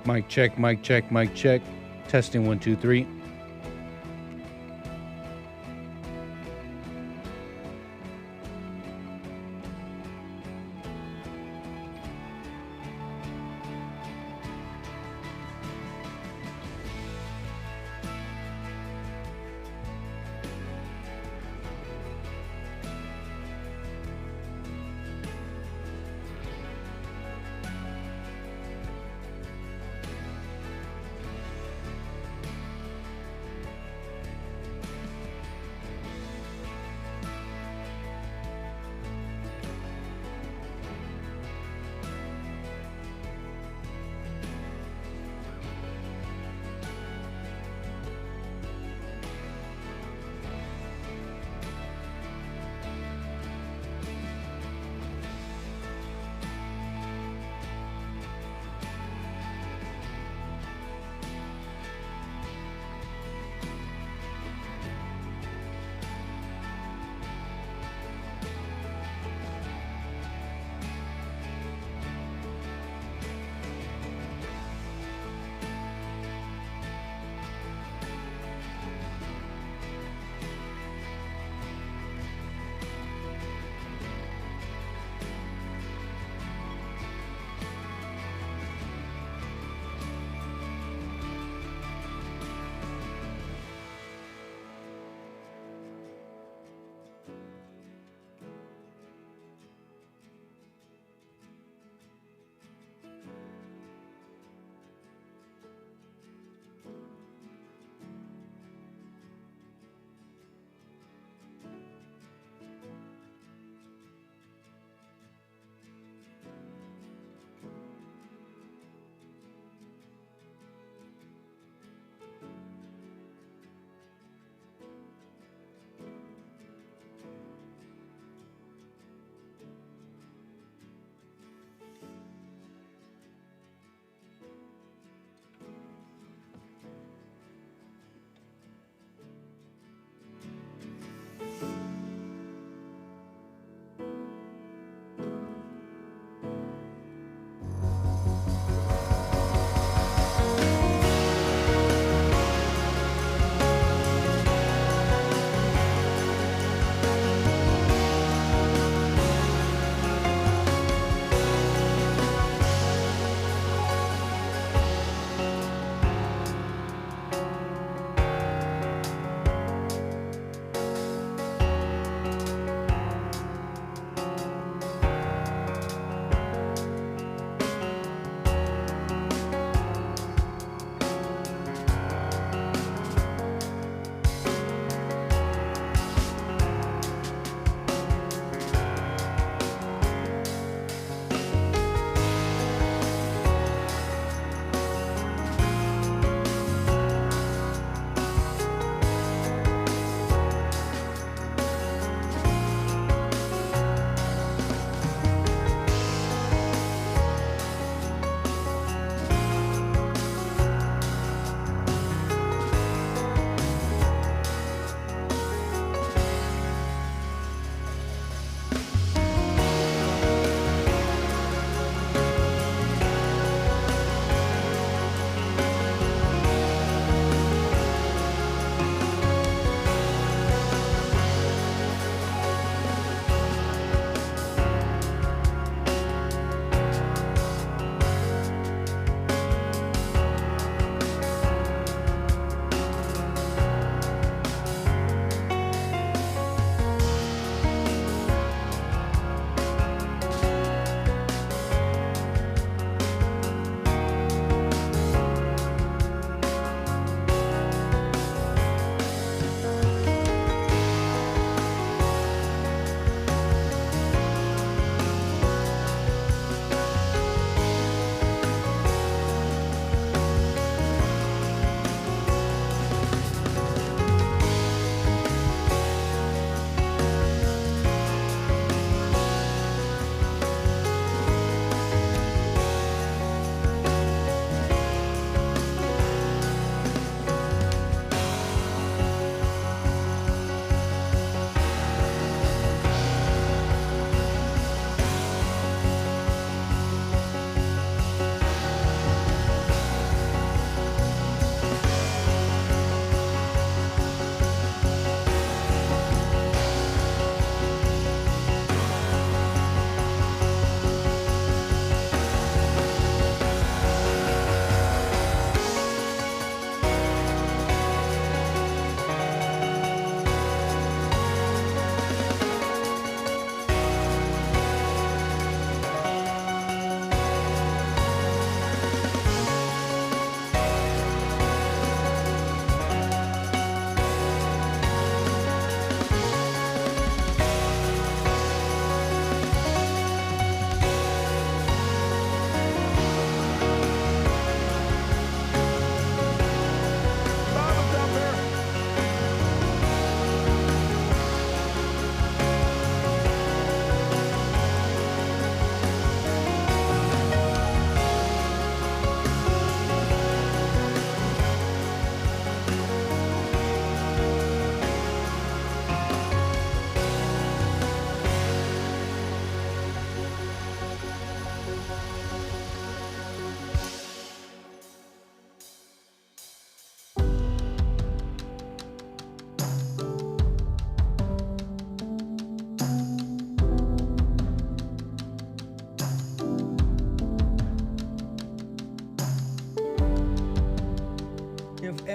Mic check, mic check, mic check. Testing 1, 2, 3.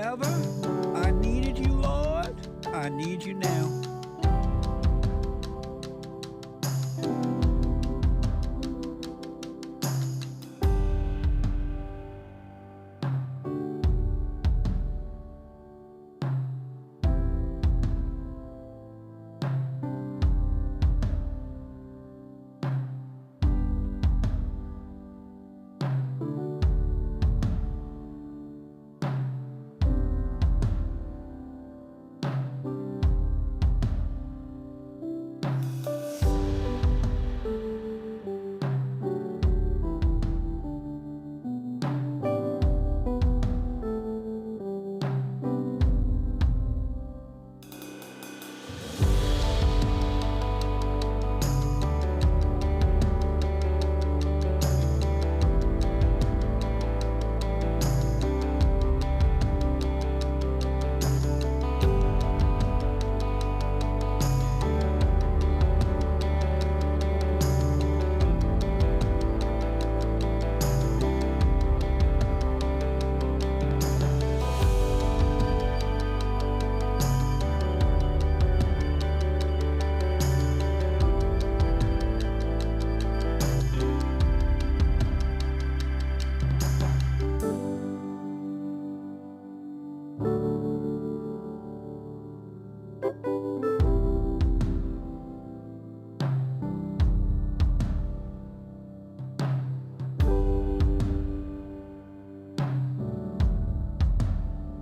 Forever, I needed you, Lord. I need you now.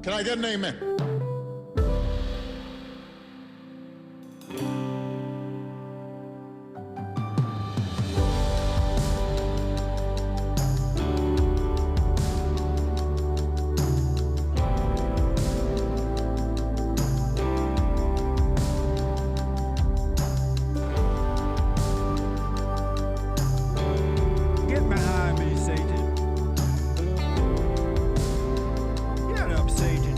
Can I get an amen? Get behind me, Satan. Get up, Satan.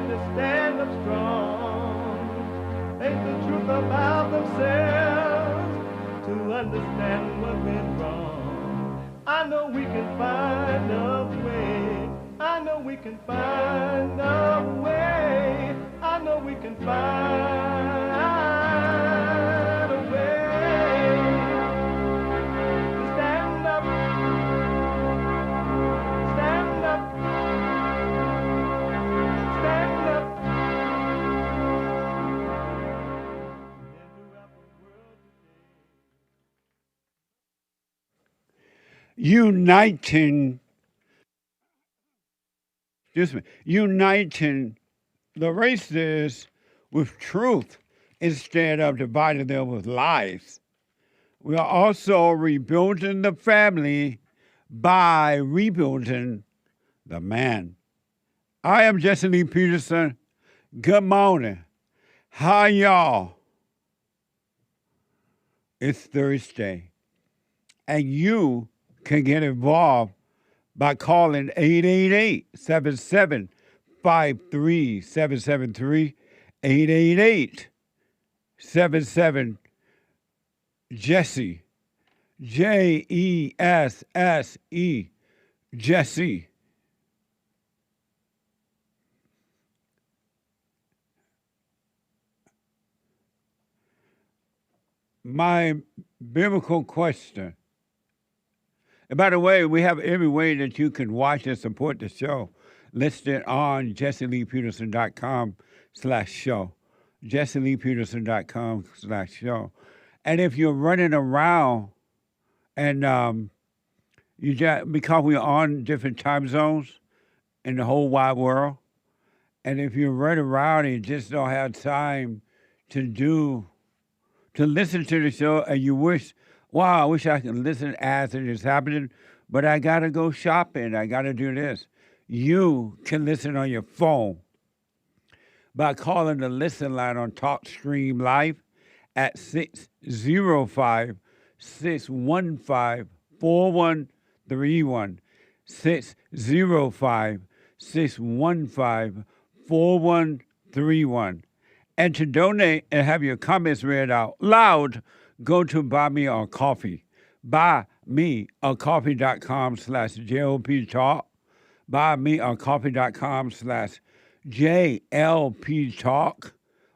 and to stand up strong. Think the truth about themselves to understand what went wrong. I know we can find a way. I know we can find a way. I know we can find a way to stand up, stand up, stand up. Uniting the races with truth instead of dividing them with lies. We are also rebuilding the family by rebuilding the man. I am Jasmine Peterson. Good morning. Hi, y'all. It's Thursday, and you can get involved by calling 888-7753-773, 888-77-JESSE, Jesse, Jesse. My biblical question. And by the way, we have every way that you can watch and support the show listed on JesseLeePeterson.com/show. JesseLeePeterson.com/show. And if you're running around and because we're on different time zones in the whole wide world, and if you're running around and you just don't have time to listen to the show and you wish, wow, I wish I could listen as it is happening, but I got to go shopping. I got to do this. You can listen on your phone by calling the listen line on TalkStream Live at 605-615-4131, 605-615-4131. And to donate and have your comments read out loud, go to Buy Me a Coffee. BuyMeACoffee.com/JLP Talk. BuyMeACoffee.com/JLP Talk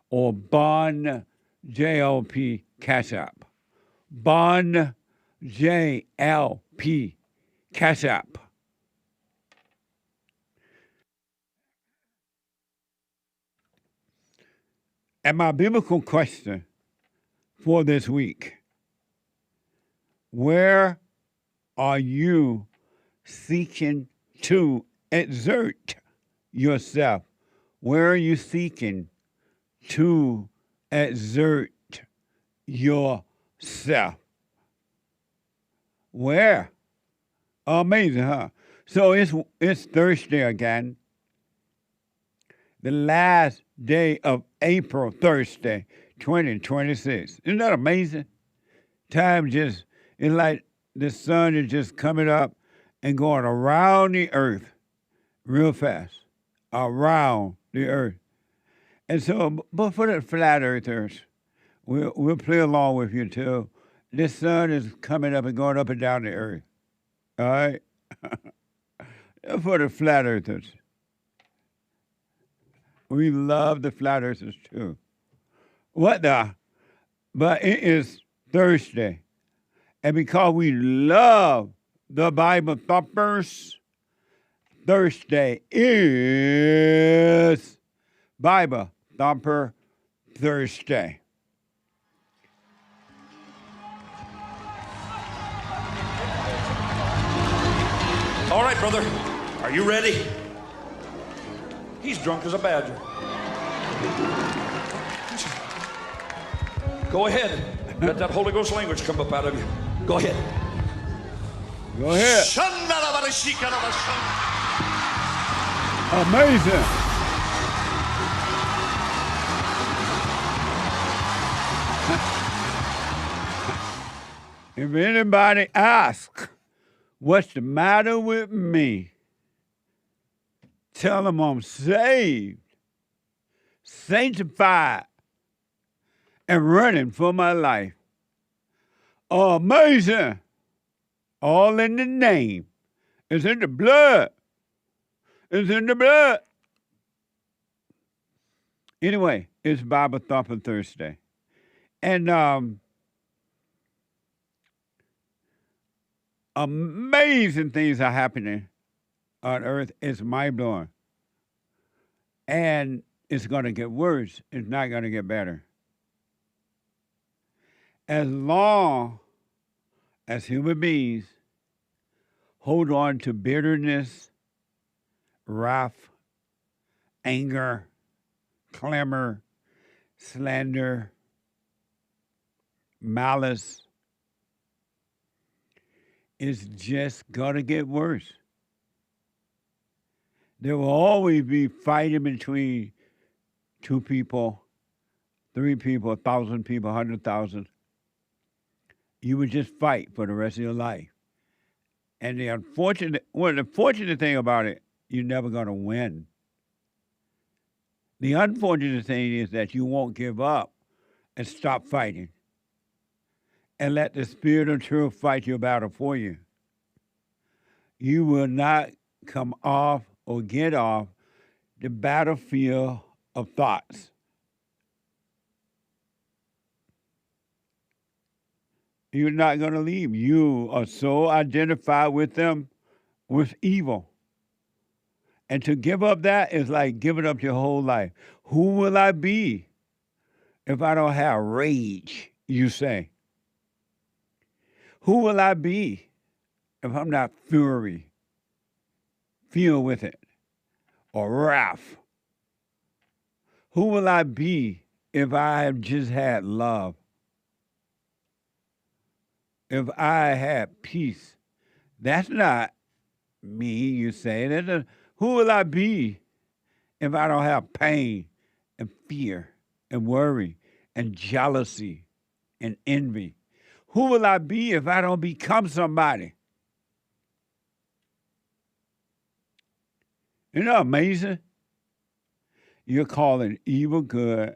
or Bun JLP Cash App. Bun JLP Cash App. And my biblical question for this week: where are you seeking to exert yourself? Where are you seeking to exert yourself? Where? Amazing, huh? So it's Thursday again. The last day of April, Thursday, 2026. Isn't that amazing? Time it's like the sun is just coming up and going around the earth real fast, around the earth. And so, but for the flat earthers, we'll play along with you too. This sun is coming up and going up and down the earth. All right? For the flat earthers. We love the flat earthers too. But it is Thursday. And because we love the Bible Thumpers, Thursday is Bible Thumper Thursday. All right, brother. Are you ready? He's drunk as a badger. Go ahead. Let that Holy Ghost language come up out of you. Go ahead. Go ahead. Amazing. If anybody asks, what's the matter with me? Tell them I'm saved sanctified, and running for my life. Amazing. All in the name. It's in the blood. It's in the blood. Anyway, it's Bible Thumper Thursday. And amazing things are happening on earth. It's mind-blowing. And it's going to get worse. It's not going to get better. As long as human beings hold on to bitterness, wrath, anger, clamor, slander, malice, it's just going to get worse. There will always be fighting between 2 people, 3 people, 1,000 people, 100,000. You would just fight for the rest of your life. And the fortunate thing about it, you're never going to win. The unfortunate thing is that you won't give up and stop fighting and let the Spirit of truth fight your battle for you. You will not come off or get off the battlefield of thoughts. You're not going to leave. You are so identified with them, with evil. And to give up that is like giving up your whole life. Who will I be if I don't have rage, you say? Who will I be if I'm not fury, filled with it, or wrath? Who will I be if I have just had love? If I had peace? That's not me, you say. Who will I be if I don't have pain and fear and worry and jealousy and envy? Who will I be if I don't become somebody? Isn't that amazing? You're calling evil good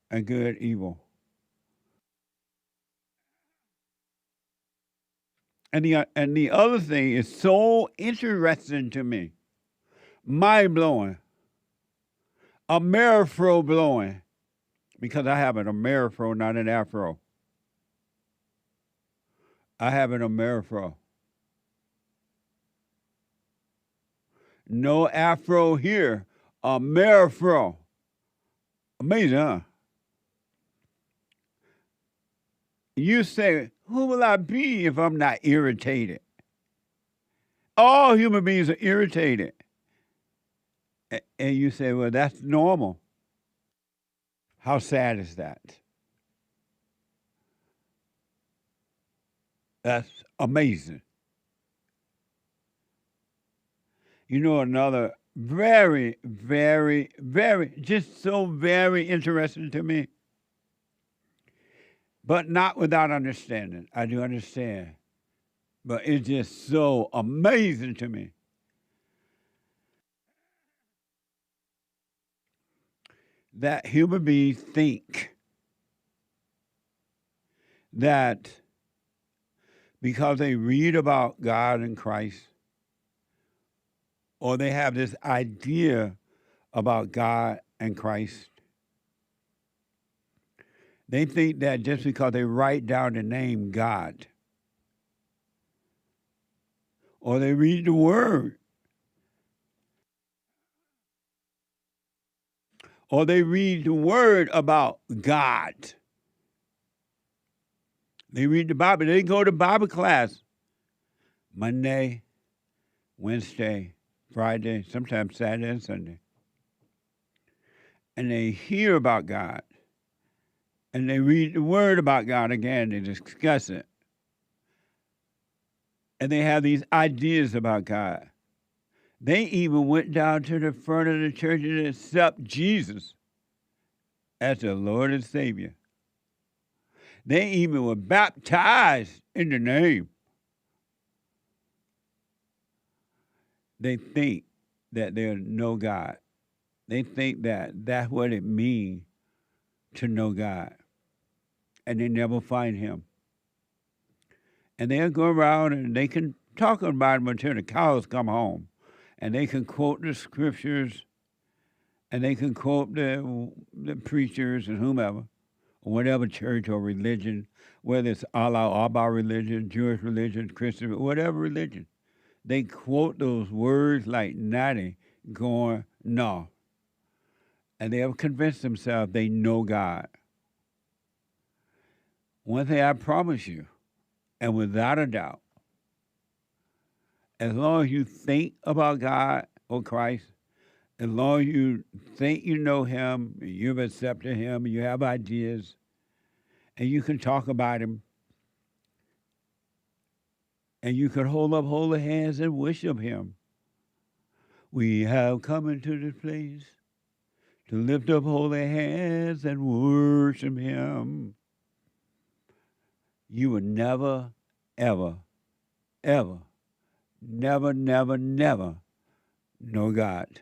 and good evil. And the other thing is so interesting to me, mind-blowing, Amerifro-blowing, because I have an Amerifro, not an Afro. I have an Amerifro. No Afro here, Amerifro. Amazing, huh? You say, who will I be if I'm not irritated? All human beings are irritated. And you say, well, that's normal. How sad is that? That's amazing. You know, another very, very, very, just so very interesting to me. But not without understanding. I do understand. But it's just so amazing to me. That human beings think that because they read about God and Christ, or they have this idea about God and Christ, they think that just because they write down the name God, or they read the word, or they read the word about God, they read the Bible, they go to Bible class Monday, Wednesday, Friday, sometimes Saturday and Sunday, and they hear about God. And they read the word about God again, they discuss it. And they have these ideas about God. They even went down to the front of the church and accepted Jesus as their Lord and Savior. They even were baptized in the name. They think that they know God. They think that that's what it means to know God. And they never find him. And they'll go around and they can talk about him until the cows come home. And they can quote the scriptures and they can quote the preachers and whomever, or whatever church or religion, whether it's Allah, Abba religion, Jewish religion, Christian, whatever religion. They quote those words like natty, going, no. And they have convinced themselves they know God. One thing I promise you, and without a doubt, as long as you think about God or Christ, as long as you think you know him, you've accepted him, you have ideas, and you can talk about him, and you can hold up holy hands and worship him. We have come into this place to lift up holy hands and worship him. You will never, ever, ever, never, never, never know God.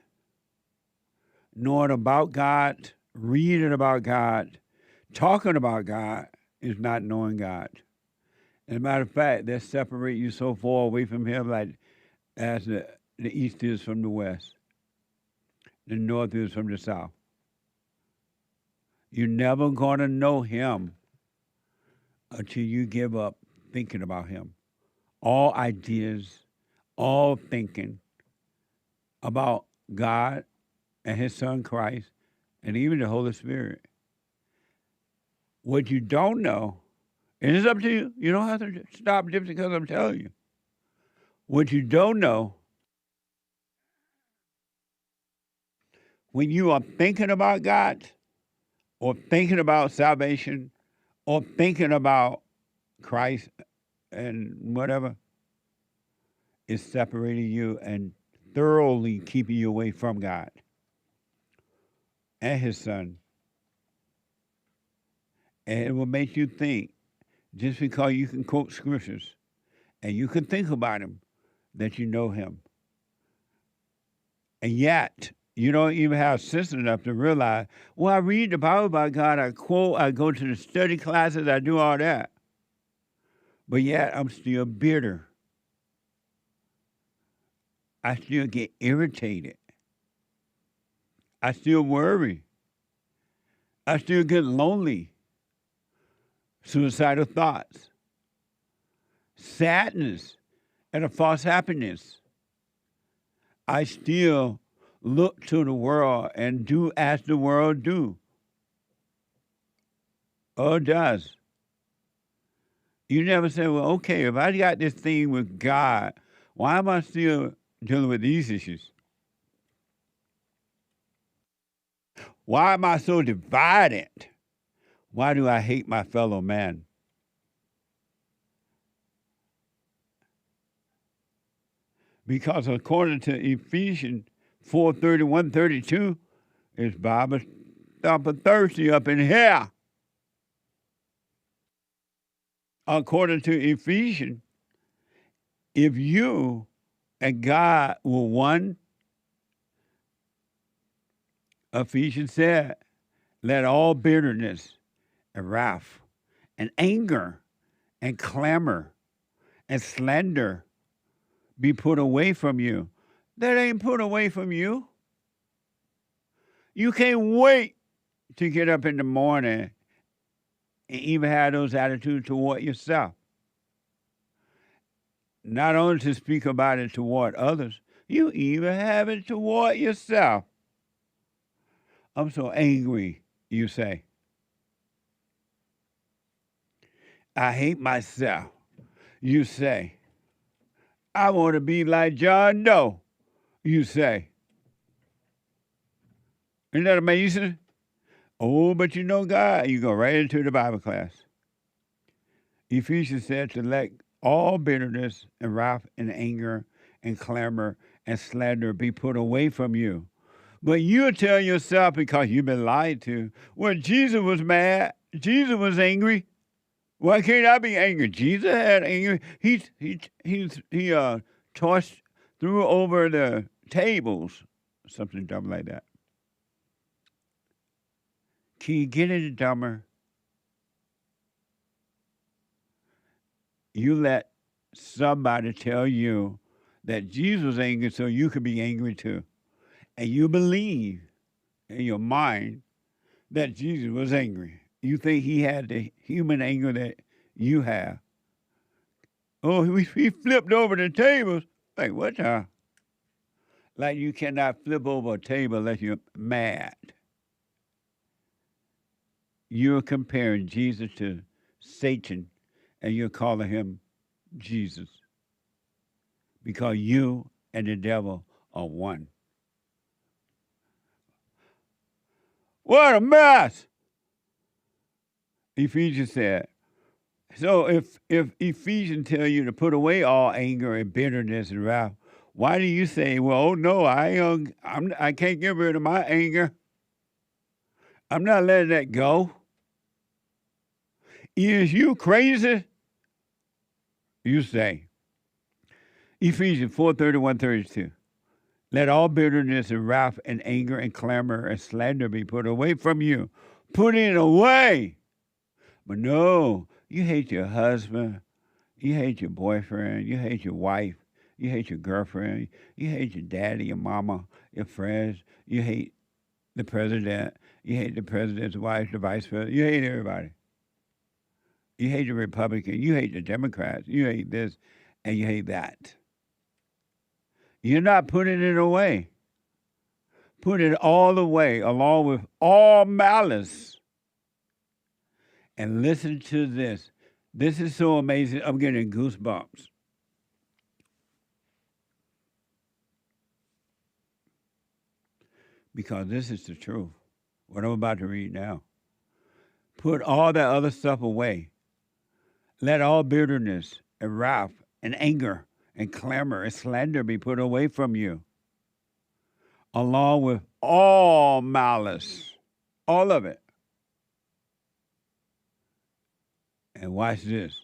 Knowing about God, reading about God, talking about God is not knowing God. As a matter of fact, they separate you so far away from him like as the east is from the west, the north is from the south. You're never going to know him until you give up thinking about him. All ideas, all thinking about God and his son Christ and even the Holy Spirit. What you don't know, and it's up to you. You don't have to stop just because I'm telling you. What you don't know, when you are thinking about God or thinking about salvation or thinking about Christ and whatever, is separating you and thoroughly keeping you away from God and his son. And it will make you think, just because you can quote scriptures and you can think about him, that you know him. And yet, you don't even have sense enough to realize, well, I read the Bible about God, I quote, I go to the study classes, I do all that. But yet, I'm still bitter. I still get irritated. I still worry. I still get lonely. Suicidal thoughts. Sadness and a false happiness. I still look to the world and do as the world do. Or does. You never say, well, okay, if I got this thing with God, why am I still dealing with these issues? Why am I so divided? Why do I hate my fellow man? Because according to Ephesians 4:31-32, it's Bible Thumper thirsty up in here. According to Ephesians, if you and God were one, Ephesians said, let all bitterness and wrath and anger and clamor and slander be put away from you. That ain't put away from you. You can't wait to get up in the morning and even have those attitudes toward yourself. Not only to speak about it toward others, you even have it toward yourself. I'm so angry, you say. I hate myself, you say. I want to be like John Doe, you say. Isn't that amazing? Oh, but you know God. You go right into the Bible class. Ephesians said to let all bitterness and wrath and anger and clamor and slander be put away from you. But you tell yourself, because you've been lied to, well, Jesus was mad. Jesus was angry. Why can't I be angry? Jesus had anger. He tossed, threw over the tables, something dumb like that. Can you get any dumber? You let somebody tell you that Jesus was angry so you could be angry too. And you believe in your mind that Jesus was angry. You think he had the human anger that you have. Oh, he flipped over the tables. Like, what the? Like you cannot flip over a table unless you're mad. You're comparing Jesus to Satan, and you're calling him Jesus. Because you and the devil are one. What a mess! Ephesians said. So if Ephesians tell you to put away all anger and bitterness and wrath, why do you say, well, no, I can't get rid of my anger. I'm not letting that go. Is you crazy? You say. Ephesians 4:31-32. Let all bitterness and wrath and anger and clamor and slander be put away from you. Put it away. But no, you hate your husband. You hate your boyfriend. You hate your wife. You hate your girlfriend. You hate your daddy, your mama, your friends. You hate the president. You hate the president's wife, the vice president. You hate everybody. You hate the Republican. You hate the Democrats. You hate this and you hate that. You're not putting it away. Put it all away along with all malice. And listen to this. This is so amazing. I'm getting goosebumps. Because this is the truth. What I'm about to read now. Put all that other stuff away. Let all bitterness and wrath and anger and clamor and slander be put away from you, along with all malice, all of it. And watch this.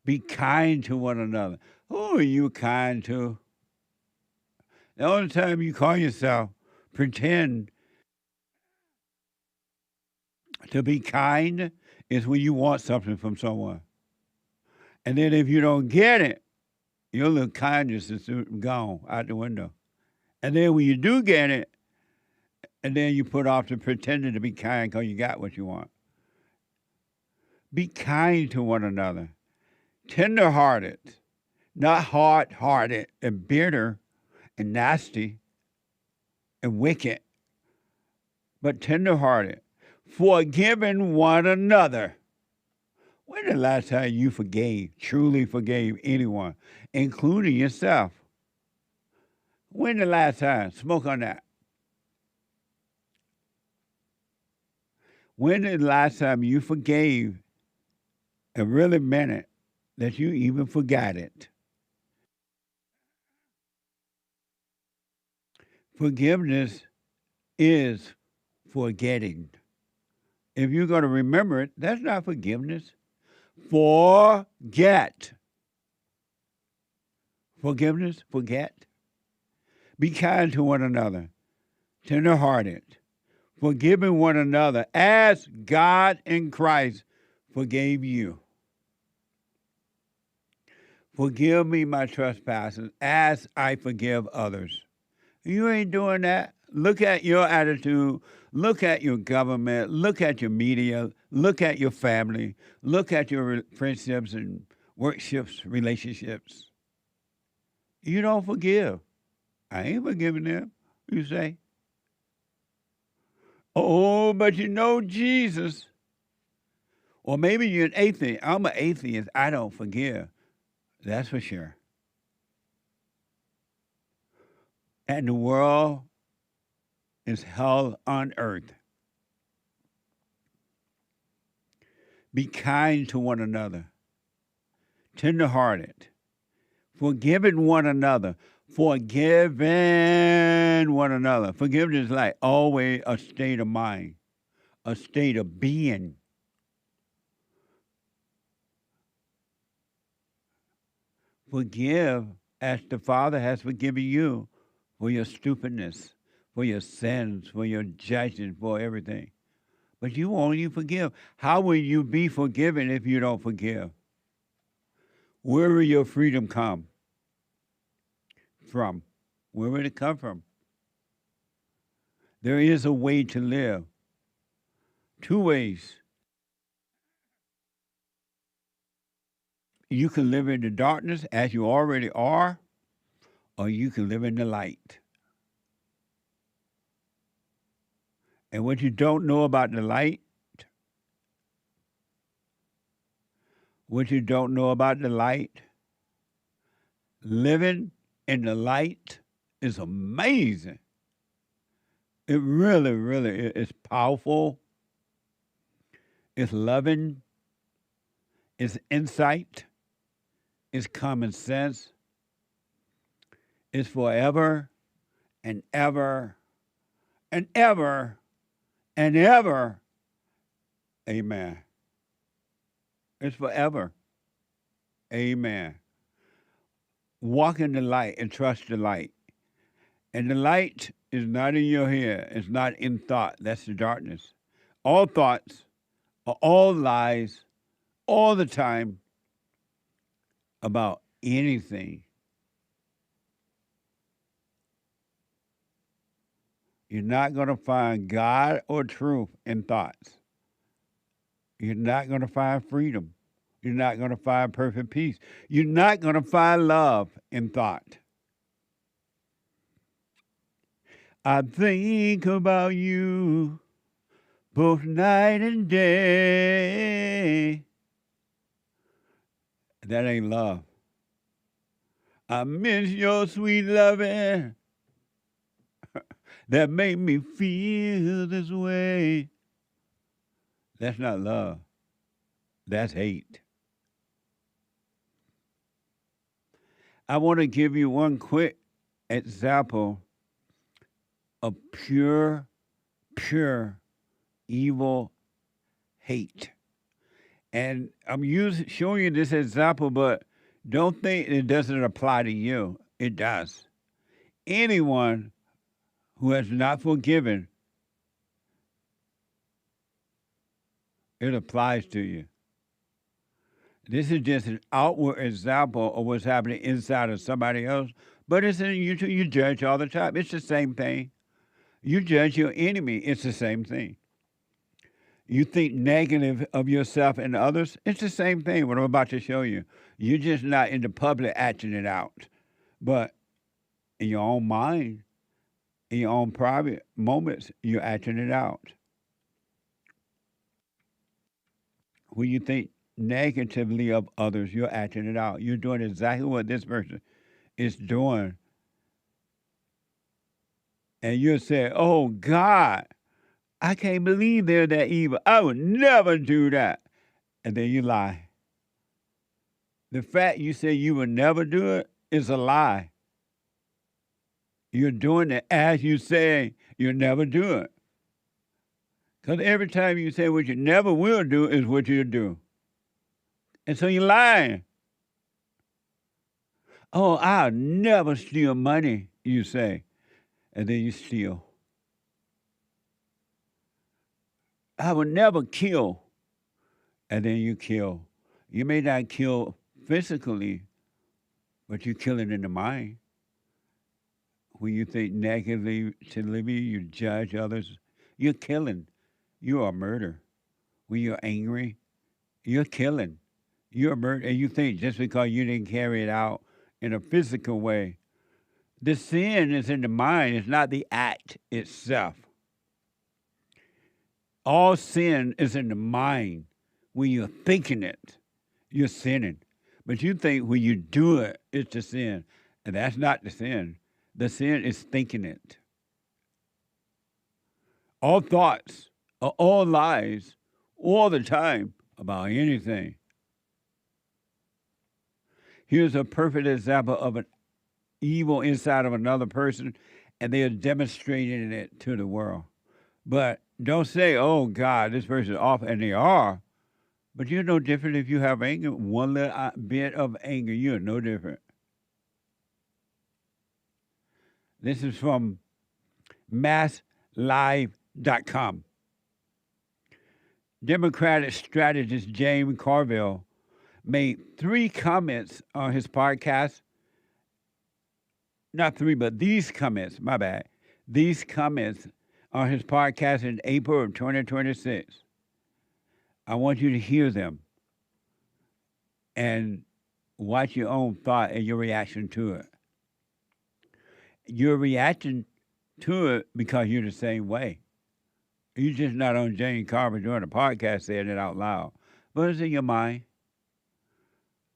Be kind to one another. Who are you kind to? The only time you call yourself pretend to be kind is when you want something from someone. And then if you don't get it, your little kindness is gone out the window. And then when you do get it, and then you put off to pretending to be kind because you got what you want. Be kind to one another. Tender-hearted, not hard-hearted and bitter and nasty and wicked, but tender-hearted, forgiving one another. When the last time you truly forgave anyone, including yourself? When the last time? Smoke on that. When the last time you forgave and really meant it, that you even forgot it? Forgiveness is forgetting. If you're going to remember it, that's not forgiveness. Forget. Forgiveness, forget. Be kind to one another, tender-hearted, forgiving one another as God in Christ forgave you. Forgive me my trespasses as I forgive others. You ain't doing that. Look at your attitude. Look at your government. Look at your media. Look at your family. Look at your friendships and workships, relationships. You don't forgive. I ain't forgiving them, you say. Oh, but you know Jesus. Or maybe you're an atheist. I'm an atheist. I don't forgive. That's for sure. And the world is hell on earth. Be kind to one another, tender-hearted, forgiving one another, forgiving one another. Forgiveness is like always a state of mind, a state of being. Forgive as the Father has forgiven you for your stupidness, for your sins, for your judgment, for everything. but you won't even forgive. How will you be forgiven if you don't forgive? Where will your freedom come from? Where will it come from? There is a way to live. Two ways. You can live in the darkness as you already are, or you can live in the light. And what you don't know about the light, living in the light is amazing. It really, really is powerful. It's loving. It's insight. It's common sense. It's forever and ever and ever and ever. Amen. It's forever. Amen. Walk in the light and trust the light. And the light is not in your head. It's not in thought. That's the darkness. All thoughts are all lies all the time about anything. You're not going to find God or truth in thoughts. You're not going to find freedom. You're not going to find perfect peace. You're not going to find love in thought. I think about you both night and day. That ain't love. I miss your sweet loving that made me feel this way. That's not love. That's hate. I want to give you one quick example of pure evil hate. And I'm showing you this example, but don't think it doesn't apply to you. It does. Anyone who has not forgiven, it applies to you. This is just an outward example of what's happening inside of somebody else, but it's in you. You judge all the time. It's the same thing. You judge your enemy. It's the same thing. You think negative of yourself and others. It's the same thing. What I'm about to show you. You're just not in the public acting it out, but in your own mind, in your own private moments, you're acting it out. When you think negatively of others, you're acting it out. You're doing exactly what this person is doing. And you'll say, oh, God, I can't believe they're that evil. I would never do that. And then you lie. The fact you say you would never do it is a lie. You're doing it as you say you'll never do it. Because every time you say what you never will do is what you'll do. And so you're lying. Oh, I'll never steal money, you say. And then you steal. I will never kill. And then you kill. You may not kill physically, but you're killing in the mind. When you think negatively, you judge others, you're killing. You are murder. When you're angry, you're killing. You're murder. And you think just because you didn't carry it out in a physical way, the sin is in the mind. It's not the act itself. All sin is in the mind. When you're thinking it, you're sinning. But you think when you do it, it's the sin. And that's not the sin. The sin is thinking it. All thoughts are all lies all the time about anything. Here's a perfect example of an evil inside of another person, and they are demonstrating it to the world. But don't say, oh, God, this person is off, and they are. But you're no different if you have anger. One little bit of anger, you're no different. This is from masslive.com. Democratic strategist James Carville made 3 comments on his podcast. Not 3, but these comments, my bad. These comments on his podcast in April of 2026. I want you to hear them and watch your own thought and your reaction to it. You're reacting to it because you're the same way. You're just not on James Carville doing a podcast saying it out loud, but it's in your mind.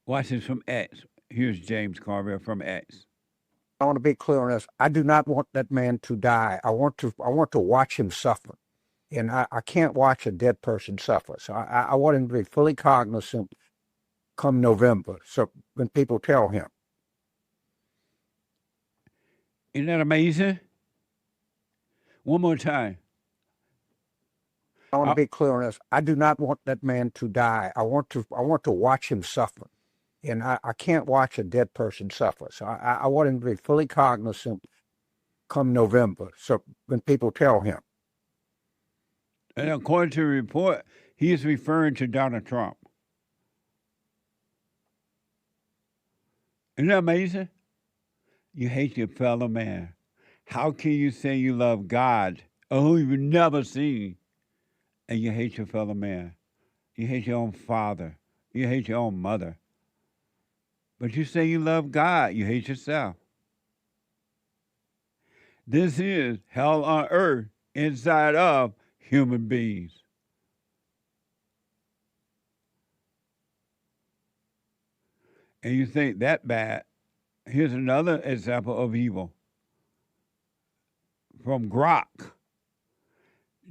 Watch this from X. Here's James Carville from X. I want to be clear on this. I do not want that man to die. I want to watch him suffer. And I can't watch a dead person suffer. So I want him to be fully cognizant come November. So when people tell him. Isn't that amazing? One more time. I want to be clear on this. I do not want that man to die. I want to watch him suffer. And I can't watch a dead person suffer. So I want him to be fully cognizant come November. So when people tell him. And according to the report, he is referring to Donald Trump. Isn't that amazing? You hate your fellow man. How can you say you love God, who you've never seen, and you hate your fellow man? You hate your own father. You hate your own mother. But you say you love God. You hate yourself. This is hell on earth inside of human beings. And you think that bad. Here's another example of evil. From Govt.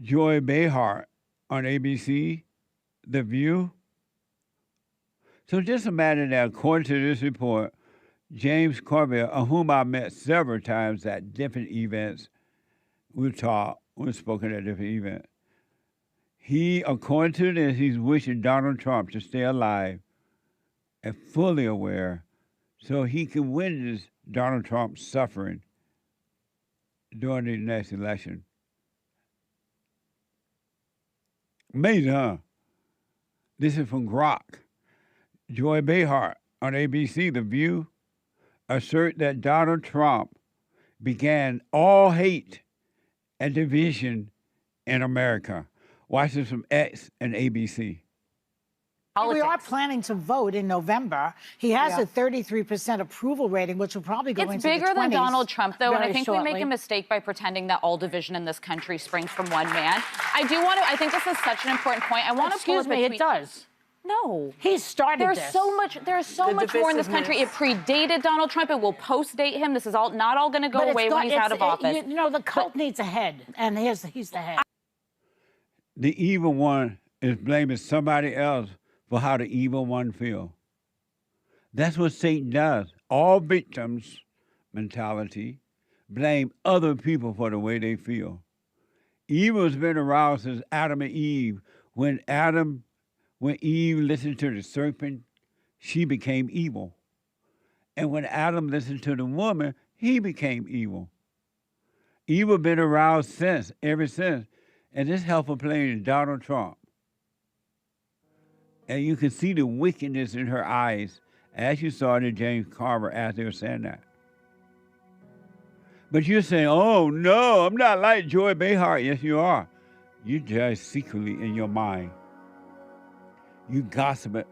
Joy Behar on ABC, The View. So just imagine that according to this report, James Carville, of whom I met several times at different events, we've spoken at different events. He, according to this, he's wishing Donald Trump to stay alive and fully aware so he can witness Donald Trump's suffering during the next election. Amazing, huh? This is from Govt. Joy Behar on ABC, The View, assert that Donald Trump began all hate and division in America. Watch this from X and ABC. We are planning to vote in November. He has a 33% approval rating, which will probably go into the 20s. It's bigger than Donald Trump, though, and I think shortly. we make a mistake by pretending that all division in this country springs from one man. I think this is such an important point. I want to pull up a tweet. It does. No. He started this. There's so much more in this country. It predated Donald Trump. It will post-date him. This is not all going to go away when he's out of office. You know, the cult needs a head, and he's the head. The evil one is blaming somebody else for how the evil one feels. That's what Satan does. All victims mentality blame other people for the way they feel. Evil has been around since Adam and Eve. When Eve listened to the serpent, she became evil. And when Adam listened to the woman, he became evil. Evil been around ever since. And this helpful playing Donald Trump. And you can see the wickedness in her eyes, as you saw in James Carville as they were saying that. But you're saying, oh, no, I'm not like Joy Behar. Yes, you are. You judge secretly in your mind. You gossip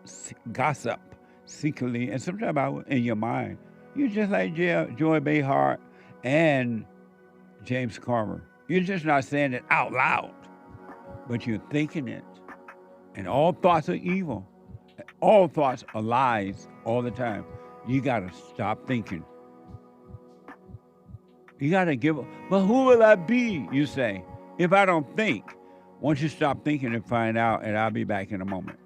secretly, and sometimes in your mind. You're just like Joy Behar and James Carville. You're just not saying it out loud, but you're thinking it. And all thoughts are evil. All thoughts are lies all the time. You got to stop thinking. You got to give up. But who will I be, you say, if I don't think? Once you stop thinking and find out, and I'll be back in a moment.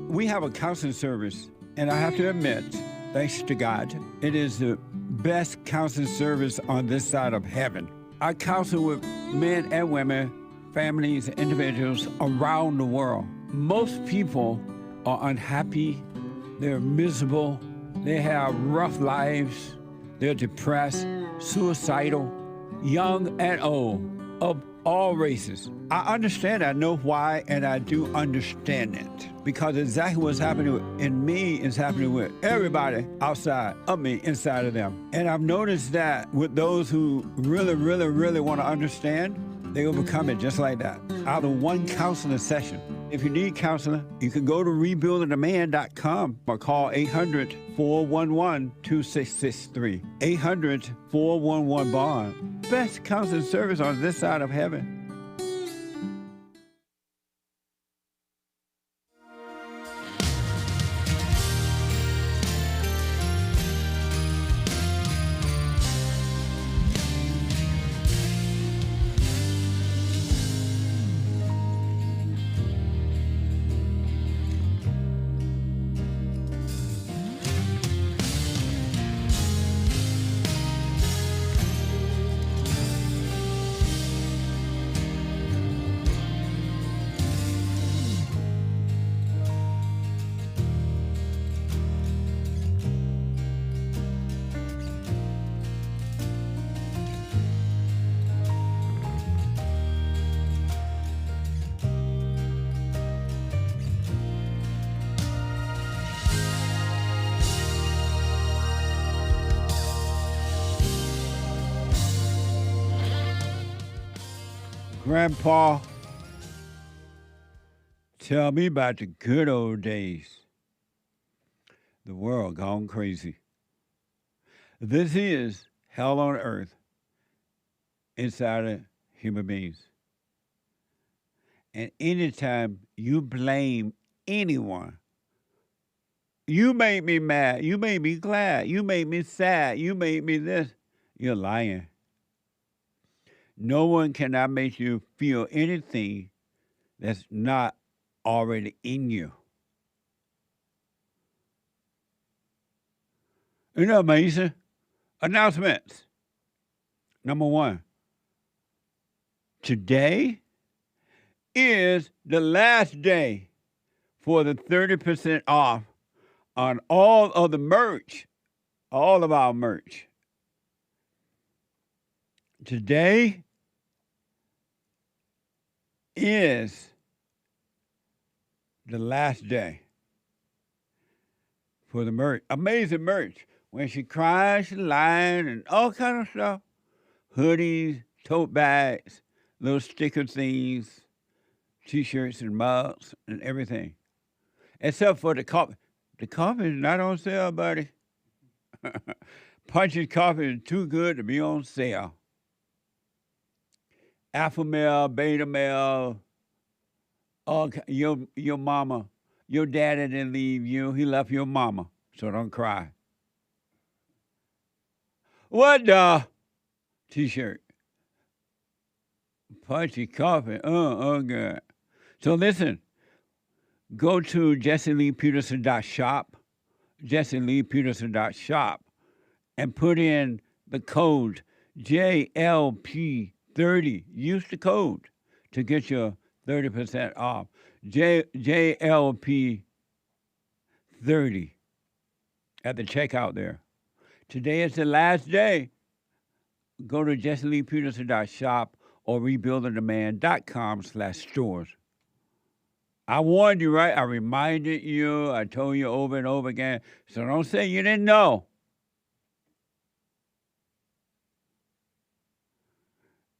We have a counseling service, and I have to admit, thanks to God, it is the best counseling service on this side of heaven. I counsel with men and women, families, individuals around the world. Most people are unhappy, they're miserable, They have rough lives. They're depressed, suicidal, young and old, of all races. I understand, I know why, and I do understand it. Because exactly what's happening in me is happening with everybody outside of me, inside of them. And I've noticed that with those who really, really, really want to understand, they overcome it just like that, out of one counseling session. If you need counseling, you can go to rebuildingtheman.com or call 800-411-2663. 800-411-BOND. Best counseling service on this side of heaven. Grandpa, tell me about the good old days. The world gone crazy. This is hell on earth inside of human beings. And anytime you blame anyone, you made me mad, you made me glad, you made me sad, you made me this, you're lying. No one cannot make you feel anything that's not already in you. Isn't that amazing? Announcements. Number one, today is the last day for the 30% off on all of the merch, all of our merch. Today is the last day for the merch. Amazing merch. When she cries, she's lying, and all kind of stuff. Hoodies, tote bags, little sticker things, T-shirts and mugs and everything. Except for the coffee. The coffee is not on sale, buddy. Punch's coffee is too good to be on sale. Alpha male, beta male, your mama, your daddy didn't leave you. He left your mama, so don't cry. What the? T-shirt. Punchy coffee, good. So listen, go to JessieLeePeterson.shop, JessieLeePeterson.shop, and put in the code JLP 30. Use the code to get your 30% off. JLP 30 at the checkout there. Today is the last day. Go to JessieLeePeterson.shop or rebuildingtheman.com/stores. I warned you, right? I reminded you. I told you over and over again. So don't say you didn't know.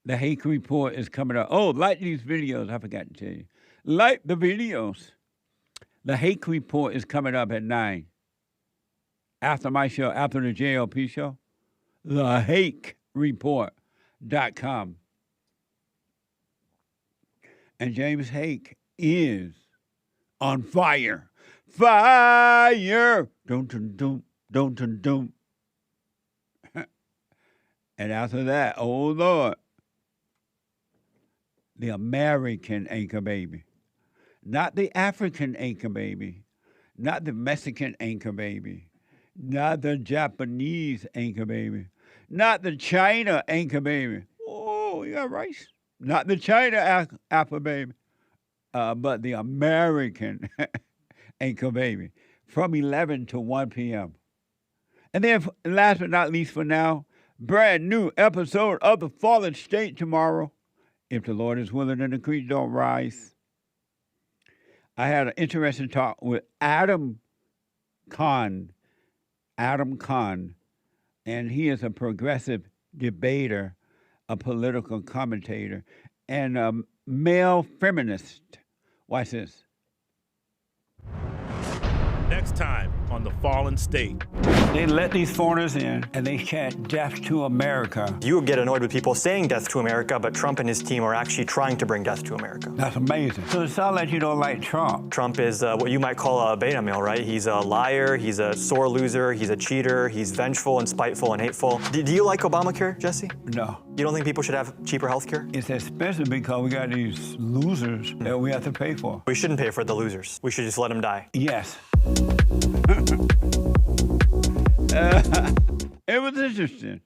The Hake Report is coming up. Oh, like these videos. I forgot to tell you. Like the videos. The Hake Report is coming up at 9. After my show, after the JLP show. TheHakeReport.com. And James Hake is on fire. Fire! Don't. And after that, oh Lord, the American anchor baby. Not the African anchor baby. Not the Mexican anchor baby. Not the Japanese anchor baby. Not the China anchor baby. Oh, you got rice. Not the China apple baby. But the American anchor baby. From 11 to 1 p.m. And then, last but not least for now, brand new episode of The Fallen State tomorrow. If the Lord is willing and the creek don't rise. I had an interesting talk with Adam Kahn, and he is a progressive debater, a political commentator, and a male feminist. Watch this. Next time on The Fallen State. They let these foreigners in, and they chant death to America. You get annoyed with people saying death to America, but Trump and his team are actually trying to bring death to America. That's amazing. So it sounds like you don't like Trump. Trump is what you might call a beta male, right? He's a liar, he's a sore loser, he's a cheater, he's vengeful and spiteful and hateful. Do you like Obamacare, Jesse? No. You don't think people should have cheaper health care? It's expensive because we got these losers that we have to pay for. We shouldn't pay for the losers. We should just let them die. Yes. It was interesting.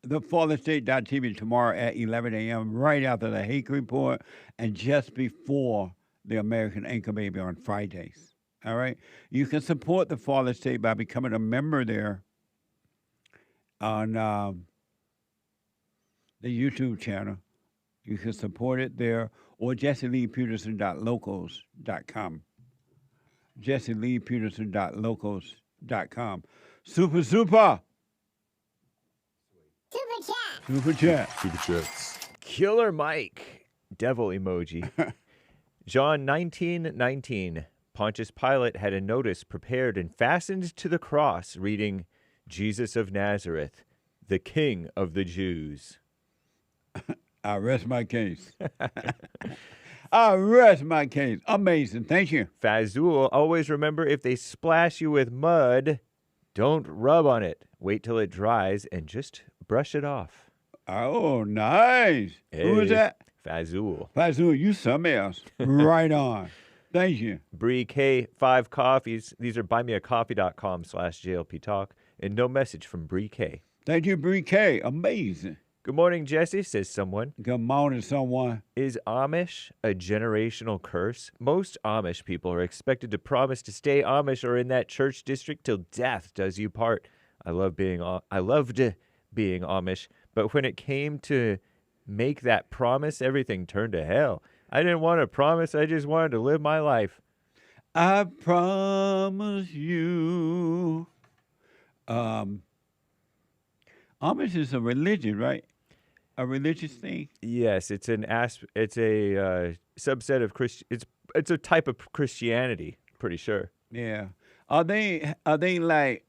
TheFallenState.tv tomorrow at 11 a.m., right after the Hake Report and just before the American Anchor Baby on Fridays. All right? You can support The Fallen State by becoming a member there on the YouTube channel. You can support it there or JesseLeePeterson.locals.com. JesseLeePeterson.locals.com. Super. Super chat. Super chats. Killer Mike. Devil emoji. John 19:19. Pontius Pilate had a notice prepared and fastened to the cross reading, Jesus of Nazareth, the King of the Jews. I rest my case. I rest my case. Amazing. Thank you. Fazul, always remember if they splash you with mud, don't rub on it. Wait till it dries and just brush it off. Oh, nice. Hey, who is that? Fazul. Fazul, you something else. Right on. Thank you. Bree K, 5 coffees. These are buymeacoffee.com/JLP Talk. And no message from Bree K. Thank you, Bree K. Amazing. Good morning, Jesse, says someone. Good morning, someone. Is Amish a generational curse? Most Amish people are expected to promise to stay Amish or in that church district till death does you part. I loved being Amish, but when it came to make that promise, everything turned to hell. I didn't want to promise, I just wanted to live my life. I promise you. Amish is a religion, right? A religious thing? Yes, it's a subset of it's a type of Christianity, pretty sure. Yeah. Are they like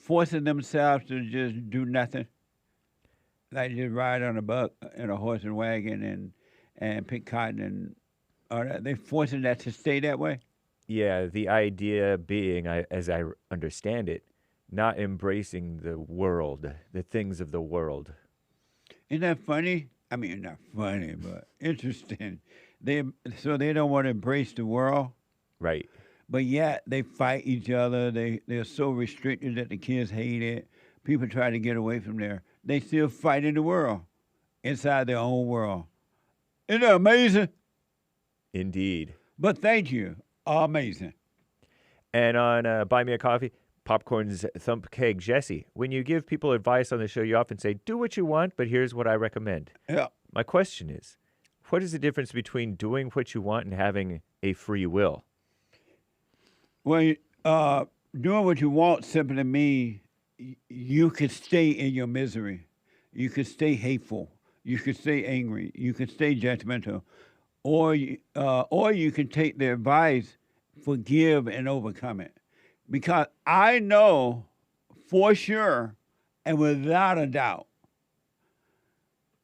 forcing themselves to just do nothing? Like just ride on a buck in a horse and wagon and pick cotton, and are they forcing that to stay that way? Yeah, the idea being, as I understand it, not embracing the world, the things of the world. Isn't that funny? I mean, not funny, but interesting. They don't want to embrace the world. Right. But yet they fight each other. They're so restricted that the kids hate it. People try to get away from there. They still fight in the world, inside their own world. Isn't that amazing? Indeed. But thank you. Amazing. And on Buy Me a Coffee, Popcorn's Thump Keg Jesse. When you give people advice on the show, you often say, do what you want, but here's what I recommend. Yeah. My question is, what is the difference between doing what you want and having a free will? Well, doing what you want simply means you could stay in your misery. You could stay hateful. You could stay angry. You could stay judgmental. Or you can take the advice, forgive, and overcome it. Because I know for sure and without a doubt,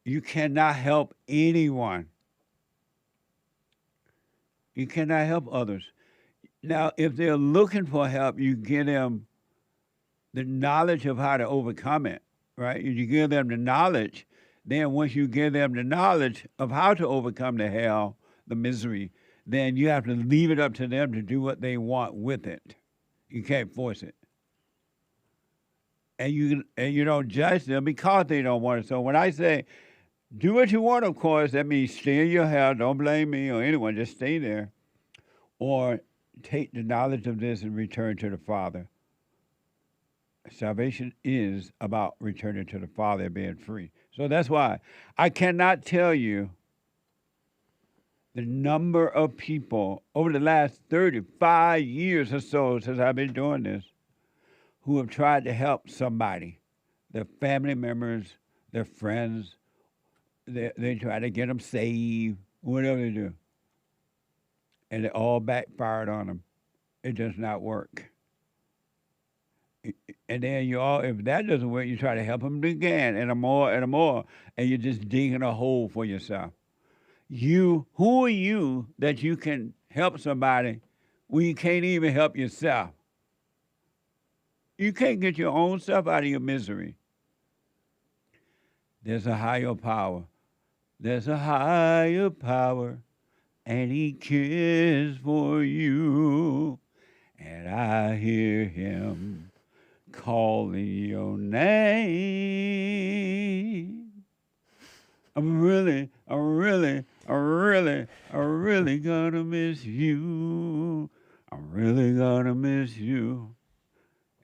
you cannot help anyone. You cannot help others. Now, if they're looking for help, you give them the knowledge of how to overcome it, right? You give them the knowledge. Then once you give them the knowledge of how to overcome the hell, the misery, then you have to leave it up to them to do what they want with it. You can't force it. And you don't judge them because they don't want it. So when I say, do what you want, of course, that means stay in your hell. Don't blame me or anyone. Just stay there. Or take the knowledge of this and return to the Father. Salvation is about returning to the Father and being free. So that's why I cannot tell you the number of people over the last 35 years or so since I've been doing this who have tried to help somebody, their family members, their friends. They try to get them saved, whatever they do. And it all backfired on them. It does not work. And then if that doesn't work, you try to help them again, and more, and you're just digging a hole for yourself. Who are you that you can help somebody when you can't even help yourself? You can't get your own self out of your misery. There's a higher power. There's a higher power, and he cares for you. And I hear him calling your name. I'm really gonna miss you. I'm really gonna miss you.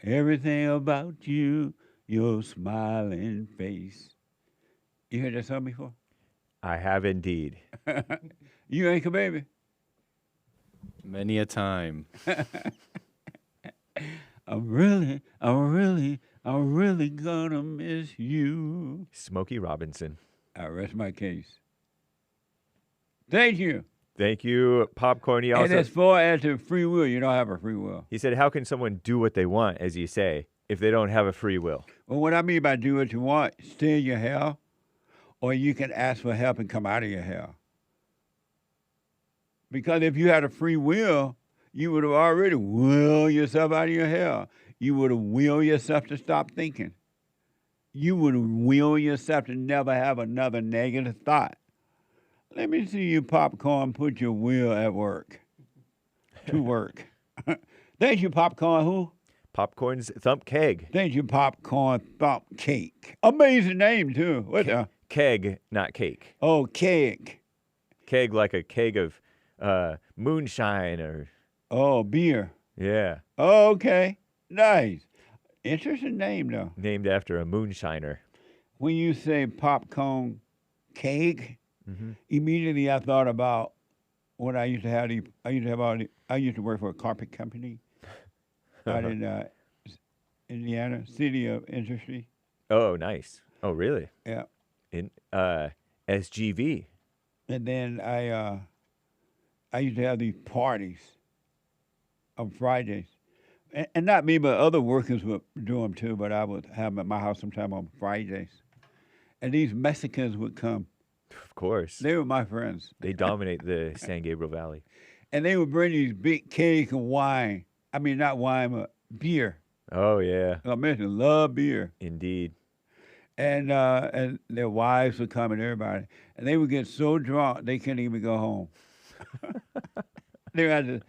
Everything about you, your smiling face. You heard that song before? I have indeed. You ain't a baby. Many a time. I'm really gonna miss you. Smokey Robinson. I rest my case. Thank you. Thank you, Popcorn. He also, and as far as the free will, you don't have a free will. He said, how can someone do what they want, as you say, if they don't have a free will? Well, what I mean by do what you want, stay in your hell, or you can ask for help and come out of your hell. Because if you had a free will, you would have already willed yourself out of your hell. You would have willed yourself to stop thinking. You would have willed yourself to never have another negative thought. Let me see you, Popcorn, put your will at work. To work. Thank you, Popcorn. Who? Popcorn's Thump Keg. Thank you, Popcorn Thump Cake. Amazing name, too. What the? Keg, not cake. Oh, keg. Keg like a keg of moonshine or... Oh, beer. Yeah. Oh, okay. Nice. Interesting name, though. Named after a moonshiner. When you say popcorn cake, immediately I thought about what I used to have. I used to work for a carpet company out in Indiana, City of Industry. Oh, nice. Oh, really? Yeah. In SGV. And then I used to have these parties on Fridays. And not me, but other workers would do them too, but I would have them at my house sometime on Fridays. And these Mexicans would come. Of course. They were my friends. They dominate the San Gabriel Valley. And they would bring these big kegs of wine. I mean, not wine, but beer. Oh, yeah. I mentioned love beer. Indeed. And their wives would come and everybody. And they would get so drunk, they couldn't even go home. They had to,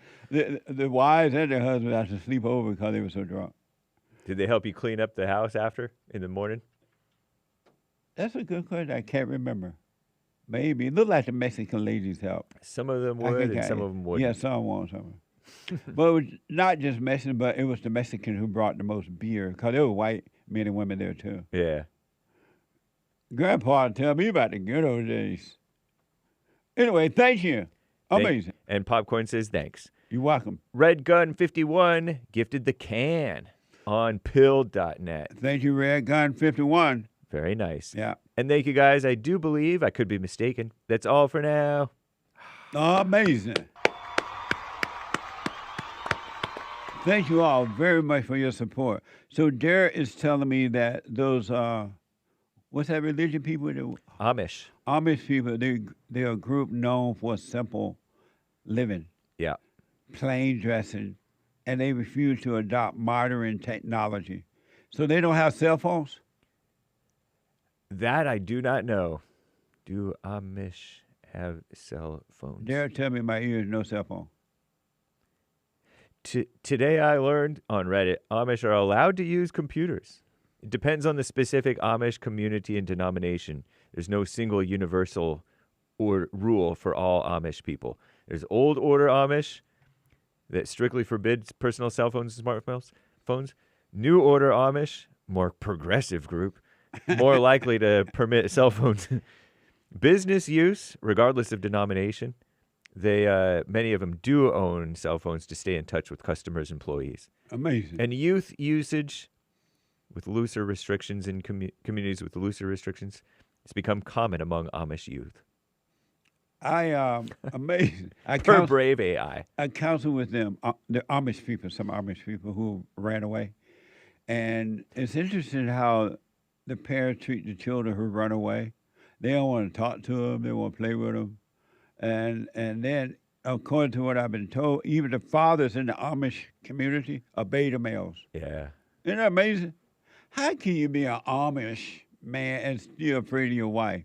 the wives and their husbands had to sleep over because they were so drunk. Did they help you clean up the house after, in the morning? That's a good question. I can't remember. Maybe. It looked like the Mexican ladies helped. Some of them would and some of them wouldn't. Yeah, some won't, some. But it was not just Mexican, but it was the Mexican who brought the most beer because there were white men and women there too. Yeah. Grandpa tell me about the good old days. Anyway, thank you. Amazing. And Popcorn says thanks. You're welcome. Red Gun 51 gifted the can on pill.net. Thank you, Red Gun 51. Very nice. Yeah. And thank you, guys. I do believe, I could be mistaken. That's all for now. Amazing. Thank you all very much for your support. So Derek is telling me that those, what's that religion people do? Amish. Amish people, they're a group known for simple living. Yeah. Plain dressing. And they refuse to adopt modern technology. So they don't have cell phones? That I do not know. Do Amish have cell phones? Derek tell me in my ears, no cell phone. Today I learned on Reddit, Amish are allowed to use computers. It depends on the specific Amish community and denomination. There's no single universal rule for all Amish people. There's old order Amish that strictly forbids personal cell phones and smartphones. New Order Amish, more progressive group, more likely to permit cell phones. Business use, regardless of denomination. They many of them do own cell phones to stay in touch with customers, employees. Amazing. And youth usage, with looser restrictions in communities with looser restrictions, it's become common among Amish youth. Amazing. Brave AI. I counsel with them, the Amish people, some Amish people who ran away. And it's interesting how the parents treat the children who run away. They don't want to talk to them. They want to play with them. And then, according to what I've been told, even the fathers in the Amish community are beta males. Yeah. Isn't that amazing? How can you be an Amish man and still afraid of your wife?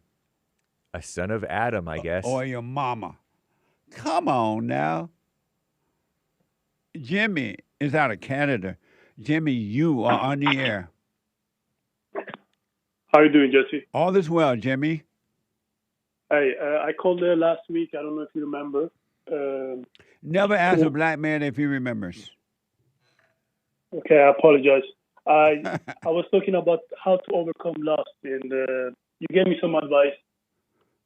A son of Adam, I guess. Or your mama. Come on now. Jimmy is out of Canada. Jimmy, you are on the air. How are you doing, Jesse? All is well, Jimmy. Hey, I called there last week. I don't know if you remember. Never ask a black man if he remembers. Okay, I apologize. I was talking about how to overcome lust, and you gave me some advice.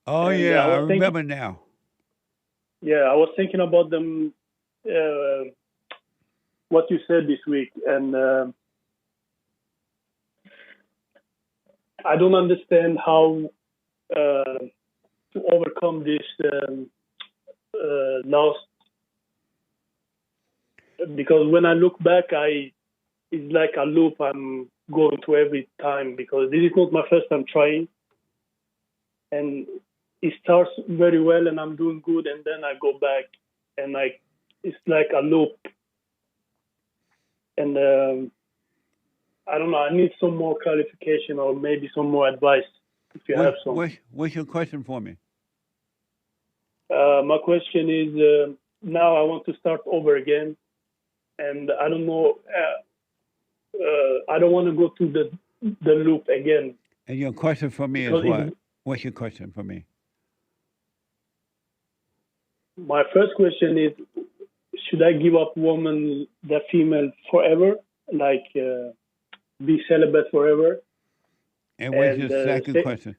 Oh, and, yeah, I remember now. Yeah, I was thinking about them, what you said this week, and I don't understand how to overcome this loss, because when I look back, it's like a loop I'm going to every time, because this is not my first time trying, and it starts very well and I'm doing good, and then I go back and it's like a loop, and I don't know, I need some more clarification or maybe some more advice if you have some. What's your question for me? My question is, now I want to start over again, and I don't know, I don't want to go through the loop again. And your question for me is what? What's your question for me? My first question is, should I give up the female forever? Like, be celibate forever? And what's your second question?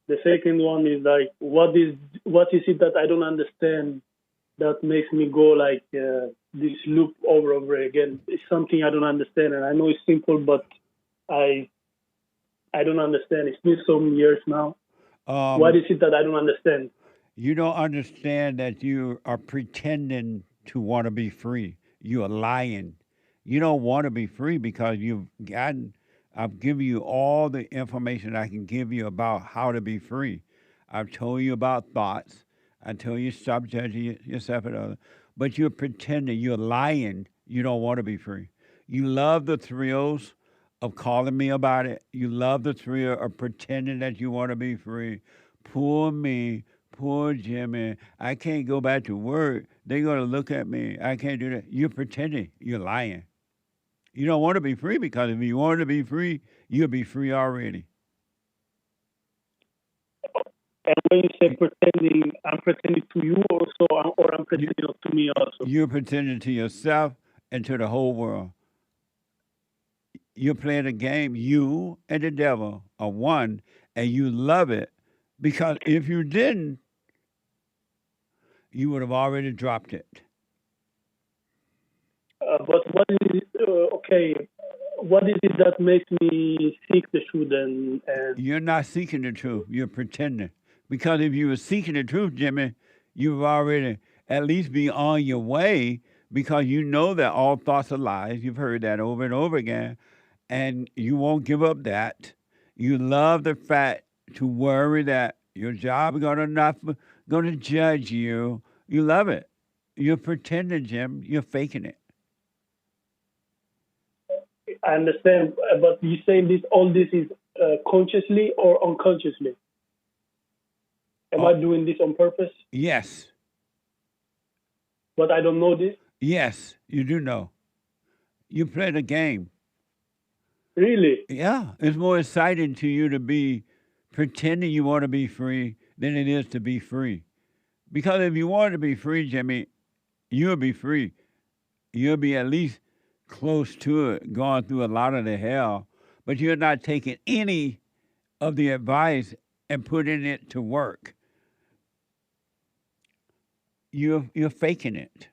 The second one is like, what is it that I don't understand that makes me go like this loop over again? It's something I don't understand, and I know it's simple, but I don't understand. It's been so many years now. What is it that I don't understand? You don't understand that you are pretending to want to be free. You are lying. You don't want to be free because I've given you all the information I can give you about how to be free. I've told you about thoughts. I told you stop judging yourself and others. But you're pretending, you're lying. You don't want to be free. You love the thrills of calling me about it. You love the thrill of pretending that you want to be free. Poor me, poor Jimmy. I can't go back to work. They're going to look at me. I can't do that. You're pretending. You're lying. You don't want to be free because if you want to be free, you'll be free already. And when you say pretending, I'm pretending to you also, or I'm pretending to me also? You're pretending to yourself and to the whole world. You're playing a game. You and the devil are one, and you love it because if you didn't, you would have already dropped it. But what is it, what is it that makes me seek the truth? And You're not seeking the truth. You're pretending. Because if you were seeking the truth, Jimmy, you would already at least be on your way because you know that all thoughts are lies. You've heard that over and over again. And you won't give up that. You love the fact to worry that your job is going to judge you. You love it. You're pretending, Jim. You're faking it. I understand, but you say all this is consciously or unconsciously? Am I doing this on purpose? Yes. But I don't know this? Yes, you do know. You play the game. Really? Yeah. It's more exciting to you to be pretending you want to be free than it is to be free. Because if you wanted to be free, Jimmy, you'll be free. You'll be at least close to it, gone through a lot of the hell, but you're not taking any of the advice and putting it to work. You're faking it.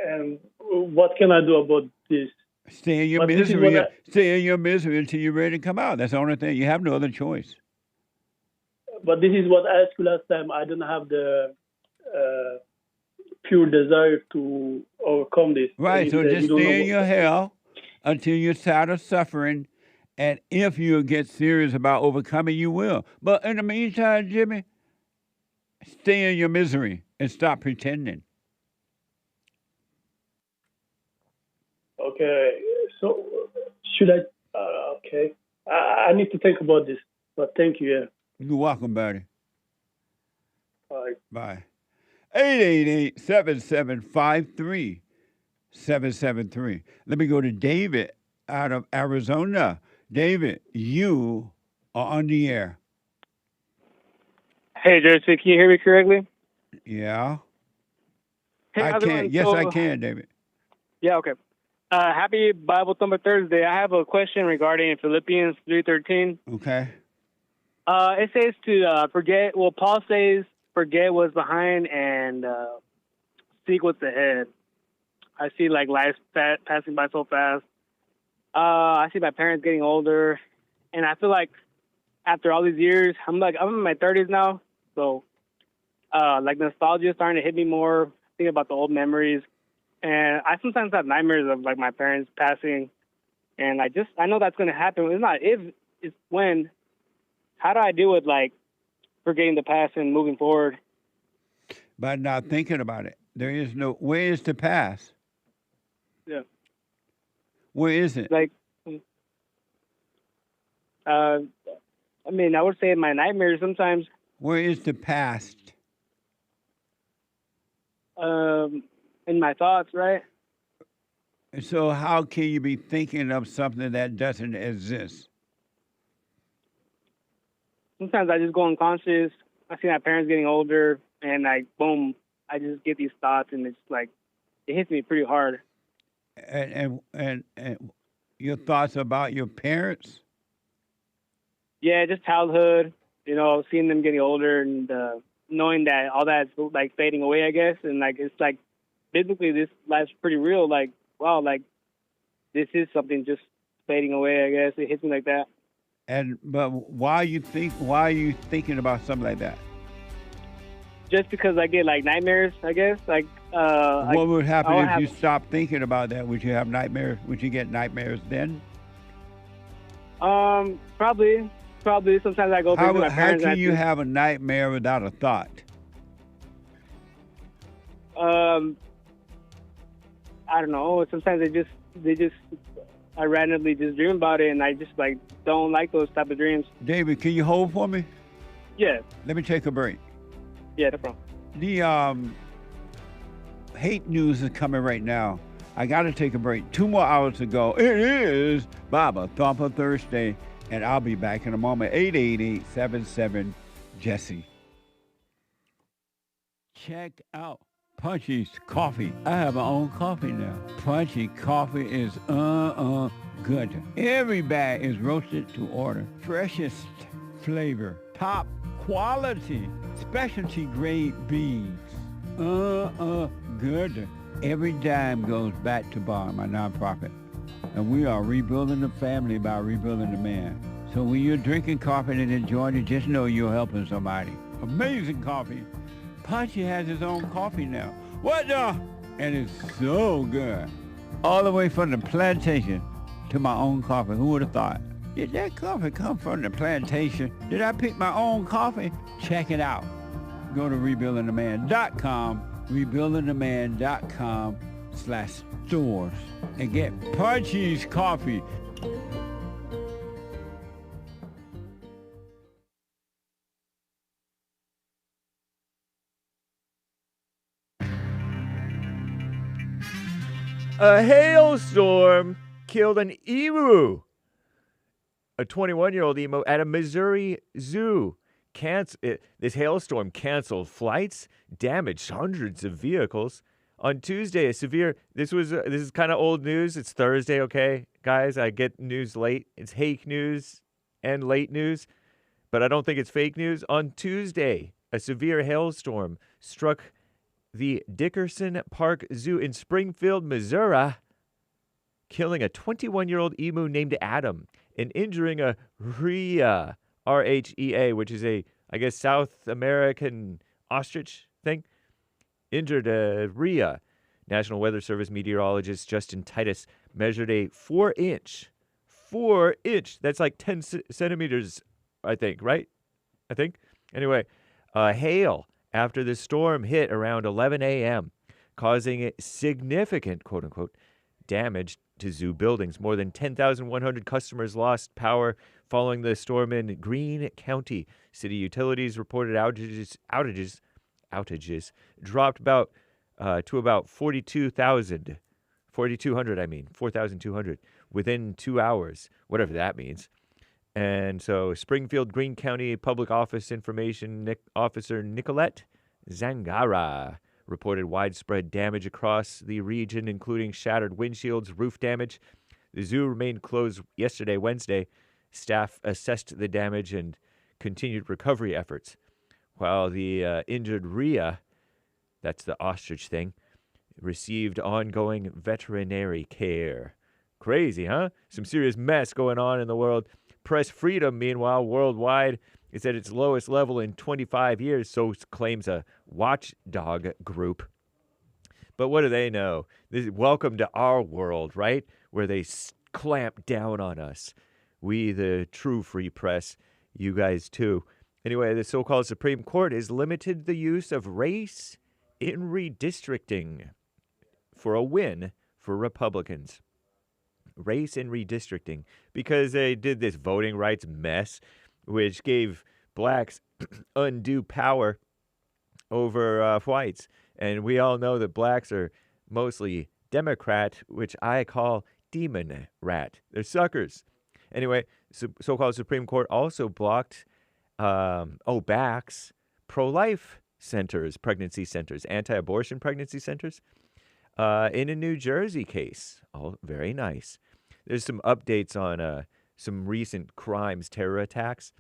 And what can I do about this? Stay in your But this is misery. what Stay in your misery until you're ready to come out. That's the only thing. You have no other choice. But this is what I asked you last time. I don't have the pure desire to overcome this. Right. So just stay in your hell until you're tired of suffering. And if you get serious about overcoming, you will. But in the meantime, Jimmy, stay in your misery and stop pretending. Okay. So should I? Okay. I need to think about this. But thank you. Yeah. You're welcome, buddy. Bye. Bye. 888-7753-773. Let me go to David out of Arizona. David, you are on the air. Hey, Jersey, can you hear me correctly? Yeah. Hey, I how's it can. going? Yes, So- I can, David. Yeah, okay. Happy Bible Thumper Thursday. I have a question regarding Philippians 3:13. Okay. It says to forget. Well, Paul says forget what's behind and seek what's ahead. I see like life passing by so fast. I see my parents getting older, and I feel like after all these years, I'm in my 30s now, so like nostalgia is starting to hit me more. Thinking about the old memories, and I sometimes have nightmares of like my parents passing, and I know that's going to happen. It's not if, it's when. How do I deal with like forgetting the past and moving forward? By not thinking about it. There is no, where is the past? Yeah. Where is it? Like, I mean, I would say in my nightmares sometimes. Where is the past? In my thoughts, right? So how can you be thinking of something that doesn't exist? Sometimes I just go unconscious. I see my parents getting older, and like, boom, I just get these thoughts, and it's like, it hits me pretty hard. And your thoughts about your parents? Yeah, just childhood, seeing them getting older and knowing that all that's like fading away, I guess. And like, it's like, biblically, this life's pretty real. Like, wow, like this is something just fading away, I guess. It hits me like that. But why are you thinking about something like that? Just because I get like nightmares, I guess. Like, what would happen if you stopped thinking about that? Would you have nightmares? Would you get nightmares then? Probably. Sometimes I go visit my parents. How can you have a nightmare without a thought? I don't know. Sometimes they just I randomly just dream about it, and I just like don't like those type of dreams. David, can you hold for me? Yeah. Let me take a break. Yeah, no problem. The hate news is coming right now. I got to take a break. 2 more hours to go. It is Baba Thumper Thursday, and I'll be back in a moment. 888-77-JESSE. Check out Punchy's Coffee. I have my own coffee now. Punchy Coffee is good. Every bag is roasted to order. Freshest flavor. Top quality. Specialty grade beans. Good. Every dime goes back to Bar, my nonprofit. And we are rebuilding the family by rebuilding the man. So when you're drinking coffee and enjoying it, just know you're helping somebody. Amazing coffee. Punchy has his own coffee now. What the? And it's so good. All the way from the plantation to my own coffee. Who would have thought? Did that coffee come from the plantation? Did I pick my own coffee? Check it out. Go to rebuildingtheman.com, rebuildingtheman.com/stores, and get Punchy's Coffee. A hailstorm killed an emu. A 21-year-old emu at a Missouri zoo this hailstorm canceled flights, damaged hundreds of vehicles. On Tuesday, this is kind of old news. It's Thursday, okay, guys? I get news late. It's fake news and late news, but I don't think it's fake news. On Tuesday, a severe hailstorm struck the Dickerson Park Zoo in Springfield, Missouri, killing a 21-year-old emu named Adam and injuring a rhea, R-H-E-A, which is a, I guess, South American ostrich thing. Injured a rhea. National Weather Service meteorologist Justin Titus measured a 4-inch, that's like 10 centimeters, I think, right? Anyway, hail after the storm hit around 11 a.m., causing significant, quote-unquote, damage to zoo buildings. More than 10,100 customers lost power following the storm in Greene County. City utilities reported outages dropped to about 4,200 within 2 hours, whatever that means. And so Springfield Greene County Public Office Information Officer Nicolette Zangara reported widespread damage across the region, including shattered windshields, roof damage. The zoo remained closed yesterday, Wednesday. Staff assessed the damage and continued recovery efforts, while the injured rhea, that's the ostrich thing, received ongoing veterinary care. Crazy, huh? Some serious mess going on in the world. Press freedom, meanwhile, worldwide is at its lowest level in 25 years, so claims a watchdog group. But what do they know? Welcome to our world, right? Where they clamp down on us. We, the true free press, you guys too. Anyway, the so-called Supreme Court has limited the use of race in redistricting for a win for Republicans. Race in redistricting, because they did this voting rights mess, which gave blacks undue power over whites. And we all know that blacks are mostly Democrat, which I call demon rat. They're suckers. Anyway, so-called Supreme Court also blocked, backs pro-life centers, pregnancy centers, anti-abortion pregnancy centers, in a New Jersey case. Oh, very nice. There's some updates on some recent crimes, terror attacks,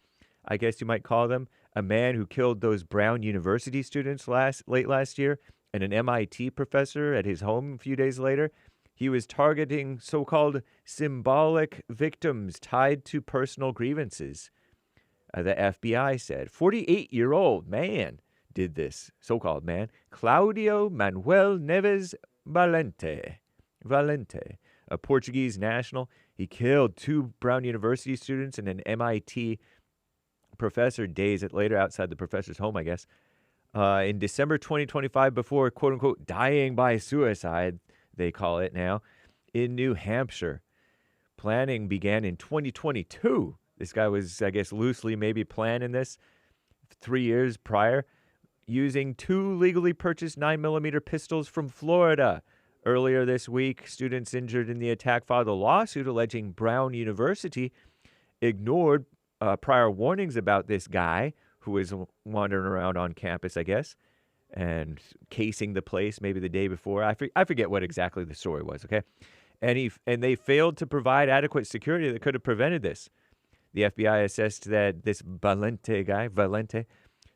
I guess you might call them. A man who killed those Brown University students late last year and an MIT professor at his home a few days later. He was targeting so-called symbolic victims tied to personal grievances, the FBI said. 48-year-old man did this, so-called man, Claudio Manuel Neves Valente, a Portuguese national. He killed 2 Brown University students and an MIT professor days later outside the professor's home, I guess. In December 2025, before, quote-unquote, dying by suicide, they call it now, in New Hampshire. Planning began in 2022. This guy was, I guess, loosely maybe planning this 3 years prior, using 2 legally purchased 9mm pistols from Florida. Earlier this week, students injured in the attack filed a lawsuit alleging Brown University ignored prior warnings about this guy who was wandering around on campus, I guess, and casing the place maybe the day before. I forget what exactly the story was, okay? And they failed to provide adequate security that could have prevented this. The FBI assessed that this Valente,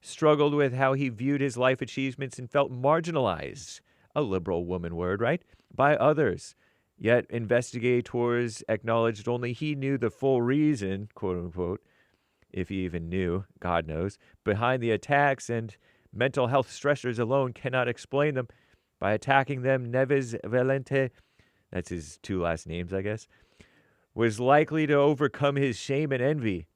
struggled with how he viewed his life achievements and felt marginalized, a liberal woman word, right, by others. Yet investigators acknowledged only he knew the full reason, quote-unquote, if he even knew, God knows, behind the attacks, and mental health stressors alone cannot explain them. By attacking them, Neves Valente, that's his 2 last names, I guess, was likely to overcome his shame and envy.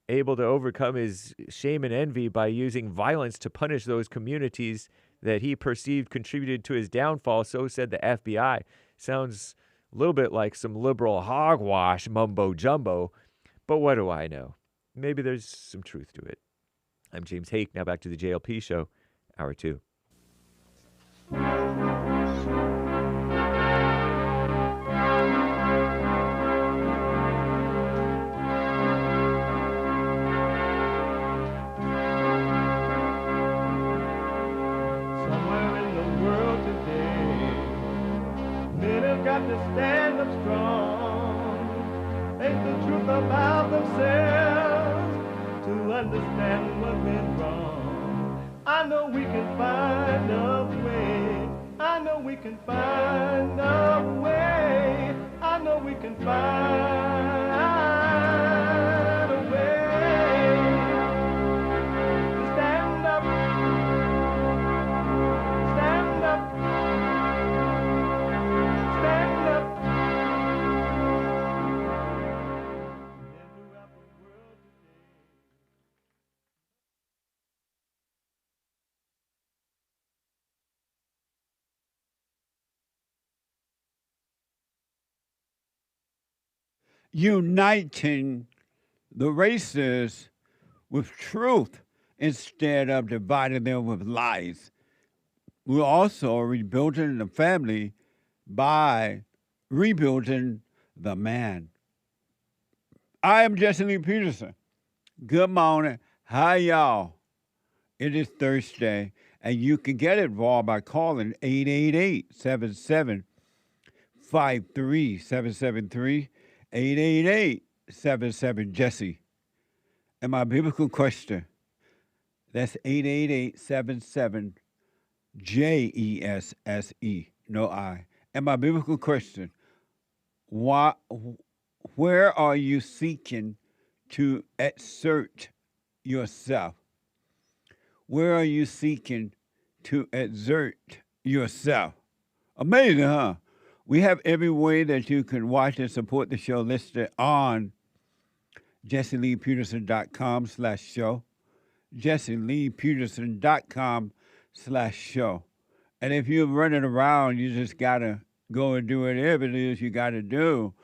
Able to overcome his shame and envy by using violence to punish those communities that he perceived contributed to his downfall, so said the FBI. Sounds a little bit like some liberal hogwash mumbo-jumbo, but what do I know? Maybe there's some truth to it. I'm James Hake. Now back to the JLP Show, Hour 2. to stand up strong, face the truth about themselves, to understand what went wrong. I know we can find a way. I know we can find a way. I know we can find a way to stand up, stand up, stand up. Uniting the races with truth instead of dividing them with lies. We're also rebuilding the family by rebuilding the man. I am Jasmine Peterson. Good morning. Hi, y'all. It is Thursday, and you can get involved by calling 888-77-53773, 888-77-JESSE. And my biblical question, that's 888-77-JESSE, no I. And my biblical question, where are you seeking to exert yourself? Where are you seeking to exert yourself? Amazing, huh? We have every way that you can watch and support the show listed on JesseLeePeterson.com/show, JesseLeePeterson.com/show. And if you're running around, you just got to go and do whatever it is you got to do.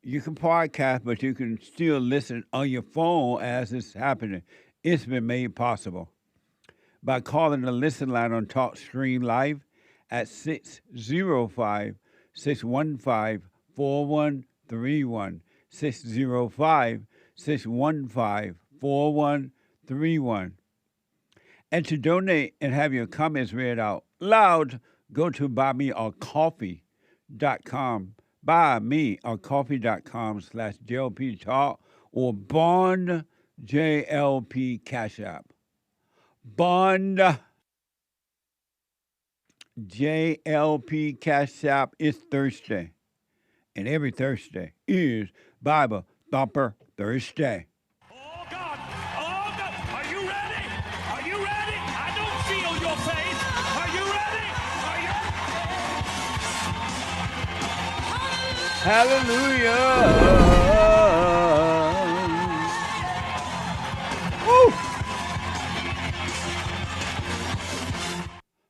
You can podcast, but you can still listen on your phone as it's happening. It's been made possible by calling the listen line on TalkStream Live at 605-615-4131, 605-615-4131. And to donate and have your comments read out loud, go to buymeacoffee.com, buymeacoffee.com/JLP Talk or Bond JLP Cash App. Bond JLP Cash App is Thursday, and every Thursday is Bible Thumper Thursday. Oh, God! Oh, God! Are you ready? Are you ready? I don't feel your faith. Are you ready? Are you Hallelujah! Woo!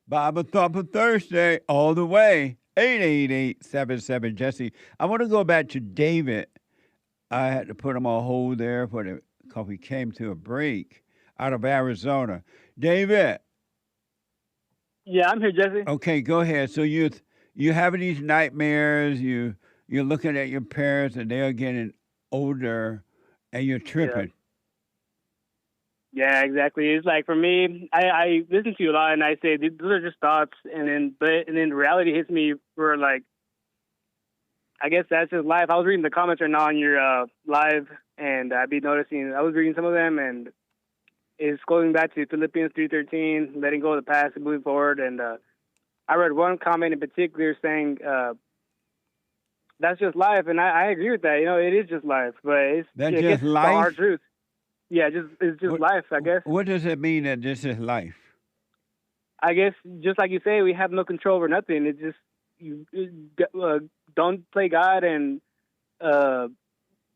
Bible Thumper Thursday, all the way, 888-77-JESSE. I want to go back to David. I had to put him on hold there because we came to a break out of Arizona. David. Yeah, I'm here, Jesse. Okay, go ahead. So you having these nightmares, you're looking at your parents and they're getting older and you're tripping. Yeah, exactly. It's like for me, I listen to you a lot, and I say those are just thoughts, and then reality hits me for like, I guess that's just life. I was reading the comments right now on your live, and I'd be noticing I was reading some of them, and it's going back to Philippians 3:13, letting go of the past and moving forward. And I read one comment in particular saying that's just life, and I agree with that. You know, it is just life, but it's just life. The hard truth. Yeah, it's just life, I guess. What does it mean that this is life? I guess, just like you say, we have no control over nothing. It's just, don't play God, and I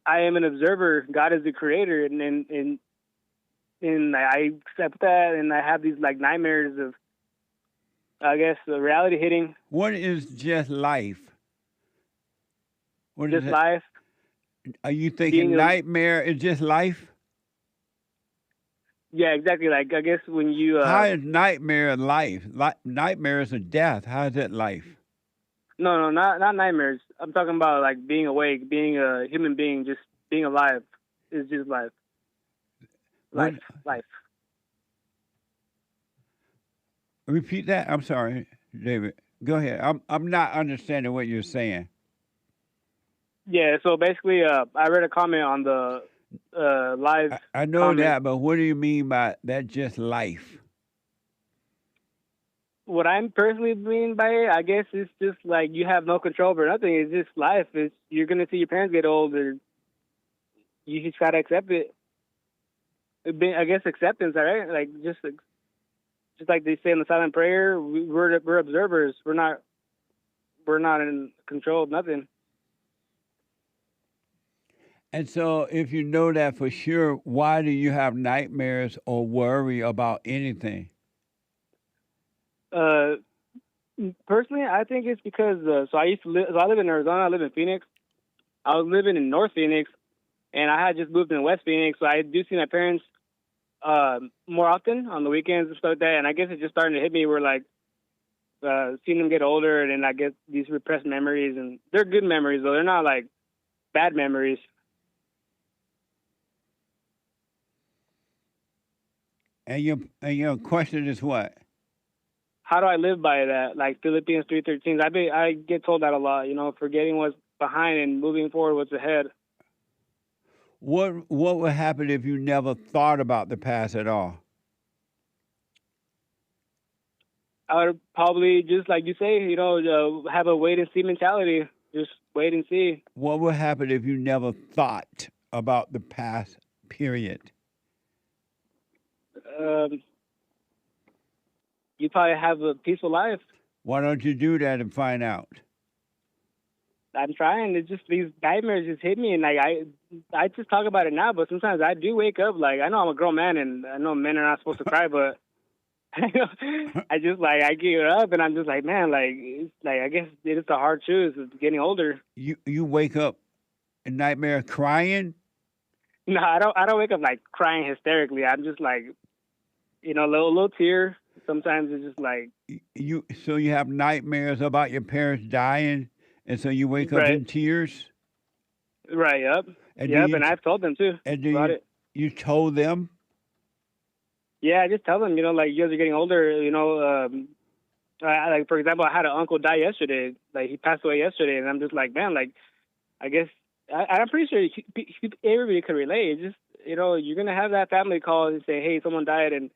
am an observer. God is the creator, and I accept that, and I have these, like, nightmares of, I guess, the reality hitting. What is just life? What just life? Are you thinking nightmare is just life? Yeah, exactly. Like, I guess when you... How is nightmare life? Nightmare is a death. How is that life? No, not nightmares. I'm talking about, like, being awake, being a human being, just being alive is just life. Life. Repeat that. I'm sorry, David. Go ahead. I'm not understanding what you're saying. Yeah, so basically, I read a comment on the live. I know comment. that, but what do you mean by that? Just life? What I'm personally mean by it, I guess it's just like you have no control over nothing. It's just life. You're gonna see your parents get older. You just gotta accept it. I guess acceptance, all right? Like just like they say in the silent prayer, we're observers. We're not in control of nothing. And so, if you know that for sure, why do you have nightmares or worry about anything? Personally, I think it's because so I live in Arizona. I live in Phoenix. I was living in North Phoenix, and I had just moved in West Phoenix, so I do see my parents more often on the weekends and stuff like that. And I guess it's just starting to hit me where like seeing them get older, and then I get these repressed memories, and they're good memories though. They're not like bad memories. And your question is what? How do I live by that? Like Philippians 3:13. I get told that a lot. Forgetting what's behind and moving forward what's ahead. What would happen if you never thought about the past at all? I would probably just like you say, have a wait and see mentality. Just wait and see. What would happen if you never thought about the past? Period. You probably have a peaceful life. Why don't you do that and find out? I'm trying. It's just these nightmares just hit me, and like I just talk about it now, but sometimes I do wake up. Like I know I'm a grown man, and I know men are not supposed to cry, but I just like I get up, and I'm just like, man, like it's like I guess it's a hard truth. It's getting older. You wake up in nightmare crying? No, I don't wake up like crying hysterically. I'm just like, a little tear. Sometimes it's just like So you have nightmares about your parents dying, and so you wake up in tears. Right. Yep. And I've told them too about it. You told them? Yeah, I just tell them. Like you guys are getting older. Like for example, I had an uncle die yesterday. Like he passed away yesterday, and I'm just like, man, like I guess I'm pretty sure everybody could relate. It's just you're gonna have that family call and say, hey, someone died, and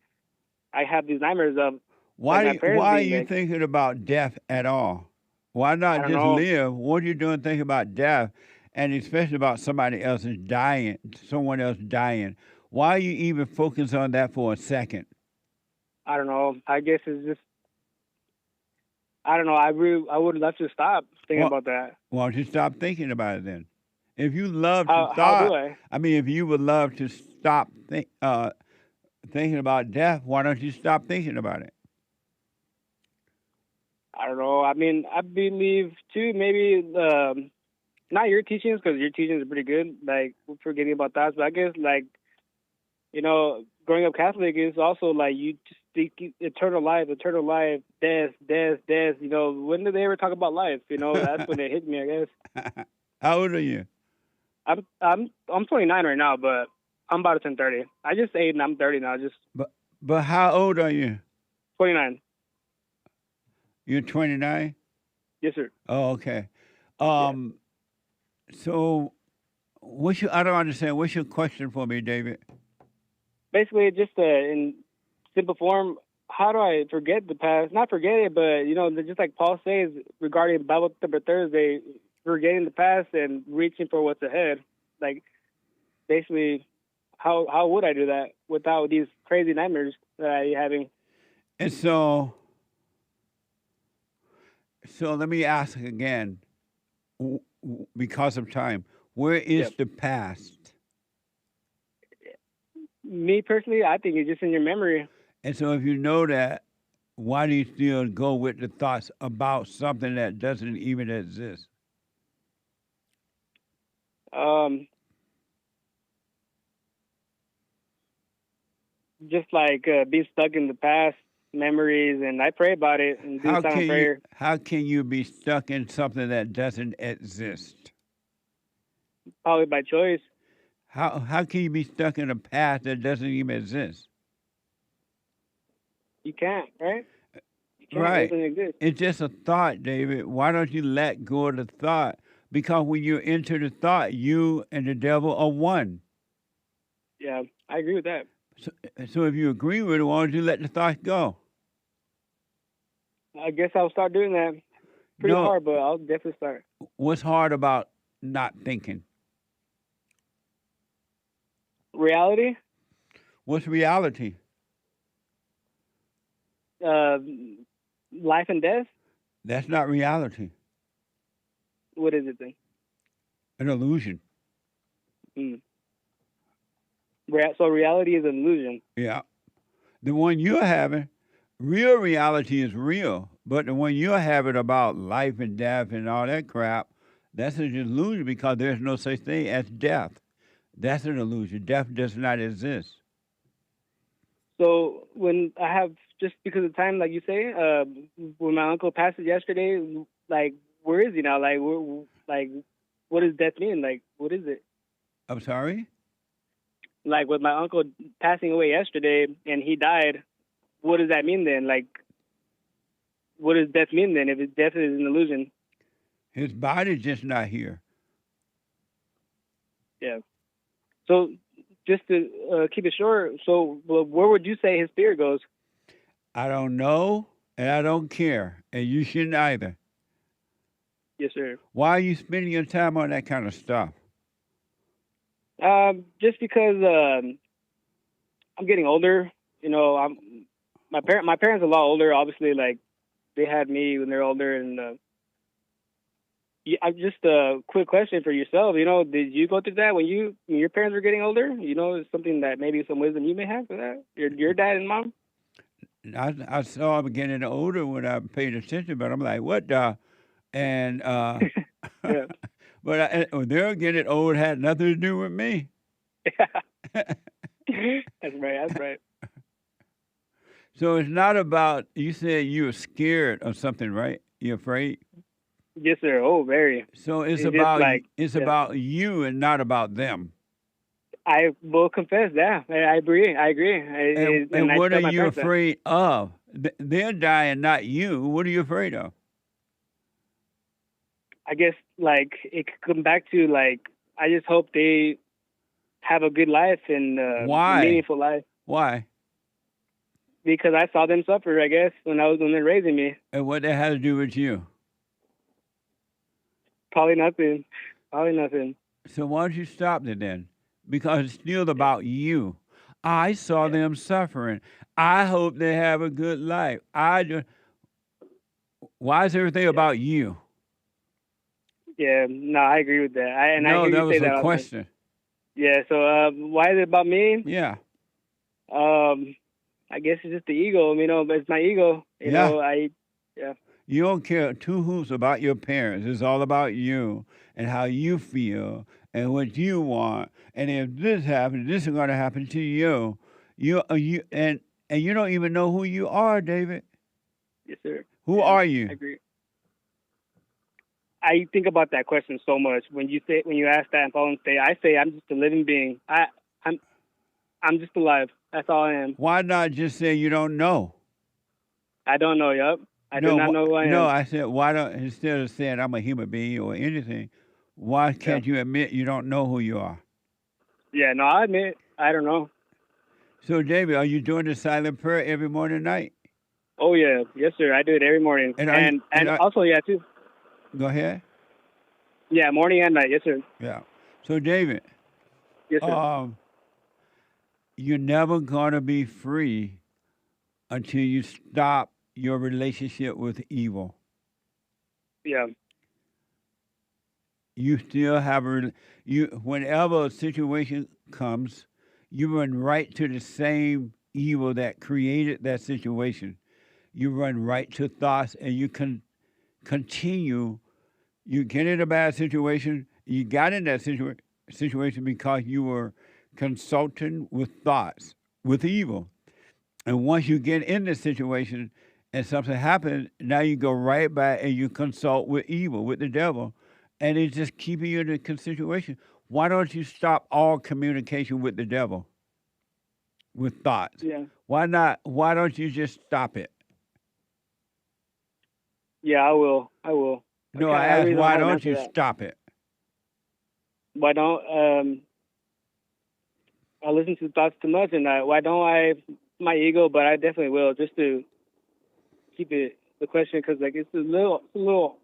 I have these nightmares of. Why are you thinking about death at all? Why not just live? What are you doing thinking about death, and especially about somebody else dying, someone else dying? Why are you even focused on that for a second? I don't know. I guess it's just. I don't know. I would love to stop thinking about that. Why don't you stop thinking about it then? If you love to stop, how do I? I mean, if you would love to stop thinking about death, why don't you stop thinking about it? I don't know. I mean, I believe too. Maybe not your teachings, because your teachings are pretty good. Like forgetting about that, but I guess like growing up Catholic is also like you just think eternal life, death. When did they ever talk about life? That's when it hit me, I guess. How old are you? I'm 29 right now, but I'm about to turn 30. I just ate and I'm 30 now. But how old are you? 29. You're 29? Yes, sir. Oh, okay. So I don't understand. What's your question for me, David? Basically, just in simple form, how do I forget the past? Not forget it, but, just like Paul says regarding Bible Thumper Thursday, forgetting the past and reaching for what's ahead. Like, basically, how would I do that without these crazy nightmares that I'm having? And so let me ask again, because of time, where is the past? Me personally, I think it's just in your memory. And so if you know that, why do you still go with the thoughts about something that doesn't even exist? Just like being stuck in the past memories, and I pray about it and do silent prayer. How can you be stuck in something that doesn't exist? Probably by choice. How can you be stuck in a past that doesn't even exist? You can't, right? You can't. Right. It doesn't exist. It's just a thought, David. Why don't you let go of the thought? Because when you enter the thought, you and the devil are one. Yeah, I agree with that. So if you agree with it, why don't you let the thought go? I guess I'll start doing that. Pretty hard, but I'll definitely start. What's hard about not thinking? Reality? What's reality? Life and death? That's not reality. What is it then? An illusion. So reality is an illusion. Yeah. The one you're having, real reality is real. But the one you're having about life and death and all that crap, that's an illusion because there's no such thing as death. That's an illusion. Death does not exist. So when I have, just because of time, like you say, when my uncle passed yesterday, like, where is he now? Like, what does death mean? Like, what is it? I'm sorry? Like, with my uncle passing away yesterday and he died, what does that mean then? Like, what does death mean then if death is an illusion? His body's just not here. Yeah. So just to keep it short, so where would you say his spirit goes? I don't know, and I don't care, and you shouldn't either. Yes, sir. Why are you spending your time on that kind of stuff? Just because I'm getting older. You know, my parents are a lot older. Obviously, like they had me when they're older, and I'm just a quick question for yourself. You know, did you go through that when your parents were getting older? You know, it's something that maybe some wisdom you may have for that. Your dad and mom. I saw them getting older when I paid attention, but I'm like, what the? And Yeah. but they're getting old had nothing to do with me. That's right. That's right. So it's not about, you said you were scared of something, right? You're afraid? Yes, sir. Oh, very. So it's just about like, about you and not about them. I will confess that. I agree. And what are you afraid of? They're dying, not you. What are you afraid of? I guess, like, it could come back to, like, I just hope they have a good life and Why? meaningful life. Why? Because I saw them suffer, I guess, when they're raising me. And what that had to do with you? Probably nothing. Probably nothing. So why don't you stop it then? Because it's still about you. I saw them suffering. I hope they have a good life. Why is everything about you? Yeah, no, I agree with that. I hear that you was say a that question. Yeah, so why is it about me? Yeah. I guess it's just the ego. You know, it's my ego. You know, You don't care two hoots about your parents. It's all about you and how you feel and what you want. And if this happens, this is going to happen to you. And you don't even know who you are, David. Yes, sir. Who are you? I agree. I think about that question so much. When you ask that in Fallen State, I say I'm just a living being. I'm just alive. That's all I am. Why not just say you don't know? I don't know. Yup. I do not know who I am. No, I said why don't, instead of saying I'm a human being or anything, why can't you admit you don't know who you are? Yeah, no, I admit I don't know. So, David, are you doing the silent prayer every morning and night? Oh yeah, yes sir. I do it every morning, and also too. Go ahead. Yeah, morning and night. Yes, sir. Yeah. So, David. Yes, sir. You're never going to be free until you stop your relationship with evil. Yeah. You still have whenever a situation comes, you run right to the same evil that created that situation. You run right to thoughts, and you can continue. You get in a bad situation. You got in that situation because you were consulting with thoughts, with evil. And once you get in this situation and something happens, now you go right back and you consult with evil, with the devil, and it's just keeping you in the situation. Why don't you stop all communication with the devil, with thoughts? Yeah. Why not? Why don't you just stop it? Yeah, I will. No, I asked, why don't you stop it? why don't I listen to thoughts too much, and why don't I my ego? But I definitely will, just to keep it the question, because like it's a little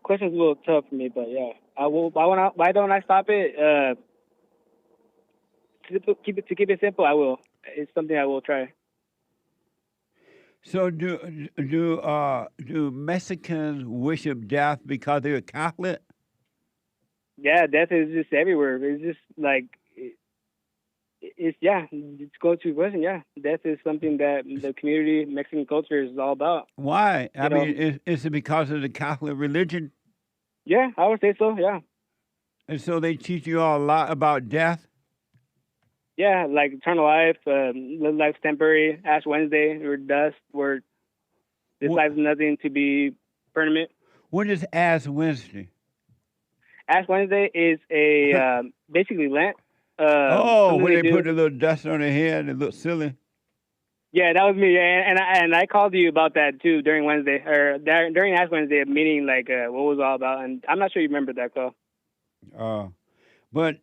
question's a little tough for me. But yeah, I will. Why don't I stop it? To keep it simple, I will. It's something I will try. So do Mexicans worship death because they're Catholic? Yeah, death is just everywhere. It's just like it's go-to question. Yeah, death is something that the community, Mexican culture, is all about. Why? I mean, is it because of the Catholic religion? Yeah, I would say so. Yeah. And so they teach you all a lot about death. Yeah, like eternal life, life's temporary, Ash Wednesday, or dust, where this life's nothing to be permanent. What is Ash Wednesday? Ash Wednesday is a basically Lent. When they put a little dust on their head, it looks silly. Yeah, that was me, and I called you about that too during Wednesday or during Ash Wednesday, meeting like what was it all about, and I'm not sure you remember that call. But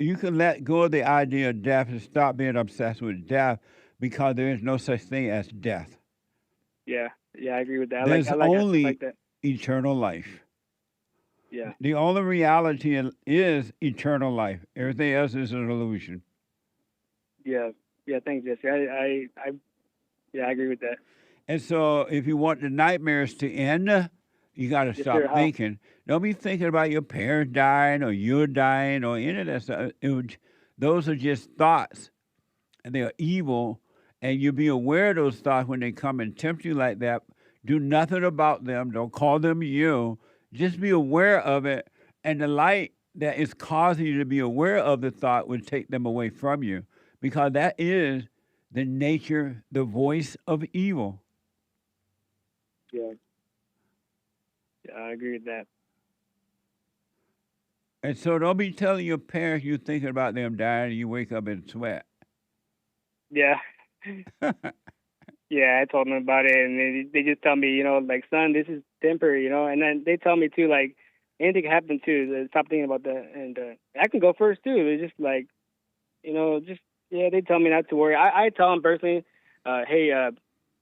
you can let go of the idea of death and stop being obsessed with death, because there is no such thing as death. Yeah, I agree with that. There's only like that. Eternal life. Yeah. The only reality is eternal life. Everything else is an illusion. Yeah, thanks, Jesse. I agree with that. And so if you want the nightmares to end, you got to stop thinking. Don't be thinking about your parents dying or you dying or any of that stuff. Those are just thoughts, and they are evil, and you be aware of those thoughts when they come and tempt you like that. Do nothing about them. Don't call them you. Just be aware of it, and the light that is causing you to be aware of the thought will take them away from you, because that is the nature, the voice of evil. Yeah, I agree with that. And so don't be telling your parents you're thinking about them dying and you wake up in sweat. Yeah. Yeah, I told them about it, and they just tell me, like, son, this is temporary, and then they tell me too, like, anything can happen too. Stop thinking about that, and I can go first too. It's just like, they tell me not to worry. I tell them personally, hey,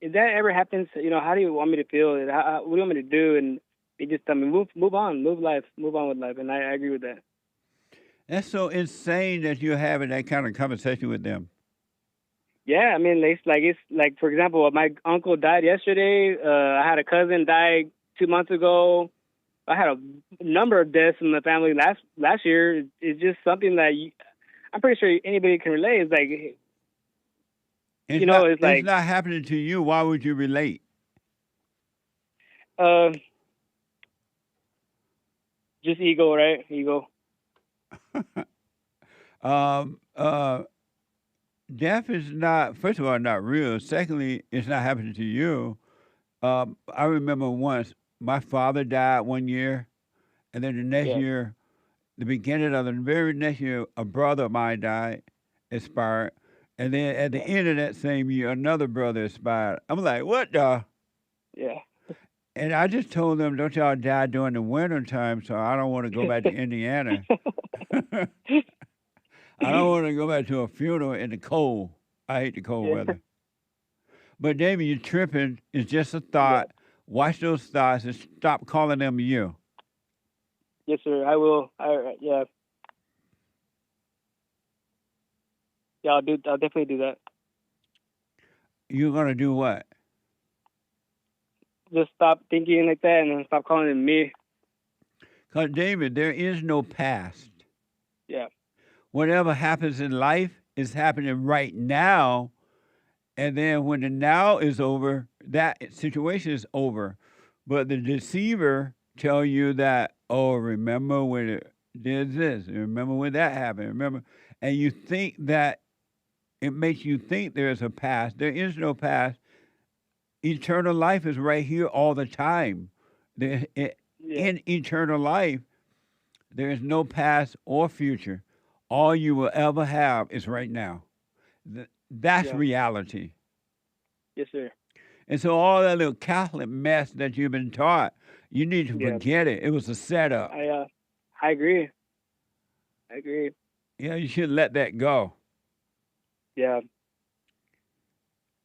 if that ever happens, how do you want me to feel? What do you want me to do? And they just tell me, move on, move on with life, and I agree with that. That's so insane that you're having that kind of conversation with them. Yeah, I mean, it's like for example, my uncle died yesterday. I had a cousin die 2 months ago. I had a number of deaths in the family last year. It's just something that I'm pretty sure anybody can relate. It's like, it's not happening to you. Why would you relate? Just ego, right? Ego. Death is not, first of all, not real. Secondly, it's not happening to you. I remember once my father died one year, and then the next year, the beginning of the very next year, a brother of mine died, expired. And then at the end of that same year, another brother expired. I'm like, what the? Yeah. And I just told them, don't y'all die during the winter time, so I don't want to go back to Indiana. I don't want to go back to a funeral in the cold. I hate the cold weather. But David, you're tripping. It's just a thought. Yeah. Watch those thoughts and stop calling them you. Yes, sir. I will. Yeah. Yeah, I'll definitely do that. You're gonna do what? Just stop thinking like that and then stop calling them me. Because David, there is no past. Yeah. Whatever happens in life is happening right now, and then when the now is over, that situation is over. But the deceiver tell you that, oh, remember when it did this, remember when that happened, remember, and you think that it makes you think there's a past. There is no past. Eternal life is right here all the time. In eternal life, there is no past or future. All you will ever have is right now. That's reality. Yes, sir. And so all that little Catholic mess that you've been taught, you need to forget it. It was a setup. I agree. Yeah, you should let that go. Yeah.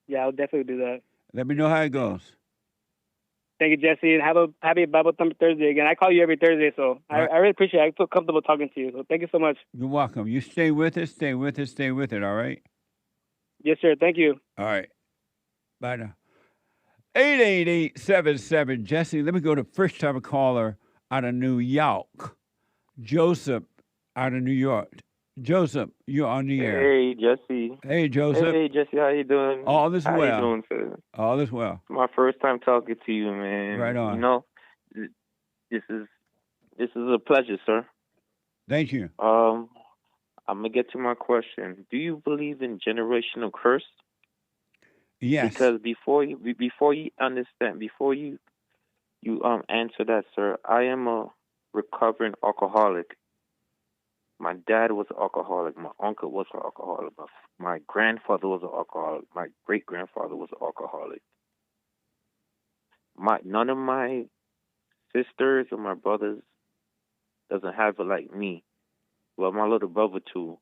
Yeah, I'll definitely do that. Let me know how it goes. Thank you, Jesse. And have a happy Bible Thumper Thursday again. I call you every Thursday, so Right. I really appreciate it. I feel comfortable talking to you. So thank you so much. You're welcome. You stay with it, stay with it, stay with it, all right? Yes, sir. Thank you. All right. Bye now. 888-77 Jesse. Let me go to first time caller out of New York. Joseph out of New York. Joseph, you're on the air. Hey, Jesse. Hey, Joseph. Hey, Jesse, how you doing? All is well. How you doing, sir? All is well. My first time talking to you, man. Right on. You know, this is a pleasure, sir. Thank you. I'm gonna get to my question. Do you believe in generational curse? Yes. Because before you understand, before you answer that, sir, I am a recovering alcoholic. My dad was an alcoholic. My uncle was an alcoholic. My grandfather was an alcoholic. My great-grandfather was an alcoholic. None of my sisters or my brothers doesn't have it like me. Well, my little brother too.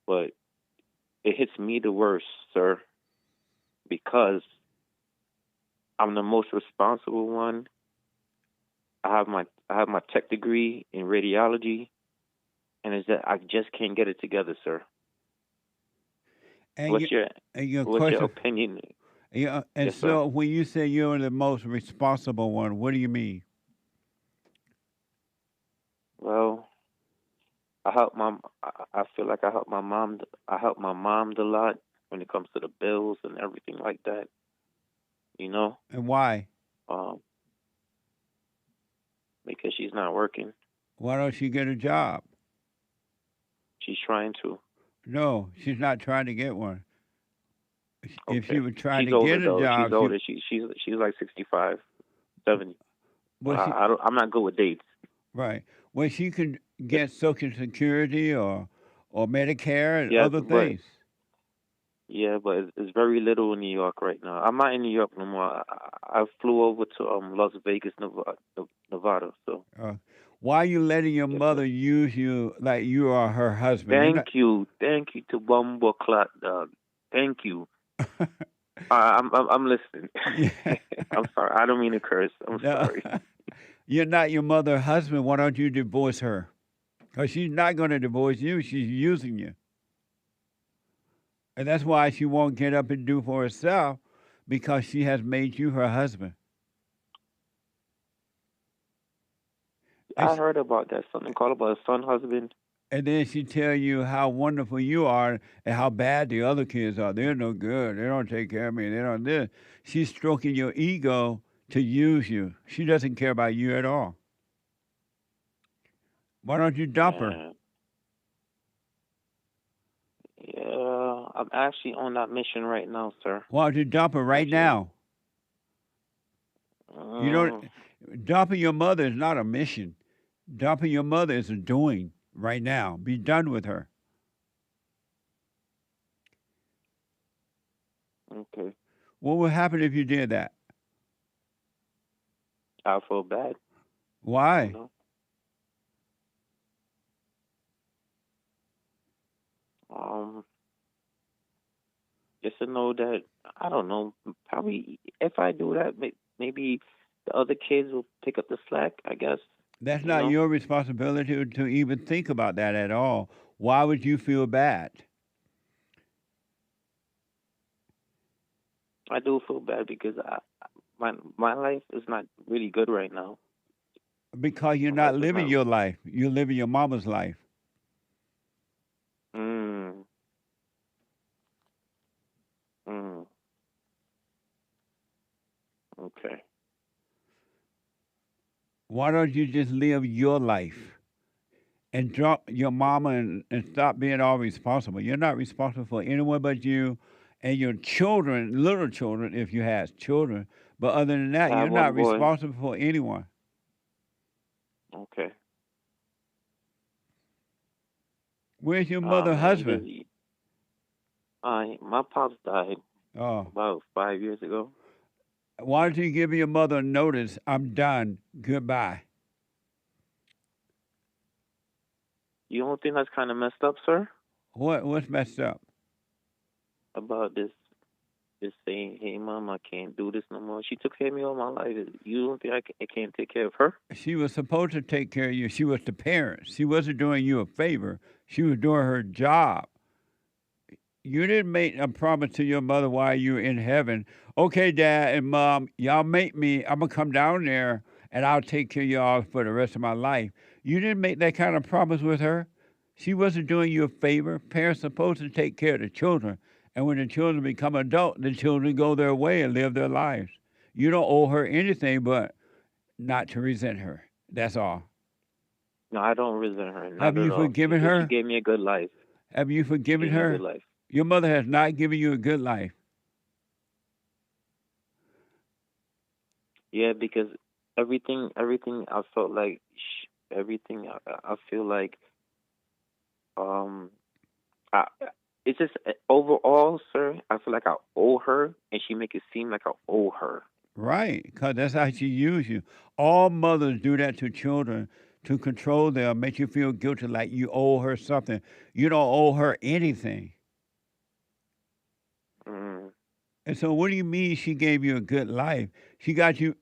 But it hits me the worst, sir, because I'm the most responsible one. I have my tech degree in radiology. And is that I just can't get it together, sir. And what's your opinion? Yeah, and yes, so sir. when you say you're the most responsible one, what do you mean? Well, I feel like I help my mom. I help my mom a lot when it comes to the bills and everything like that. You know. And why? Because she's not working. Why don't she get a job? She's trying to. No, she's not trying to get one. Okay. If she were trying she's to older, get a job, she's older. She's like 65, 70. Well, I'm not good with dates. Right. Well, she could get Social Security or Medicare and other things. Yeah, but it's very little in New York right now. I'm not in New York no more. I flew over to Las Vegas, Nevada. So. Why are you letting your mother use you like you are her husband? Thank you to Bumbo Clot, dog. Thank you. I'm listening. I'm sorry. I don't mean to curse. I'm sorry. You're not your mother's husband. Why don't you divorce her? Because she's not going to divorce you. She's using you. And that's why she won't get up and do for herself, because she has made you her husband. I heard about that, something called about a son husband. And then she tell you how wonderful you are and how bad the other kids are. They're no good. They don't take care of me. They don't this. She's stroking your ego to use you. She doesn't care about you at all. Why don't you dump her? Yeah, I'm actually on that mission right now, sir. Why don't you dump her right now? You don't. Dumping your mother is not a mission. Dumping your mother is a doing right now. Be done with her. Okay. What would happen if you did that? I feel bad. Why? You know? Just to know that, I don't know, probably if I do that, maybe the other kids will pick up the slack, I guess. That's not your responsibility to even think about that at all. Why would you feel bad? I do feel bad because my life is not really good right now. Because you're not living your life. You're living your mama's life. Okay. Why don't you just live your life and drop your mama and stop being all responsible? You're not responsible for anyone but you and your children, little children, if you have children. But other than that, you're not responsible for anyone. Okay. Where's your mother's husband? My pops died about 5 years ago. Why don't you give your mother notice? I'm done. Goodbye. You don't think that's kind of messed up, sir? What's messed up? About this saying, hey, Mom, I can't do this no more. She took care of me all my life. You don't think I can't take care of her? She was supposed to take care of you. She was the parent. She wasn't doing you a favor. She was doing her job. You didn't make a promise to your mother while you were in heaven. Okay, Dad and Mom, y'all make me. I'm going to come down there, and I'll take care of y'all for the rest of my life. You didn't make that kind of promise with her. She wasn't doing you a favor. Parents are supposed to take care of the children. And when the children become adult, the children go their way and live their lives. You don't owe her anything but not to resent her. That's all. No, I don't resent her. Not Have you at all. forgiven Because her? She gave me a good life. Have you forgiven She gave me a her? good life. Your mother has not given you a good life. Yeah, because everything I felt like, everything I feel like, it's just overall, sir, I feel like I owe her, and she make it seem like I owe her. Right, because that's how she used you. All mothers do that to children to control them, make you feel guilty like you owe her something. You don't owe her anything. And so what do you mean she gave you a good life? She got you,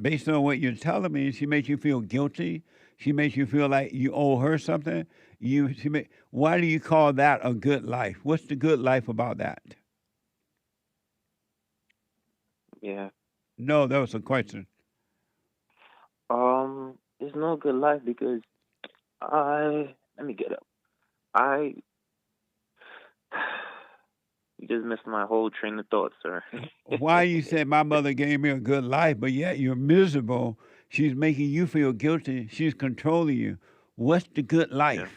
based on what you're telling me, she made you feel guilty. She makes you feel like you owe her something. Why do you call that a good life? What's the good life about that? Yeah. No, that was a question. There's no good life because let me get up. You just missed my whole train of thought, sir. Why you said my mother gave me a good life, but yet you're miserable. She's making you feel guilty. She's controlling you. What's the good life? Yeah.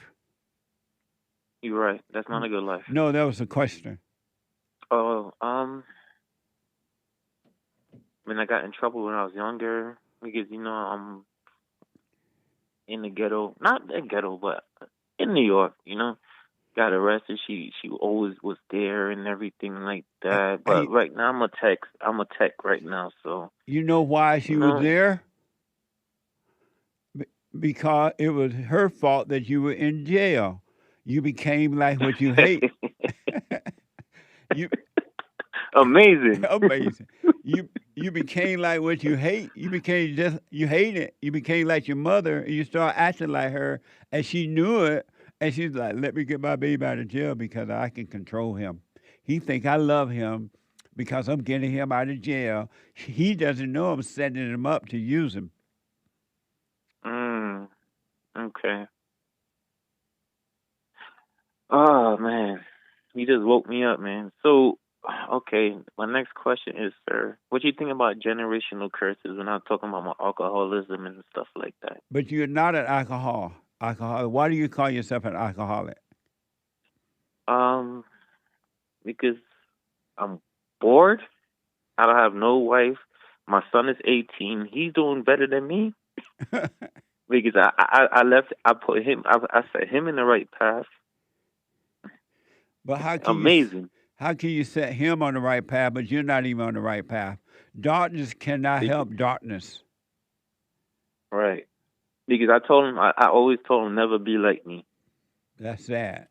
You're right. That's not a good life. No, that was a question. Oh, when I got in trouble when I was younger, because, I'm in the ghetto. Not the ghetto, but in New York, got arrested. She always was there and everything like that. But right now I'm a tech right now, so. You know why she was there? Because it was her fault that you were in jail. You became like what you hate. Amazing. Amazing. You became like what you hate. You hate it. You became like your mother, and you start acting like her, and she knew it. And she's like, let me get my baby out of jail because I can control him. He think I love him because I'm getting him out of jail. He doesn't know I'm setting him up to use him. Okay. Oh, man. You just woke me up, man. So, okay, my next question is, sir, what do you think about generational curses when I'm talking about my alcoholism and stuff like that? But you're not an alcoholic. Why do you call yourself an alcoholic? Because I'm bored. I don't have no wife. My son is 18. He's doing better than me. Because I set him in the right path. But how can how can you set him on the right path, but you're not even on the right path? Darkness cannot help darkness. Right. Because I told him, I always told him never be like me. That's sad.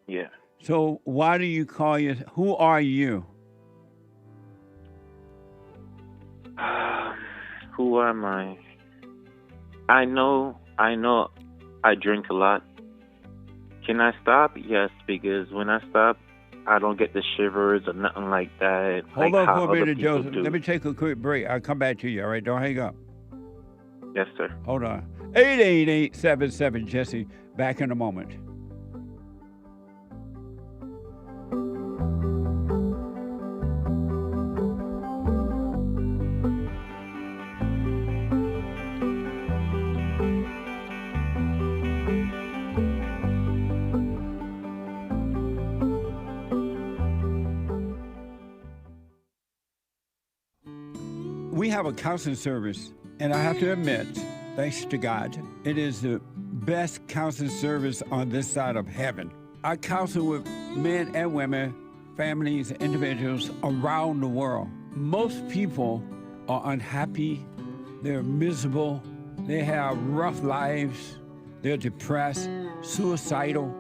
Yeah. So why do you call who are you? Who am I? I know I drink a lot. Can I stop? Yes, because when I stop, I don't get the shivers or nothing like that. Hold on for a minute, Joseph. Let me take a quick break. I'll come back to you, all right? Don't hang up. Yes, sir. Hold on. 888-77-JESSE. Back in a moment. We have a counseling service, and I have to admit, thanks to God, it is the best counseling service on this side of heaven. I counsel with men and women, families, individuals around the world. Most people are unhappy, they're miserable, they have rough lives, They're depressed, suicidal,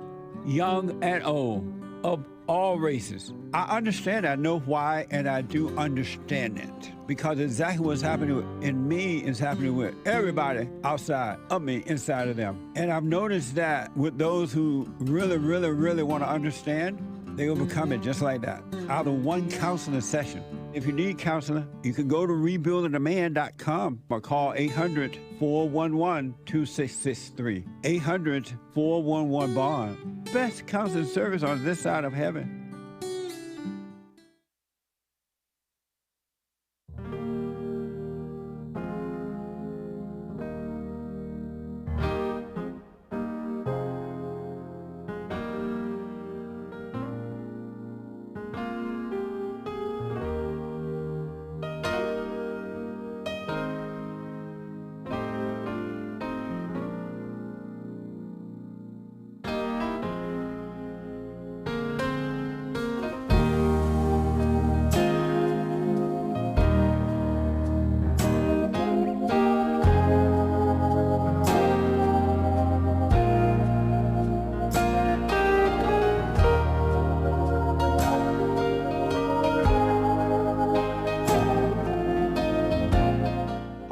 young and old, of all races. I understand, I know why, and I do understand it. Because exactly what's happening in me is happening with everybody outside of me, inside of them. And I've noticed that with those who really, really, really want to understand, they overcome it just like that, out of one counseling session. If you need counseling, you can go to rebuildingtheman.com or call 800-411-2663. 800-411-BOND. Best counseling service on this side of heaven.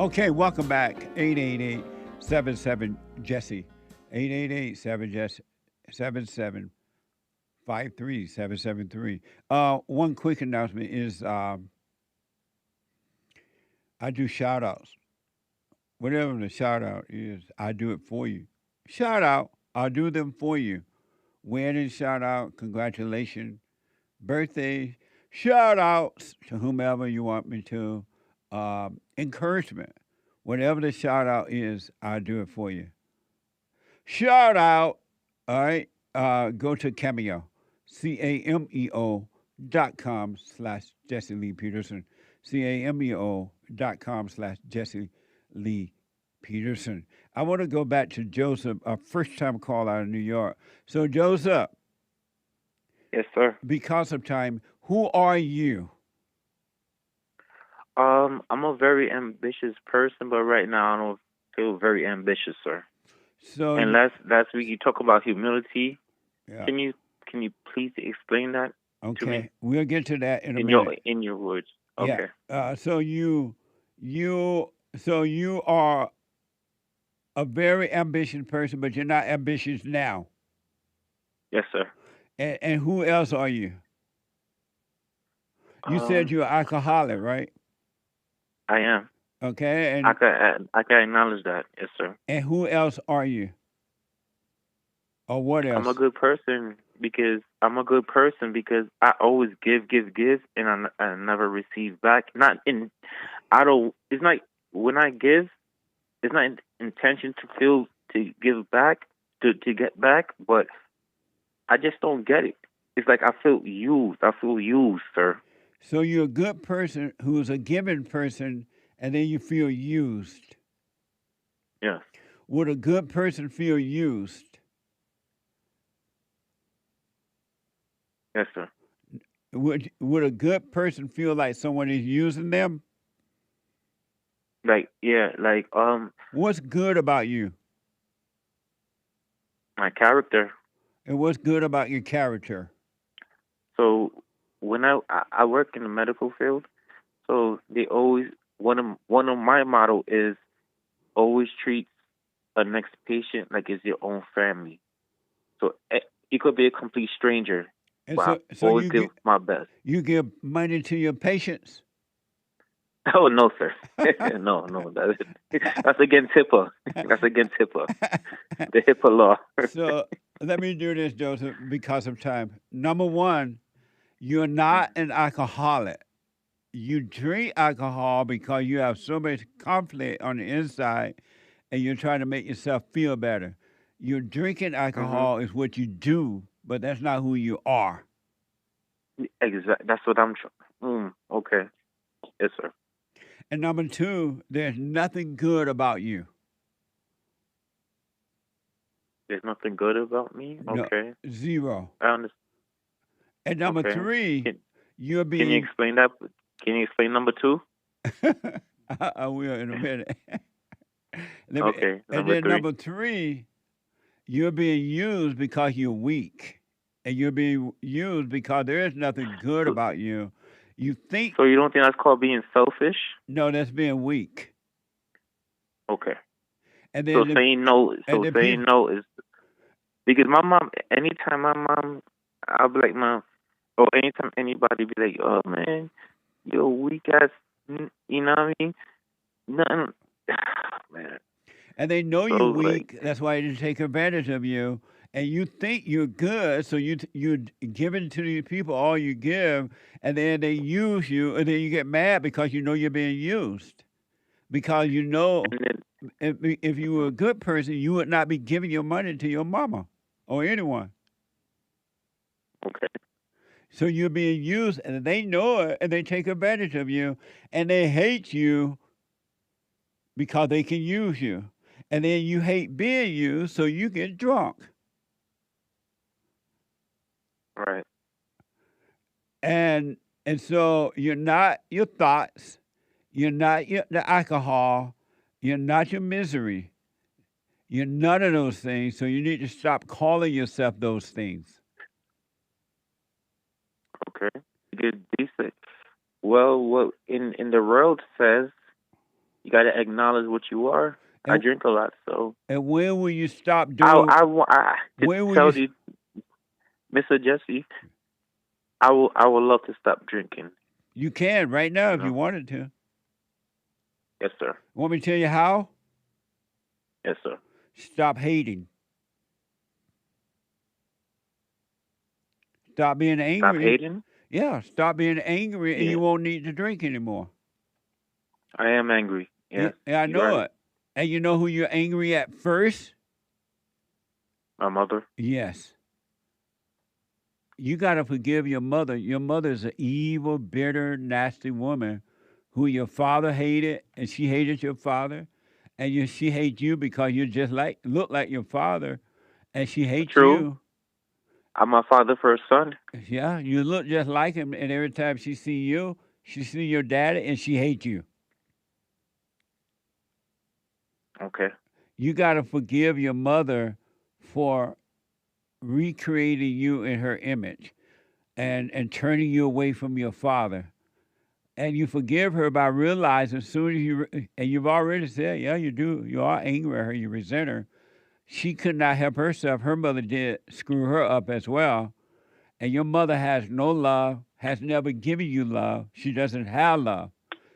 Okay, welcome back. 888-77-JESSE. 888-77-53773. One quick announcement is I do shout-outs. Whatever the shout-out is, I do it for you. Shout-out, I'll do them for you. Wedding shout-out, congratulations. Birthday shout-outs to whomever you want me to. Encouragement. Whatever the shout out is, I'll do it for you. Shout out, all right? Go to Cameo, CAMEO.com/Jesse Lee Peterson, CAMEO.com/Jesse Lee Peterson. I want to go back to Joseph, a first time call out of New York. So, Joseph. Yes, sir. Because of time, who are you? I'm a very ambitious person, but right now I don't feel very ambitious, sir. So, and last week you talked about humility. Yeah. Can you please explain that to me? Okay, we'll get to that in a minute. In your words. Okay. Yeah. So you are a very ambitious person, but you're not ambitious now. Yes, sir. And who else are you? You said you're an alcoholic, right? I am. Okay, and I can acknowledge that. Yes, sir. And who else are you? Or what else? I'm a good person because I always give, and I never receive back. It's not when I give, it's not intention to give back, to get back, but I just don't get it. It's like I feel used, sir. So you're a good person who's a giving person, and then you feel used. Yes. Would a good person feel used? Yes, sir. Would a good person feel like someone is using them? What's good about you? My character. And what's good about your character? So when I work in the medical field, so they always one of my motto is always treat a next patient like it's your own family. So it could be a complete stranger, but I always give my best. You give money to your patients? Oh no, sir. no, that's against HIPAA. That's against HIPAA. The HIPAA law. So let me do this, Joseph, because of time. Number one, you're not an alcoholic. You drink alcohol because you have so much conflict on the inside and you're trying to make yourself feel better. You're drinking alcohol is what you do, but that's not who you are. Exactly. That's what I'm trying. Okay. Yes, sir. And number two, there's nothing good about you. There's nothing good about me? Okay. No, zero. I understand. And number three, you're being... Can you explain that? Can you explain number two? I will in a minute. Okay. And then number three, you're being used because you're weak, and you're being used because there is nothing good about you. You think. So you don't think that's called being selfish? No, that's being weak. Okay. And So then saying no. So saying no is because my mom. Anytime my mom, I'll be like, Mom, or anytime anybody be like, oh man, you're weak ass. You know what I mean? Nothing. Man. And they know you're weak. That's why they take advantage of you. And you think you're good, so you give it to these people all you give, and then they use you, and then you get mad because you know you're being used. Because you know, if you were a good person, you would not be giving your money to your mama or anyone. Okay. So you're being used, and they know it, and they take advantage of you, and they hate you because they can use you. And then you hate being used, so you get drunk. Right. And so you're not your thoughts, you're not the alcohol, you're not your misery. You're none of those things, so you need to stop calling yourself those things. Okay. Because they say, well, what in the world says, you got to acknowledge what you are. I drink a lot, so. And when will you stop doing? I tell you, Mr. Jesse, I would love to stop drinking. You can right now if you wanted to. Yes, sir. Want me to tell you how? Yes, sir. Stop hating. Stop being angry. Stop hating? Yeah, stop being angry, and you won't need to drink anymore. I am angry. Yes. Yeah, I know it. And you know who you're angry at first? My mother. Yes. You got to forgive your mother. Your mother is an evil, bitter, nasty woman who your father hated, and she hated your father. And she hates you because you just look like your father, and she hates you. I'm my father's first son. Yeah, you look just like him, and every time she see you, she see your daddy, and she hates you. Okay. You got to forgive your mother for recreating you in her image and turning you away from your father. And you forgive her by realizing as soon as and you've already said, yeah, you do. You are angry at her. You resent her. She could not help herself. Her mother did screw her up as well. And your mother has no love, has never given you love. She doesn't have love.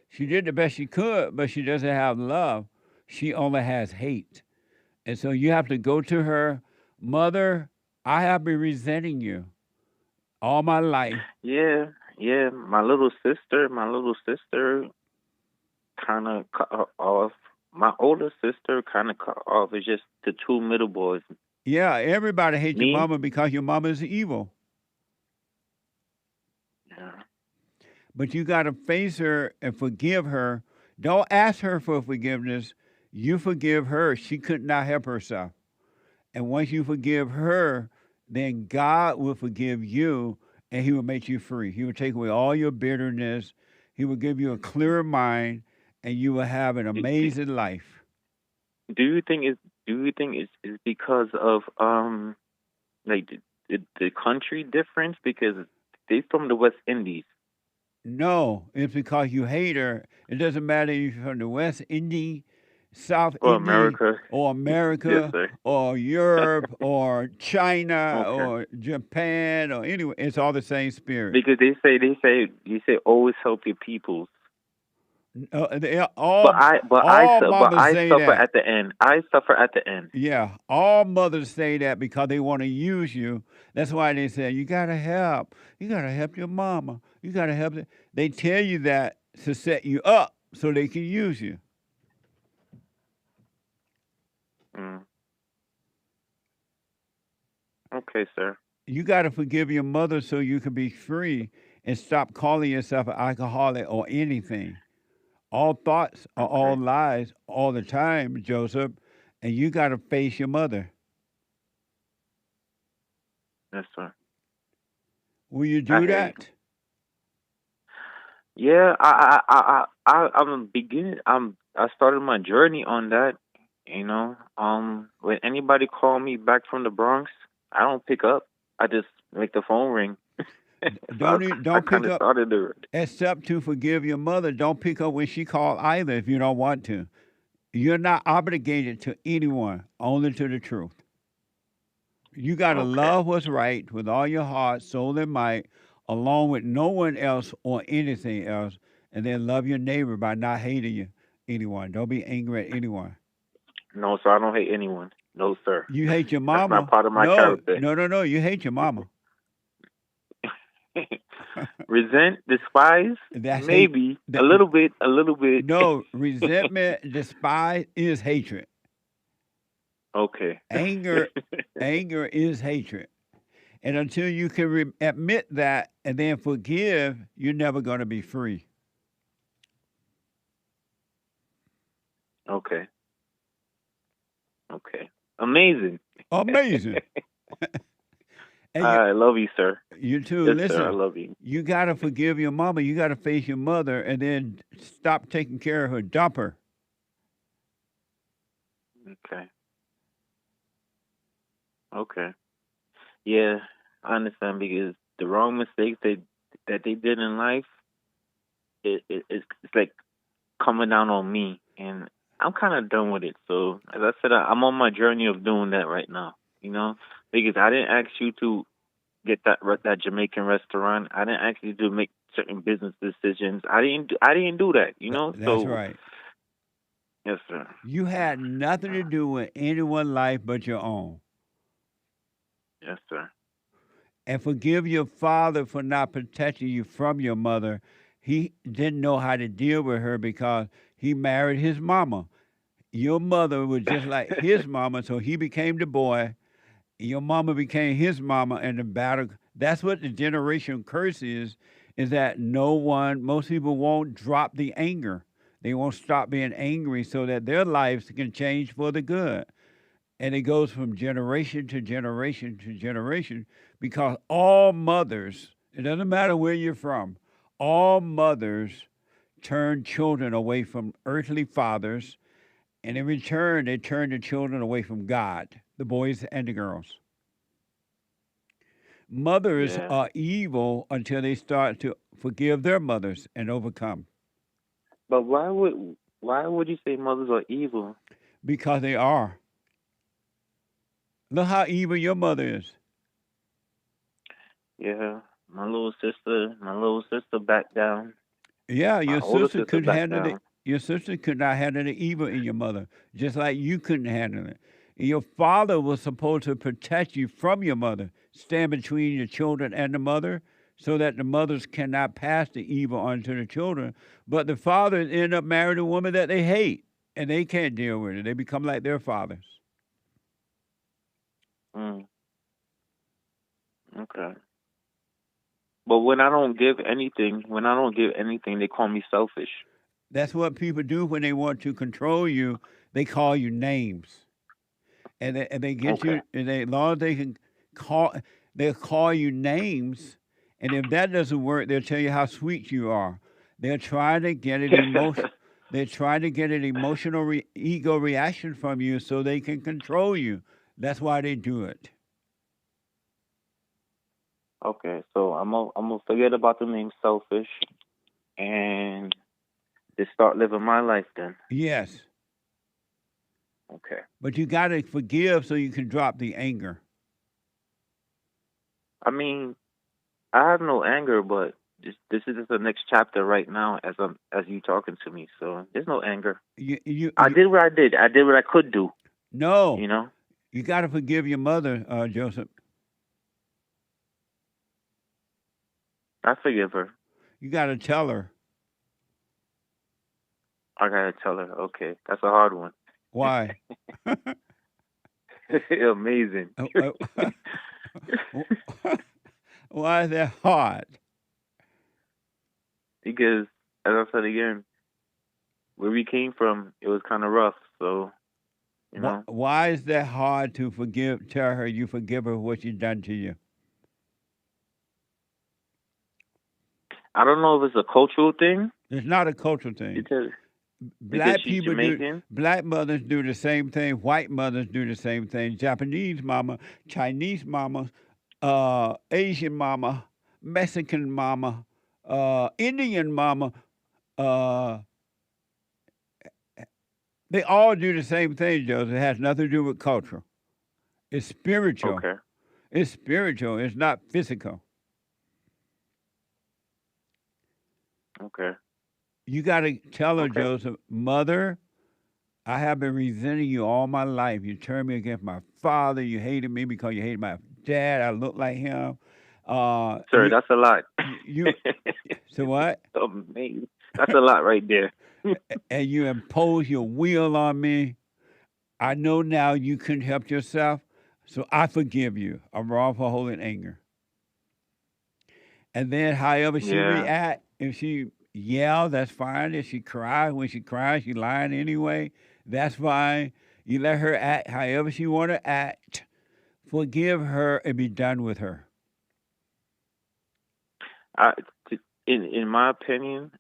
She did the best she could, but she doesn't have love. She only has hate. And so you have to go to her, Mother, I have been resenting you all my life. Yeah. My little sister kind of cut off. My older sister kind of cut off. It's just the two middle boys. Yeah, everybody hates your mama because your mama is evil. Yeah. But you got to face her and forgive her. Don't ask her for forgiveness. You forgive her. She could not help herself. And once you forgive her, then God will forgive you, and he will make you free. He will take away all your bitterness. He will give you a clearer mind, and you will have an amazing life. Do you think it's because of like the country difference? Because they're from the West Indies. No, it's because you hate her. It doesn't matter if you're from the West Indies, South or Indies, America, yes, or Europe, or China, or Japan, or anywhere. It's all the same spirit. Because they say always help your peoples. I suffer at the end. I suffer at the end. Yeah, all mothers say that because they want to use you. That's why they say you gotta help. You gotta help your mama. You gotta help. They tell you that to set you up so they can use you. Okay, sir. You got to forgive your mother so you can be free and stop calling yourself an alcoholic or anything. All thoughts are all lies all the time, Joseph, and you got to face your mother. Yes, sir. Will you do that? Yeah, I'm beginning. I started my journey on that. You know, when anybody call me back from the Bronx, I don't pick up. I just make the phone ring. Don't pick up. Started to, Except to forgive your mother. Don't pick up when she called either if you don't want to. You're not obligated to anyone, only to the truth. You got to love what's right with all your heart, soul, and might, along with no one else or anything else, and then love your neighbor by not hating anyone. Don't be angry at anyone. No, sir, I don't hate anyone. No, sir. You hate your mama. That's not part of my character. No. You hate your mama. Resent, despise, maybe a little bit. No, resentment, despise is hatred. Okay. Anger is hatred. And until you can admit that and then forgive, you're never going to be free. Okay. Amazing. I love you, sir. You too. Yes, Listen, sir, I love you. You got to forgive your mama. You got to face your mother and then stop taking care of her. Dump her. Okay. Yeah, I understand because the wrong mistakes that they did in life, it's like coming down on me, and I'm kind of done with it. So, as I said, I'm on my journey of doing that right now. You know, because I didn't ask you to get that Jamaican restaurant. I didn't ask you to make certain business decisions. I didn't do that. You know, that's right. Yes, sir. You had nothing to do with anyone's life but your own. Yes, sir. And forgive your father for not protecting you from your mother. He didn't know how to deal with her because he married his mama. Your mother was just like his mama, so he became the boy. Your mama became his mama, and the battle. That's what the generation curse is that most people won't drop the anger. They won't stop being angry so that their lives can change for the good. And it goes from generation to generation to generation because all mothers, it doesn't matter where you're from, all mothers turn children away from earthly fathers, and in return, they turn the children away from God, the boys and the girls. Mothers are evil until they start to forgive their mothers and overcome. But why would you say mothers are evil? Because they are. Look how evil your mother is. Yeah, my little sister backed down. Yeah, your sister could handle down. it. Your sister could not handle the evil in your mother, just like you couldn't handle it. Your father was supposed to protect you from your mother, stand between your children and the mother, so that the mothers cannot pass the evil on to the children. But the fathers end up marrying a woman that they hate, and they can't deal with it. They become like their fathers. Okay. But when I don't give anything, they call me selfish. That's what people do when they want to control you. They call you names, and they get you. And as long as they can they'll call you names. And if that doesn't work, they'll tell you how sweet you are. They're trying to get an They're trying to get an emotional ego reaction from you so they can control you. That's why they do it. Okay, so I'm gonna forget about the name selfish, and just start living my life then. Yes. Okay. But you got to forgive so you can drop the anger. I mean, I have no anger, but this is just the next chapter right now as you talking to me. So there's no anger. I did what I did. I did what I could do. No. You know? You got to forgive your mother, Joseph. I forgive her. You got to tell her. I got to tell her. Okay. That's a hard one. Why? Amazing. Why is that hard? Because, as I said again, where we came from, it was kind of rough. So, you know. Why is that hard to forgive? Tell her you forgive her for what she's done to you. I don't know if it's a cultural thing. It's not a cultural thing. Black she's people Jamaican? black mothers do the same thing. White mothers do the same thing. Japanese mama, Chinese mama, Asian mama, Mexican mama, Indian mama. They all do the same thing, Joseph. It has nothing to do with culture. It's spiritual. Okay. It's spiritual. It's not physical. Okay. You got to tell her, Okay. Joseph, Mother, I have been resenting you all my life. You turned me against my father. You hated me because you hated my dad. I look like him. Sir, that's a lot. So what? Amazing. That's a lot right there. And you impose your will on me. I know now you couldn't help yourself, so I forgive you. I'm wrong for holding anger. And then however she react, if she yell, that's fine. If she cries, when she cries, she lying anyway, that's fine. You let her act however she want to act. Forgive her and be done with her. In my opinion,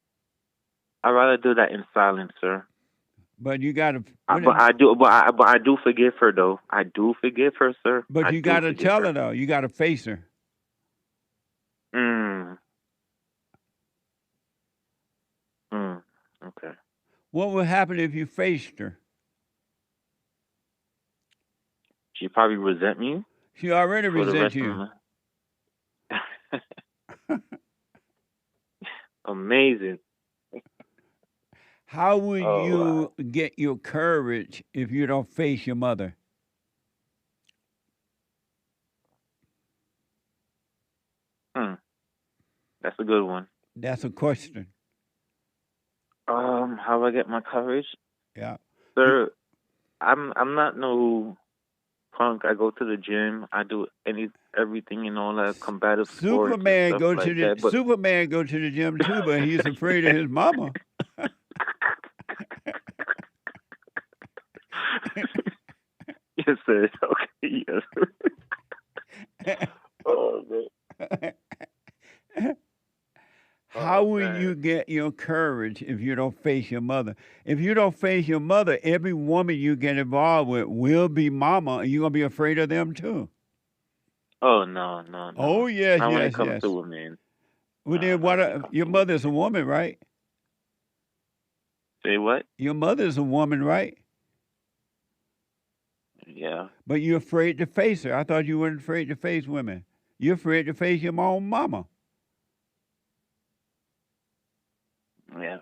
I'd rather do that in silence, sir. But you got to. But I do forgive her, though. I do forgive her, sir. But you got to tell her, though. You got to face her. Okay. What would happen if you faced her? She probably resent me. She already resents you. Amazing. How will you get your courage if you don't face your mother? That's a good one. That's a question. How do I get my courage? Yeah. Sir, I'm not no punk. I go to the gym. I do everything and all that combative sports. Superman go to the gym too, but he's afraid of his mama. Yes, sir. Okay, yes. Oh, man. How will you get your courage if you don't face your mother? If you don't face your mother, every woman you get involved with will be mama, and you're going to be afraid of them too. Oh, no. Oh, yes, Not when yes, it comes yes. to it, man. Well, then your mother's a woman, right? Say what? Your mother's a woman, right? Yeah. But you're afraid to face her. I thought you weren't afraid to face women. You're afraid to face your own mama. Yeah.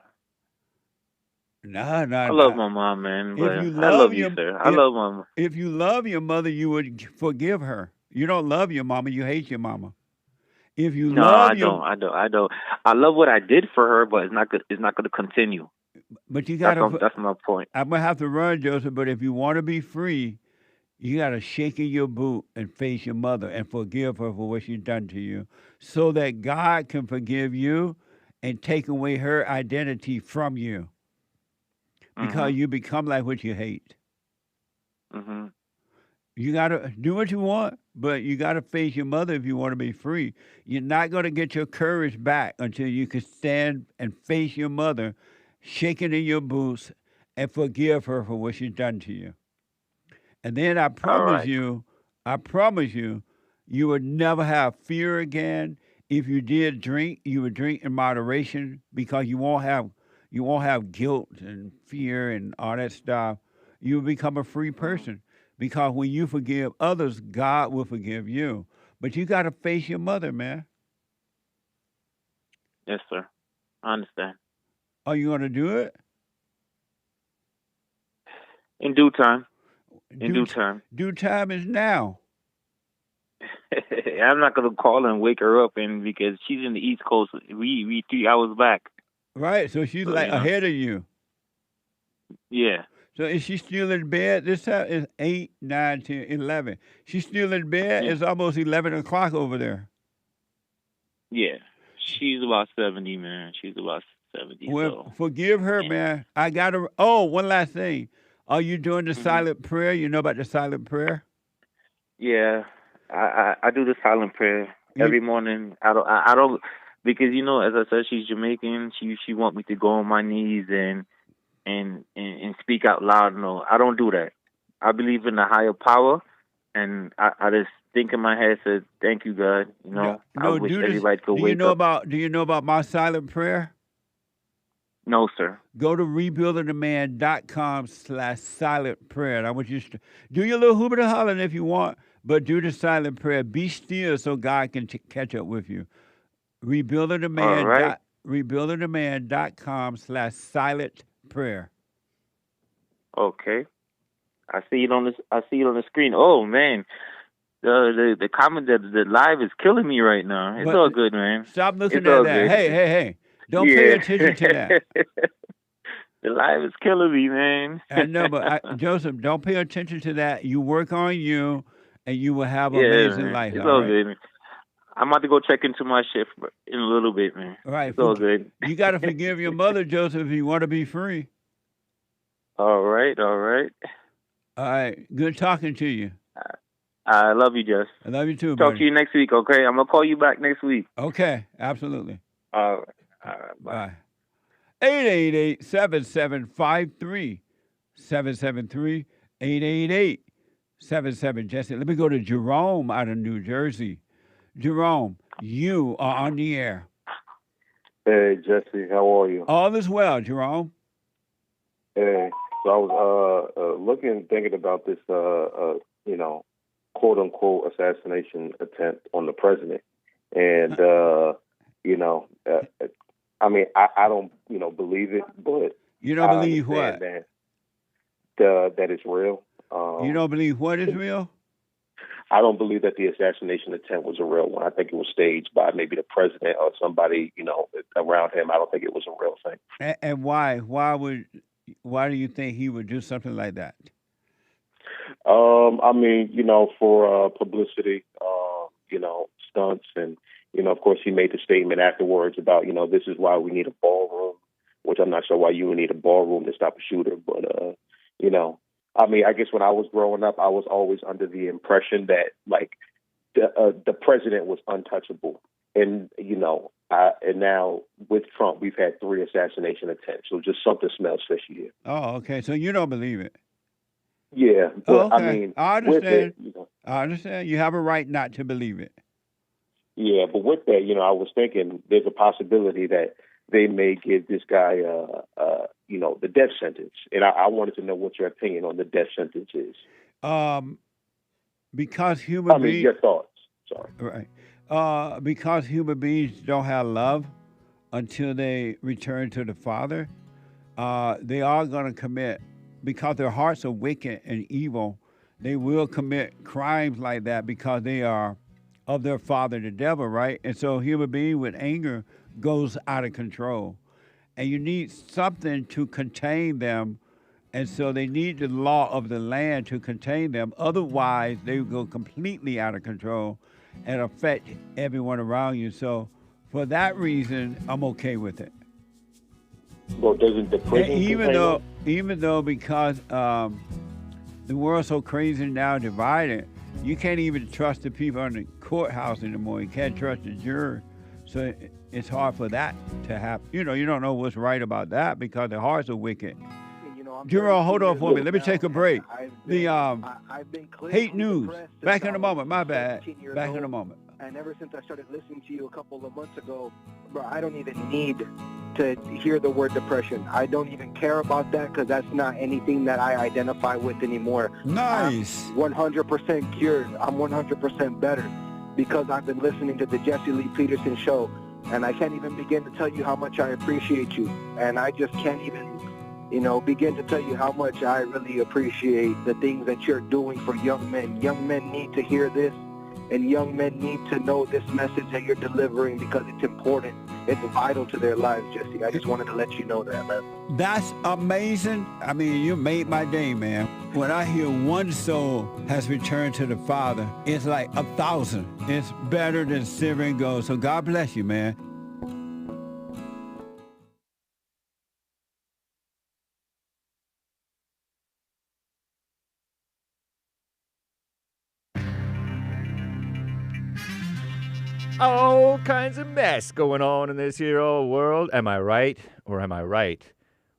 No. I love my mom, man. But I love you, sir. I love mama. If you love your mother, you would forgive her. You don't love your mama. You hate your mama. If you I don't. I love what I did for her, but it's not good. It's not going to continue. But you got to. That's my point. I'm gonna have to run, Joseph. But if you want to be free, you got to shake in your boot and face your mother and forgive her for what she's done to you, so that God can forgive you and take away her identity from you, because you become like what you hate. Mm-hmm. You got to do what you want, but you got to face your mother if you want to be free. You're not going to get your courage back until you can stand and face your mother, shaking in your boots, and forgive her for what she's done to you. And then I promise you, you would never have fear again. If you did drink, you would drink in moderation, because you won't have guilt and fear and all that stuff. You will become a free person, because when you forgive others, God will forgive you. But you got to face your mother, man. Yes, sir. I understand. Are you going to do it? In due time. Due time. Due time is now. I'm not gonna call and wake her up, and because she's in the East Coast, we 3 hours back. Right, so she's ahead of you. Yeah. So is she still in bed? This time is 8, 9, 10, 11. She's still in bed? Yeah. It's almost 11 o'clock over there. Yeah. She's about 70, man. She's about 70. Well, forgive her, man. I got to... Oh, one last thing. Are you doing the silent prayer? You know about the silent prayer? Yeah. I do the silent prayer every morning. I don't because, as I said, she's Jamaican. She want me to go on my knees and and speak out loud. No, I don't do that. I believe in the higher power, and I just think in my head, says, "Thank you, God." You know, I wish everybody could wake up. Do you know about my silent prayer? No, sir. Go to rebuildingtheman.com/silent prayer. And I want you to do your little hoobity hollering if you want, but do the silent prayer. Be still so God can catch up with you. Rebuildingtheman.com/silent prayer. Okay. I see it on this. I see it on the screen. Oh man, the comment that the live is killing me right now. It's all good, man. Stop looking at that. Good. Hey. Don't pay attention to that. The live is killing me, man. I know, but Joseph, don't pay attention to that. You work on you, and you will have an amazing man. life. It's all good. Man. I'm about to go check into my shift in a little bit, man. All right. It's all good. You got to forgive your mother, Joseph, if you want to be free. All right. All right. Good talking to you. I love you, Jess. I love you too, Talk buddy. to you next week, okay? I'm going to call you back next week. Okay, absolutely. All right. All right, bye. 888-7753. 773-888-77 Jesse. Let me go to Gerome out of New Jersey. Jerome, you are on the air. Hey, Jesse, how are you? All is well, Jerome. Hey, so I was thinking about this, quote unquote assassination attempt on the president, and I mean, I don't, believe it, but you don't believe what? That it's real. You don't believe what is real? I don't believe that the assassination attempt was a real one. I think it was staged by maybe the president or somebody, around him. I don't think it was a real thing. And why? Why do you think he would do something like that? I mean, for publicity, stunts, and of course, he made the statement afterwards about, this is why we need a ballroom, which I'm not sure why you would need a ballroom to stop a shooter, but I mean, I guess when I was growing up, I was always under the impression that the president was untouchable, and and now with Trump, we've had 3 assassination attempts, so just something smells fishy here. Oh, okay. So you don't believe it? Yeah, but okay. I mean, I understand. With it, I understand. You have a right not to believe it. Yeah, but with that, I was thinking there's a possibility that they may give this guy, the death sentence, and I wanted to know what your opinion on the death sentence is. Because human beings. Your thoughts. Sorry. Right. Because human beings don't have love until they return to the Father, they are going to commit, because their hearts are wicked and evil, they will commit crimes like that because they are of their father, the devil, right? And so a human being with anger goes out of control. And you need something to contain them. And so they need the law of the land to contain them. Otherwise, they will go completely out of control and affect everyone around you. So for that reason, I'm okay with it. Well, doesn't the prison even though because the world's so crazy now, divided, you can't even trust the people in the courthouse anymore. You can't trust the jury. So it's hard for that to happen. You don't know what's right about that because their hearts are wicked. Gerome, hold on for me. Let me take a break. The hate news. Back in a moment. My bad. Back in a moment. And ever since I started listening to you a couple of months ago, bro, I don't even need to hear the word depression. I don't even care about that because that's not anything that I identify with anymore. Nice. I'm 100% cured. I'm 100% better because I've been listening to the Jesse Lee Peterson show, and I can't even begin to tell you how much I appreciate you. And I just can't even, begin to tell you how much I really appreciate the things that you're doing for young men. Young men need to hear this. And young men need to know this message that you're delivering because it's important. It's vital to their lives, Jesse. I just wanted to let you know that, man. That's amazing. I mean, you made my day, man. When I hear one soul has returned to the Father, it's like 1,000. It's better than silver and gold. So God bless you, man. All kinds of mess going on in this here old world. Am I right or am I right?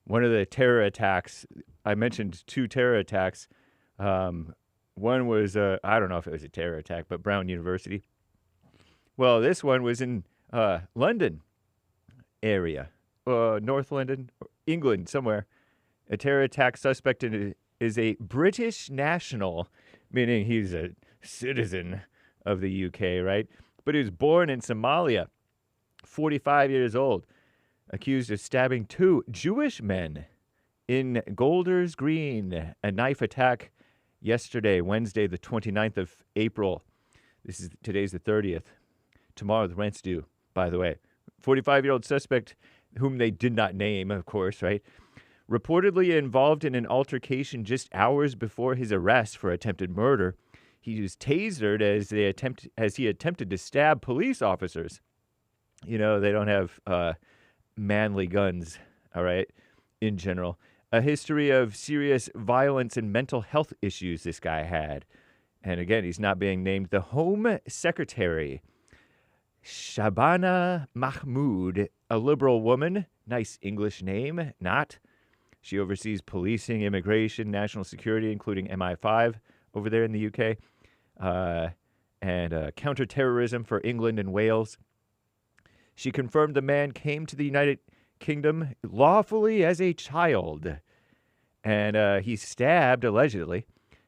one of the terror attacks, I mentioned 2 terror attacks. One was, I don't know if it was a terror attack, but Brown University. Well, this one was in London area, North London, England, somewhere. A terror attack suspect is a British national, meaning he's a citizen of the UK, right? But he was born in Somalia, 45 years old, accused of stabbing 2 Jewish men in Golders Green. A knife attack yesterday, Wednesday, the 29th of April. Today's the 30th. Tomorrow the rent's due, by the way. 45-year-old suspect, whom they did not name, of course, right? Reportedly involved in an altercation just hours before his arrest for attempted murder. He was tasered as he attempted to stab police officers. You know, they don't have manly guns, all right, in general. A history of serious violence and mental health issues this guy had. And again, he's not being named. The Home Secretary, Shabana Mahmood, a liberal woman, nice English name, not. She oversees policing, immigration, national security, including MI5 over there in the UK, and counterterrorism for England and Wales. She confirmed the man came to the United Kingdom lawfully as a child, and he stabbed, allegedly,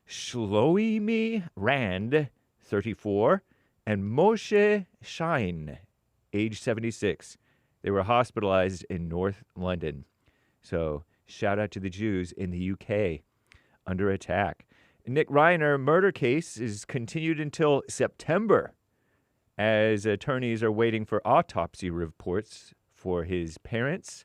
Shlomi Rand, 34, and Moshe Shine, age 76. They were hospitalized in North London. So, shout out to the Jews in the UK under attack. Nick Reiner murder case is continued until September, as attorneys are waiting for autopsy reports for his parents,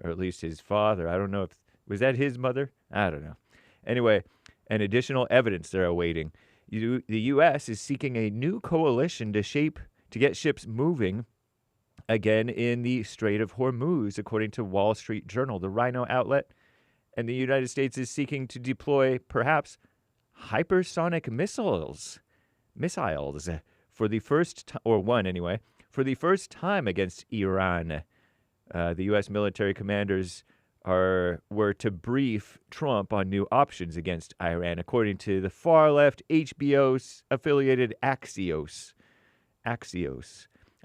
or at least his father. I don't know if, was that his mother? I don't know. Anyway, and additional evidence they're awaiting. The U.S. is seeking a new coalition to get ships moving again in the Strait of Hormuz, according to Wall Street Journal, the Rhino outlet. And the United States is seeking to deploy, perhaps, hypersonic missiles for the first time, or one anyway, for the first time against Iran. The U.S. military commanders were to brief Trump on new options against Iran, according to the far-left HBO-affiliated Axios.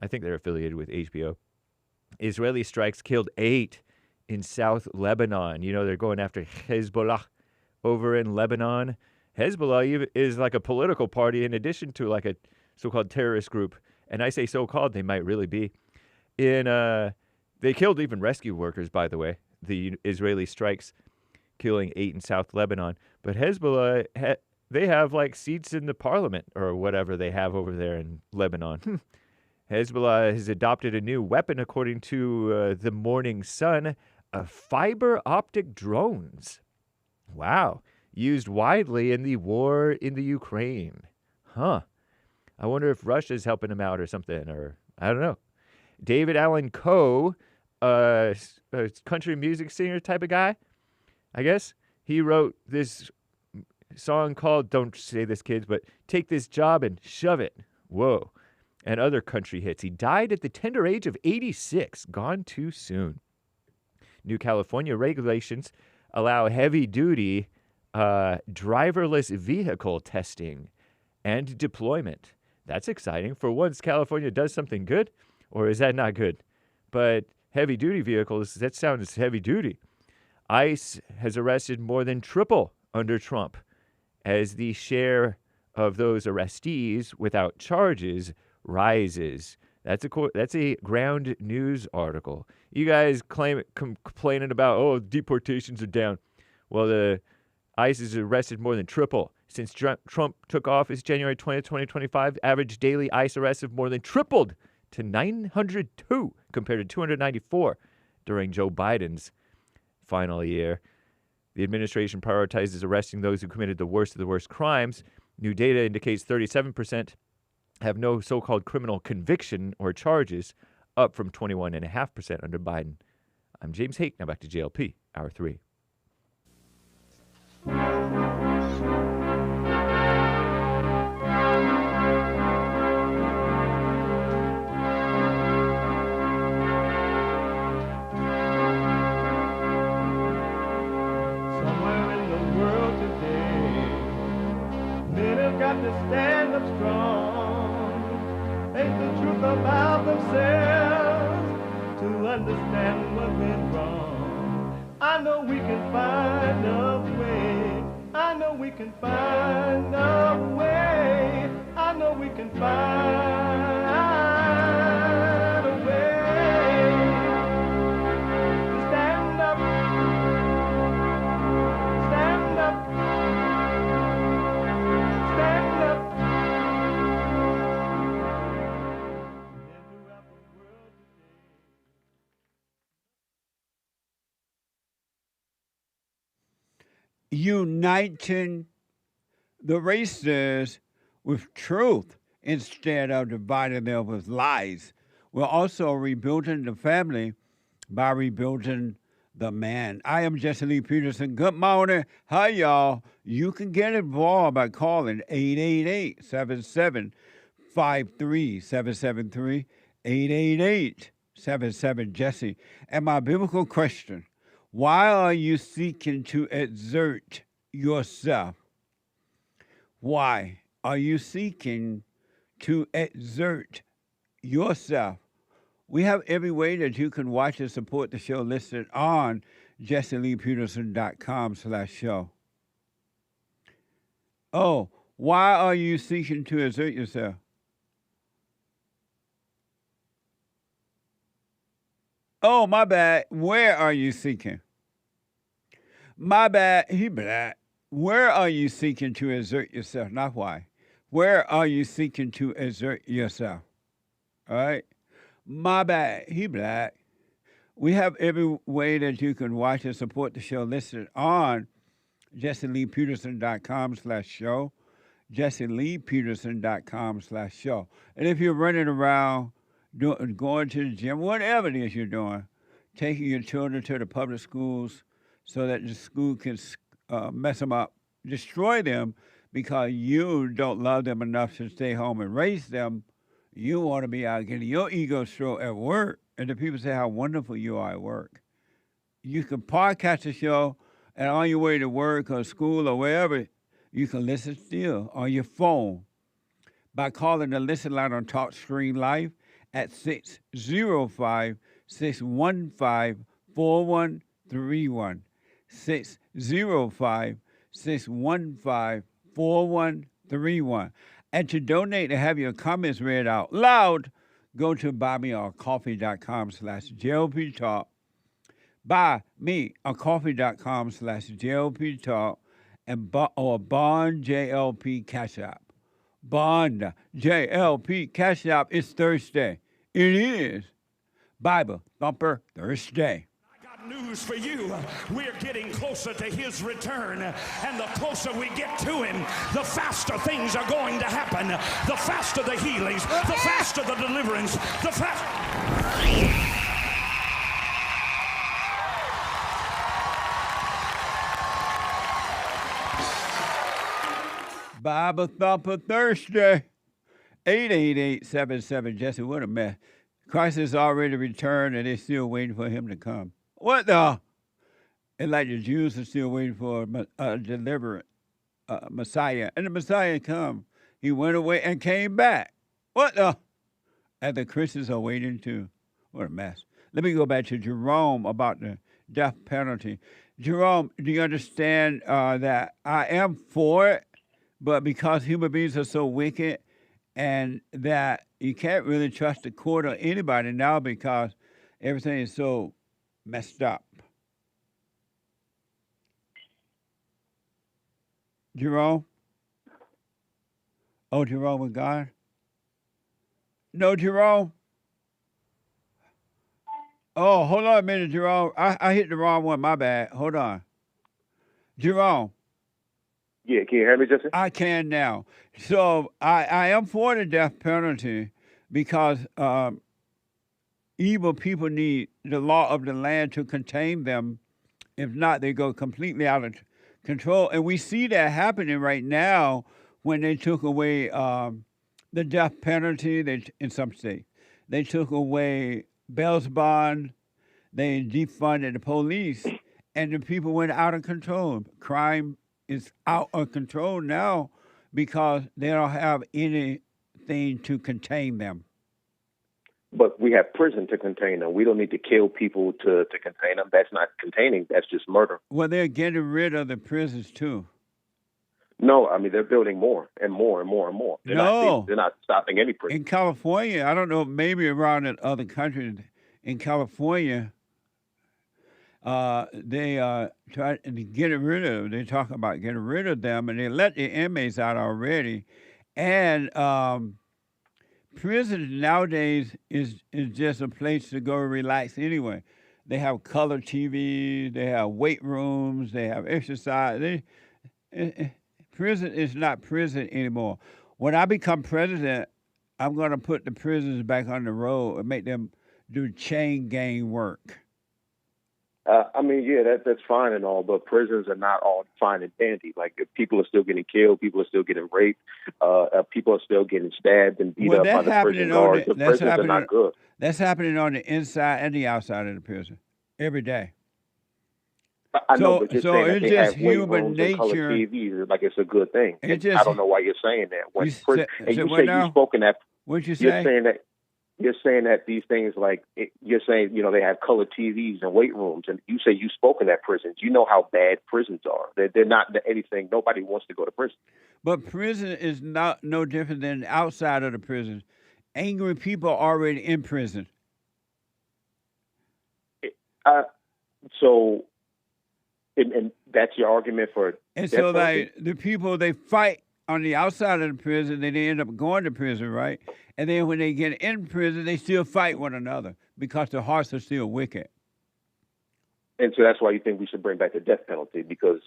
I think they're affiliated with HBO. Israeli strikes killed 8 in South Lebanon. You know, they're going after Hezbollah over in Lebanon. Hezbollah is like a political party in addition to like a so-called terrorist group. And I say so-called, they might really be. They killed even rescue workers, by the way. The Israeli strikes killing 8 in South Lebanon. But Hezbollah, they have like seats in the parliament or whatever they have over there in Lebanon. Hezbollah has adopted a new weapon, according to the Morning Sun, fiber optic drones. Wow. Used widely in the war in the Ukraine. Huh. I wonder if Russia's helping him out or something, or I don't know. David Allan Coe, a country music singer type of guy, I guess. He wrote this song called, don't say this, kids, but Take This Job and Shove It. Whoa. And other country hits. He died at the tender age of 86, gone too soon. New California regulations allow heavy-duty driverless vehicle testing and deployment. That's exciting. For once, California does something good, or is that not good? But heavy-duty vehicles, that sounds heavy-duty. ICE has arrested more than triple under Trump, as the share of those arrestees without charges rises. That's a Ground News article. You guys complaining about, deportations are down. Well, the ICE has arrested more than triple. Since Trump took office January 20th, 2025, average daily ICE arrests have more than tripled to 902 compared to 294 during Joe Biden's final year. The administration prioritizes arresting those who committed the worst of the worst crimes. New data indicates 37% have no so-called criminal conviction or charges, up from 21.5% under Biden. I'm James Hake. Now back to JLP, Hour 3. to stand up strong, face the truth about themselves, to understand what went wrong. I know we can find a way. I know we can find a way. I know we can find a way to stand up, stand up, stand up. Uniting the races with truth instead of dividing them with lies. We're also rebuilding the family by rebuilding the man. I am JLP Peterson. Good morning. Hi, y'all. You can get involved by calling 888-77-53-773, 888-77-JESSE. And my biblical question, why are you seeking to exert yourself? Why are you seeking to exert yourself? We have every way that you can watch and support the show listed on JLPeterson.com/show. Oh, why are you seeking to exert yourself? Oh, my bad. Where are you seeking? My bad. He black. Where are you seeking to exert yourself? Not why. Where are you seeking to exert yourself? All right? My bad. He black. We have every way that you can watch and support the show listed on JLPeterson.com/show. JLPeterson.com/show. And if you're running around, going to the gym, whatever it is you're doing, taking your children to the public schools so that the school can mess them up, destroy them because you don't love them enough to stay home and raise them. You want to be out getting your ego stroked at work, and the people say how wonderful you are at work. You can podcast the show, and on your way to work or school or wherever, you can listen still on your phone by calling the listen line on TalkStream Live at 605-615-4131. 605-615-4131. And to donate and have your comments read out loud, go to buymeacoffee.com/JLP Talk. Buymeacoffee.com/JLP Talk or Bond JLP Cash App. Bond JLP Cash App is Thursday. It is Bible Thumper Thursday. News for you. We're getting closer to his return, and the closer we get to him, the faster things are going to happen, the faster the healings, the faster the deliverance, the faster. Bible Thumper Thursday. 888-77-JESSE. What a mess. Christ has already returned, and they're still waiting for him to come. What the? It's like the Jews are still waiting for a deliverance, Messiah. And the Messiah come. He went away and came back. What the? And the Christians are waiting too. What a mess. Let me go back to Gerome about the death penalty. Gerome, do you understand that I am for it, but because human beings are so wicked and that you can't really trust the court or anybody now because everything is so messed up. Gerome? Oh, Gerome with God? No, Gerome? Oh, hold on a minute, Gerome. I hit the wrong one. My bad. Hold on. Gerome. Yeah, can you hear me, Justin? I can now. So I am for the death penalty because evil people need the law of the land to contain them. If not, they go completely out of control. And we see that happening right now when they took away the death penalty in some states. They took away bail bond. They defunded the police. And the people went out of control. Crime is out of control now because they don't have anything to contain them. But we have prison to contain them. We don't need to kill people to contain them. That's not containing. That's just murder. Well, they're getting rid of the prisons too. No, I mean, they're building more and more and more and more. They're not stopping any prison. In California, I don't know, maybe around in other countries, in California, they try to get rid of them. They talk about getting rid of them, and they let the inmates out already. And prison nowadays is just a place to go relax anyway. They have color TVs, they have weight rooms, they have exercise. Prison is not prison anymore. When I become president, I'm going to put the prisons back on the road and make them do chain gang work. I mean, yeah, that's fine and all, but prisons are not all fine and dandy. Like, if people are still getting killed, people are still getting raped, people are still getting stabbed and beat up by the prison guards. The prisons are not good. That's happening on the inside and the outside of the prison every day. I know, but it's just human nature. Color TVs, like it's a good thing. I don't know why you're saying that. When you you've spoken that. What'd you say? You're saying that these things you're saying, they have color TVs and weight rooms, and you say you've spoken at prisons. You know how bad prisons are. They're not anything. Nobody wants to go to prison. But prison is not no different than outside of the prison. Angry people are already in prison. And that's your argument for. And so, the people they fight on the outside of the prison, they end up going to prison, right? And then when they get in prison, they still fight one another because their hearts are still wicked. And so that's why you think we should bring back the death penalty, because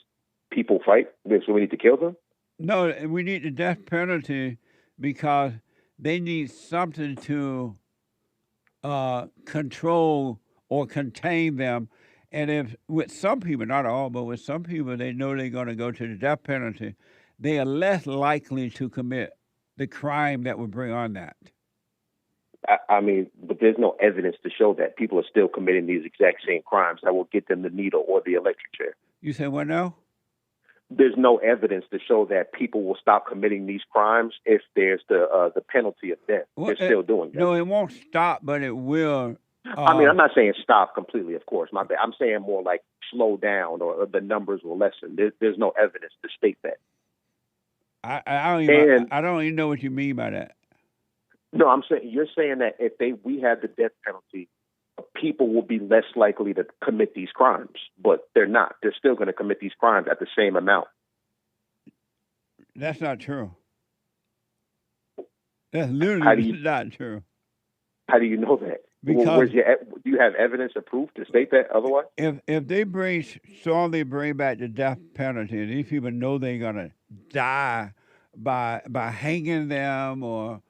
people fight, so we need to kill them? No, we need the death penalty because they need something to control or contain them. And if with some people, not all, but with some people, they know they're going to go to the death penalty, they are less likely to commit the crime that would bring on that. I mean, but there's no evidence to show that. People are still committing these exact same crimes that will get them the needle or the electric chair. You say what now? There's no evidence to show that people will stop committing these crimes if there's the penalty of death. They're still doing that. No, it won't stop, but it will. I mean, I'm not saying stop completely, of course. My bad. I'm saying more like slow down or the numbers will lessen. There's no evidence to state that. I don't even know what you mean by that. No, I'm saying you're saying that if we have the death penalty, people will be less likely to commit these crimes, but they're not. They're still going to commit these crimes at the same amount. That's not true. That's literally not true. How do you know that? Because do you have evidence or proof to state that otherwise? If they strongly bring back the death penalty, and these people know they're gonna die by hanging them or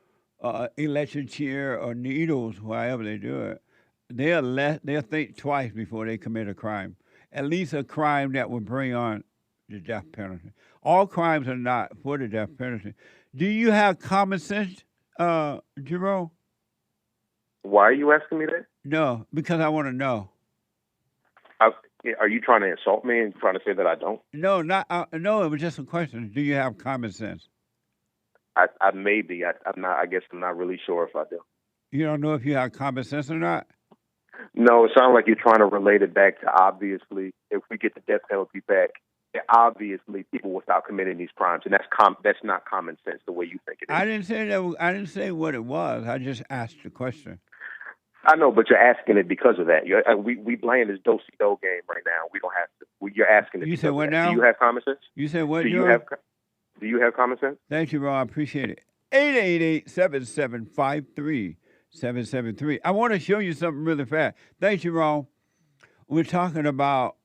electric chair or needles, however they do it, they'll think twice before they commit a crime. At least a crime that would bring on the death penalty. All crimes are not for the death penalty. Do you have common sense, Gerome? Why are you asking me that? No, because I want to know. Are you trying to insult me and trying to say that I don't? No, no. It was just a question. Do you have common sense? I maybe. I'm not. I guess I'm not really sure if I do. You don't know if you have common sense or not? No, it sounds like you're trying to relate it back to obviously if we get the death penalty back, obviously people will stop committing these crimes, and that's not common sense the way you think it is. I didn't say that. I didn't say what it was. I just asked the question. I know, but you're asking it because of that. We playing this do-si-do game right now. We don't have to. You're asking it. You said what now? Do you have common sense? You said what? Do you have common sense? Thank you, Ron. I appreciate it. 888-7753-773. I want to show you something really fast. Thank you, Ron. We're talking about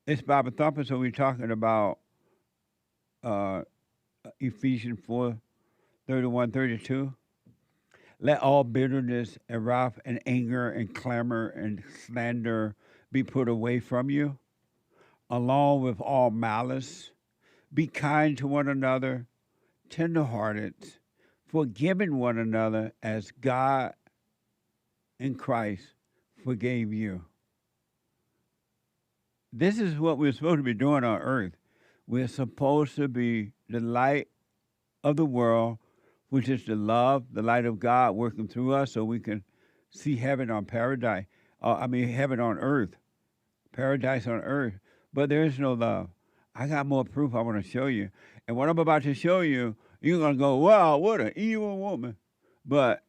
it's Bible Thumper, so we're talking about Ephesians 4:31-32. Let all bitterness and wrath and anger and clamor and slander be put away from you, along with all malice. Be kind to one another, tenderhearted, forgiving one another as God in Christ forgave you. This is what we're supposed to be doing on earth. We're supposed to be the light of the world, which is the love, the light of God working through us so we can see heaven on paradise. Heaven on earth, paradise on earth. But there is no love. I got more proof I want to show you. And what I'm about to show you, you're going to go, wow, what an evil woman. But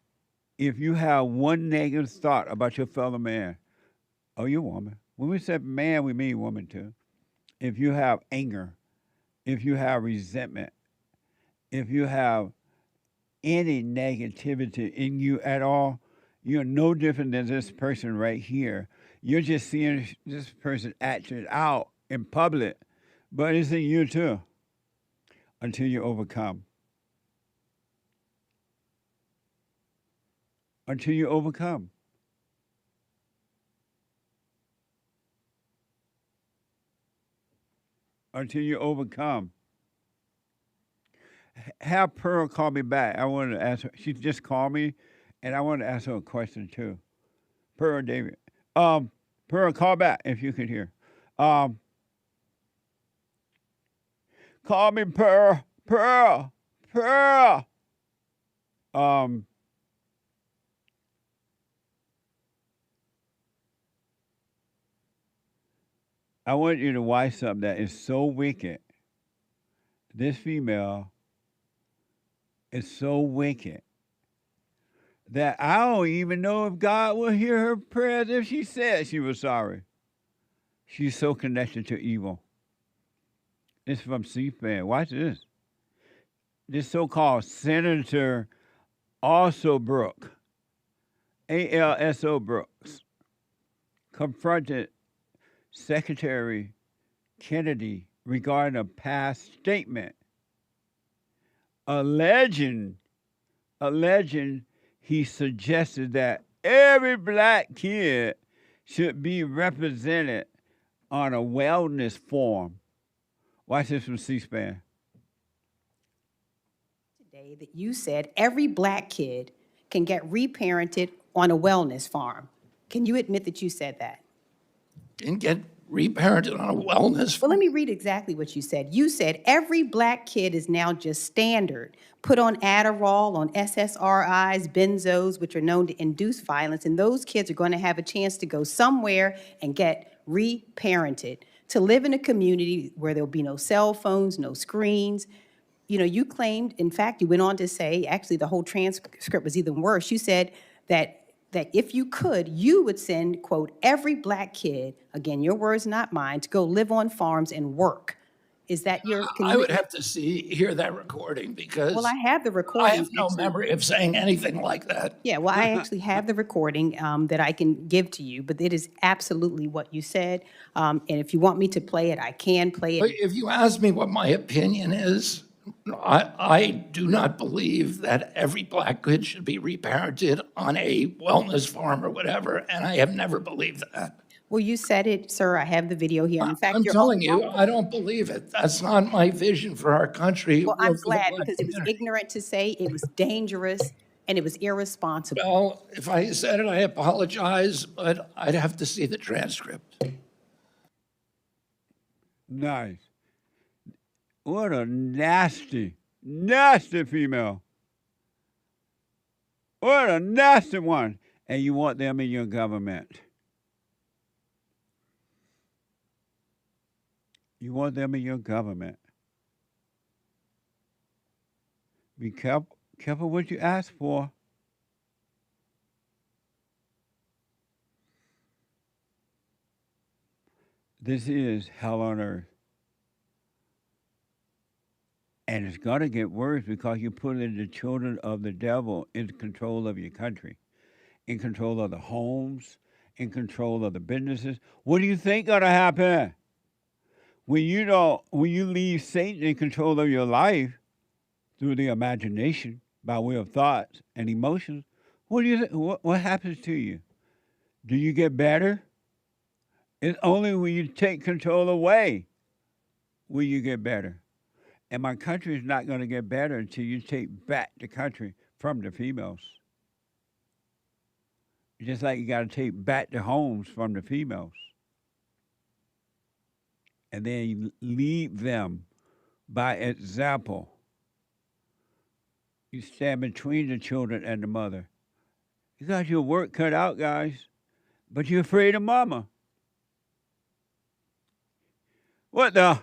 if you have one negative thought about your fellow man, oh, you're a woman. When we say man, we mean woman too. If you have anger, if you have resentment, if you have any negativity in you at all, you're no different than this person right here. You're just seeing this person acting out in public, but it's in you too until you overcome. Until you overcome. Until you overcome. Have Pearl call me back. I wanted to ask her. She just called me, and I wanted to ask her a question too. Pearl, David. Pearl, call back if you could hear. Call me, Pearl. Pearl. Pearl. I want you to watch something that is so wicked. This female is so wicked that I don't even know if God will hear her prayers if she said she was sorry. She's so connected to evil. It's from C-SPAN. Watch this. This so-called Senator Alsobrooks, Alsobrooks, confronted Secretary Kennedy regarding a past statement alleging he suggested that every black kid should be represented on a wellness form. Watch this from C-SPAN. Today that you said every black kid can get reparented on a wellness farm. Can you admit that you said that? Can get reparented on a wellness farm? Well, let me read exactly what you said. You said every black kid is now just standard, put on Adderall, on SSRIs, benzos, which are known to induce violence, and those kids are going to have a chance to go somewhere and get reparented, to live in a community where there'll be no cell phones, no screens. You know, you claimed, in fact, you went on to say, actually the whole transcript was even worse. You said that if you could, you would send, quote, every black kid, again, your words, not mine, to go live on farms and work. Is that your... I would have to hear that recording because... Well, I have the recording. I have no memory of saying anything like that. Yeah, well, I actually have the recording that I can give to you, but it is absolutely what you said. And if you want me to play it, I can play it. But if you ask me what my opinion is, I do not believe that every black kid should be reparented on a wellness farm or whatever, and I have never believed that. Well, you said it, sir. I have the video here. In fact, I'm telling you, I don't believe it. That's not my vision for our country. Well, I'm glad because it was ignorant to say, it was dangerous, and it was irresponsible. Well, if I said it, I apologize, but I'd have to see the transcript. Nice. What a nasty, nasty female. What a nasty one. And you want them in your government. You want them in your government. Be careful what you ask for. This is hell on earth. And it's going to get worse because you put in the children of the devil in control of your country, in control of the homes, in control of the businesses. What do you think going to happen? When you leave Satan in control of your life through the imagination, by way of thoughts and emotions, what do you think? What happens to you? Do you get better? It's only when you take control away will you get better. And my country is not going to get better until you take back the country from the females. Just like you got to take back the homes from the females. And then you leave them by example. You stand between the children and the mother. You got your work cut out, guys, but you're afraid of mama. What the?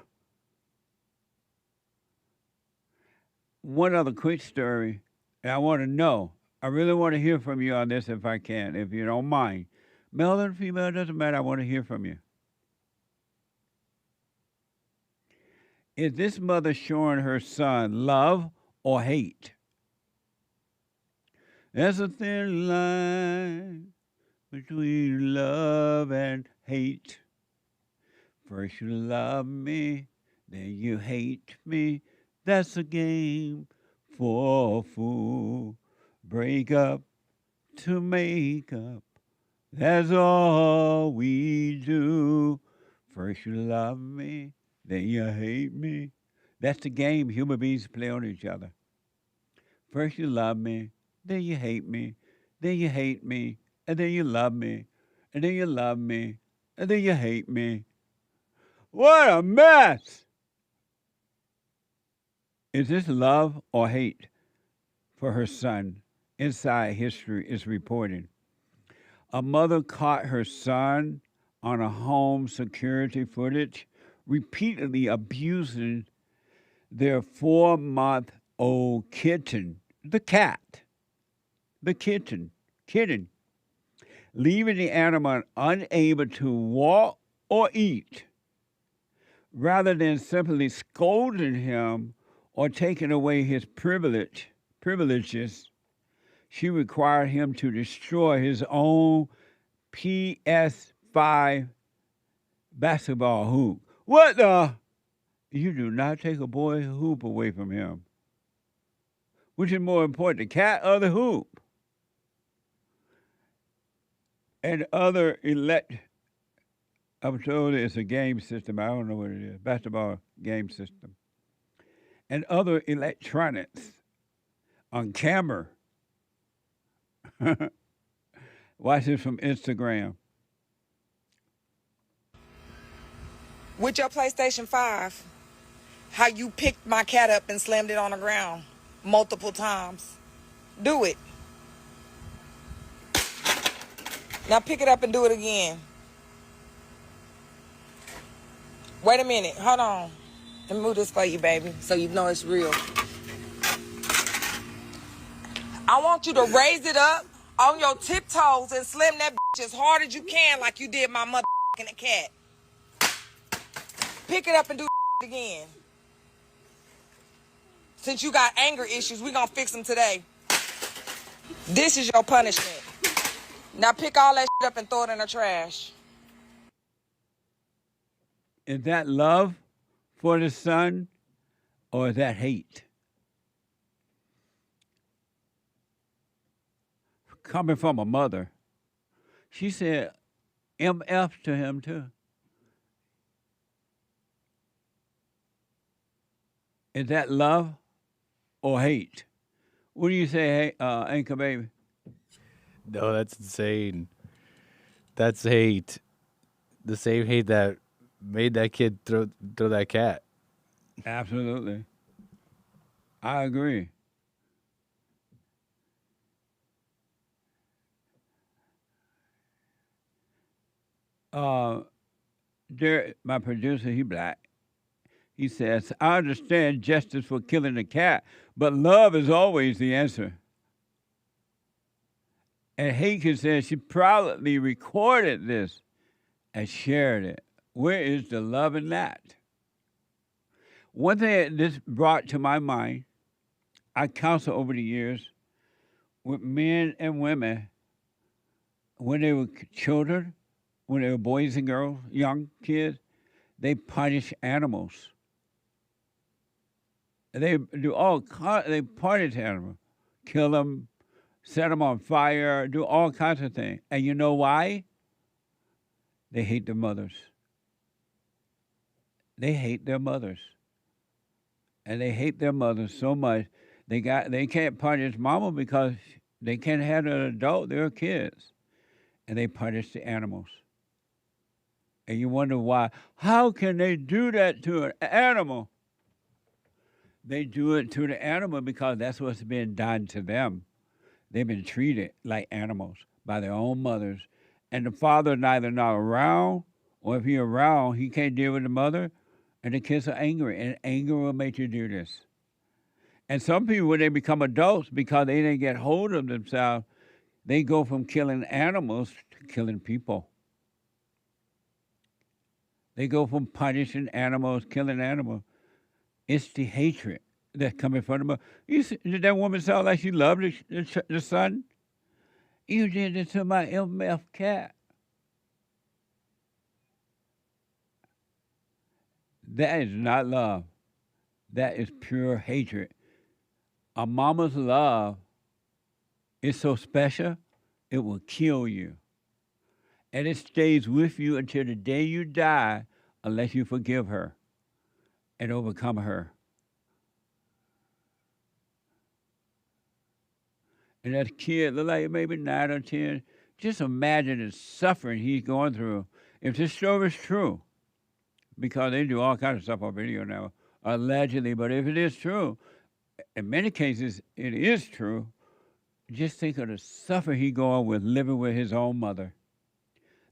One other quick story, and I want to know. I really want to hear from you on this if I can, if you don't mind. Male and female, doesn't matter. I want to hear from you. Is this mother showing her son love or hate? There's a thin line between love and hate. First you love me, then you hate me. That's a game for a fool. Break up to make up. That's all we do. First you love me, then you hate me. That's the game human beings play on each other. First you love me, then you hate me, then you hate me, and then you love me, and then you love me, and then you hate me. What a mess! Is this love or hate for her son? Inside History is reporting. A mother caught her son on a home security footage repeatedly abusing their 4-month-old kitten, the cat, the kitten, leaving the animal unable to walk or eat. Rather than simply scolding him or taking away his privileges, she required him to destroy his own PS5 basketball hoop. What the? You do not take a boy's hoop away from him. Which is more important, the cat or the hoop? And other I'm told it's a game system. I don't know what it is. Basketball game system. And other electronics on camera. Watch this from Instagram. With your PlayStation 5, how you picked my cat up and slammed it on the ground multiple times. Do it. Now pick it up and do it again. Wait a minute. Hold on. Let me move this for you, baby, so you know it's real. I want you to raise it up on your tiptoes and slam that bitch as hard as you can like you did my motherfucking cat. Pick it up and do it again. Since you got anger issues, we're going to fix them today. This is your punishment. Now pick all that shit up and throw it in the trash. Is that love for the son or is that hate? Coming from a mother, she said MF to him too. Is that love or hate? What do you say, Anchor Baby? No, that's insane. That's hate. The same hate that made that kid throw that cat. Absolutely. I agree. My producer, he black. He says, I understand justice for killing the cat, but love is always the answer. And Haken says she proudly recorded this and shared it. Where is the love in that? One thing this brought to my mind, I counsel over the years with men and women when they were children, when they were boys and girls, young kids, they punish animals. They punish animals, kill them, set them on fire, do all kinds of things. And you know why? They hate their mothers. They hate their mothers. And they hate their mothers so much, they can't punish mama because they can't have an adult, they're kids. And they punish the animals. And you wonder why. How can they do that to an animal? They do it to the animal because that's what's been done to them. They've been treated like animals by their own mothers. And the father neither not around, or if he's around, he can't deal with the mother, and the kids are angry, and anger will make you do this. And some people, when they become adults, because they didn't get hold of themselves, they go from killing animals to killing people. They go from punishing animals, killing animals. It's the hatred that's coming from the mother. You see, did that woman sound like she loved the son? You did it to my MF cat. That is not love. That is pure hatred. A mama's love is so special, it will kill you. And it stays with you until the day you die, unless you forgive her and overcome her. And that kid look like maybe 9 or 10. Just imagine the suffering he's going through. If this story is true, because they do all kinds of stuff on video now, allegedly, but if it is true, in many cases it is true, just think of the suffering he's going with living with his own mother.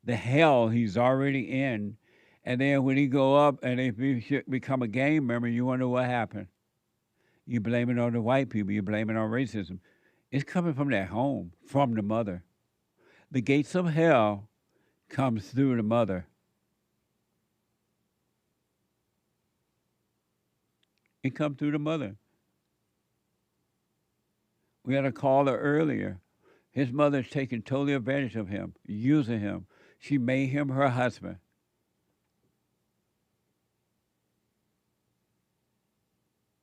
The hell he's already in. And then when he go up and if he become a gang member, you wonder what happened. You blame it on the white people. You blame it on racism. It's coming from that home, from the mother. The gates of hell comes through the mother. It comes through the mother. We had a caller earlier. His mother's taking totally advantage of him, using him. She made him her husband.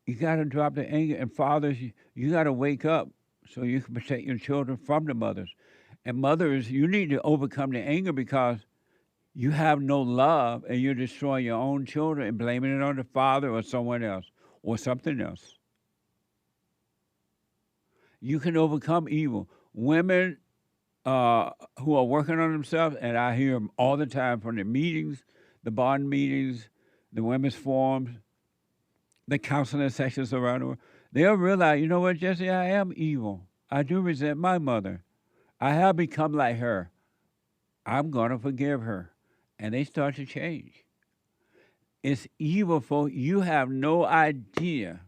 You got to drop the anger. And fathers, you got to wake up so you can protect your children from the mothers. And mothers, you need to overcome the anger because you have no love and you're destroying your own children and blaming it on the father or someone else or something else. You can overcome evil. Women who are working on themselves, and I hear them all the time from the meetings, the bond meetings, the women's forums, the counseling sessions around the world, they'll realize, you know what, Jesse, I am evil. I do resent my mother. I have become like her. I'm going to forgive her. And they start to change. It's evil, folks. You have no idea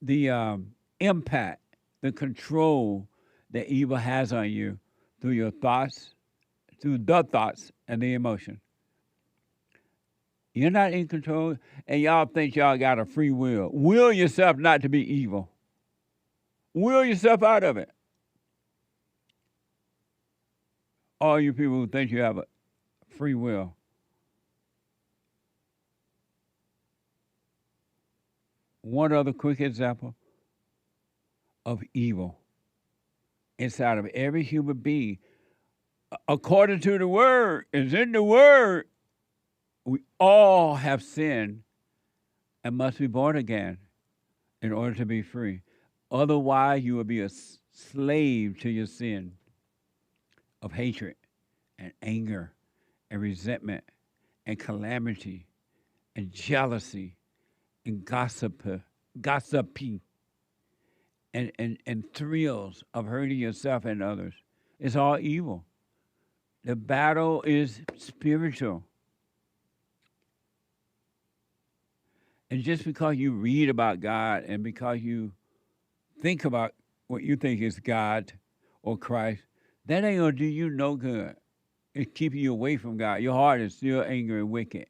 the impact, the control that evil has on you through your thoughts, through the thoughts and the emotion. You're not in control, and y'all think y'all got a free will. Will yourself not to be evil. Will yourself out of it. All you people who think you have a free will. One other quick example of evil inside of every human being. According to the word, is in the word, we all have sinned and must be born again in order to be free. Otherwise, you will be a slave to your sin of hatred and anger and resentment and calamity and jealousy and gossiping and thrills of hurting yourself and others. It's all evil. The battle is spiritual. And just because you read about God and because you think about what you think is God or Christ, that ain't going to do you no good. It's keeping you away from God. Your heart is still angry and wicked.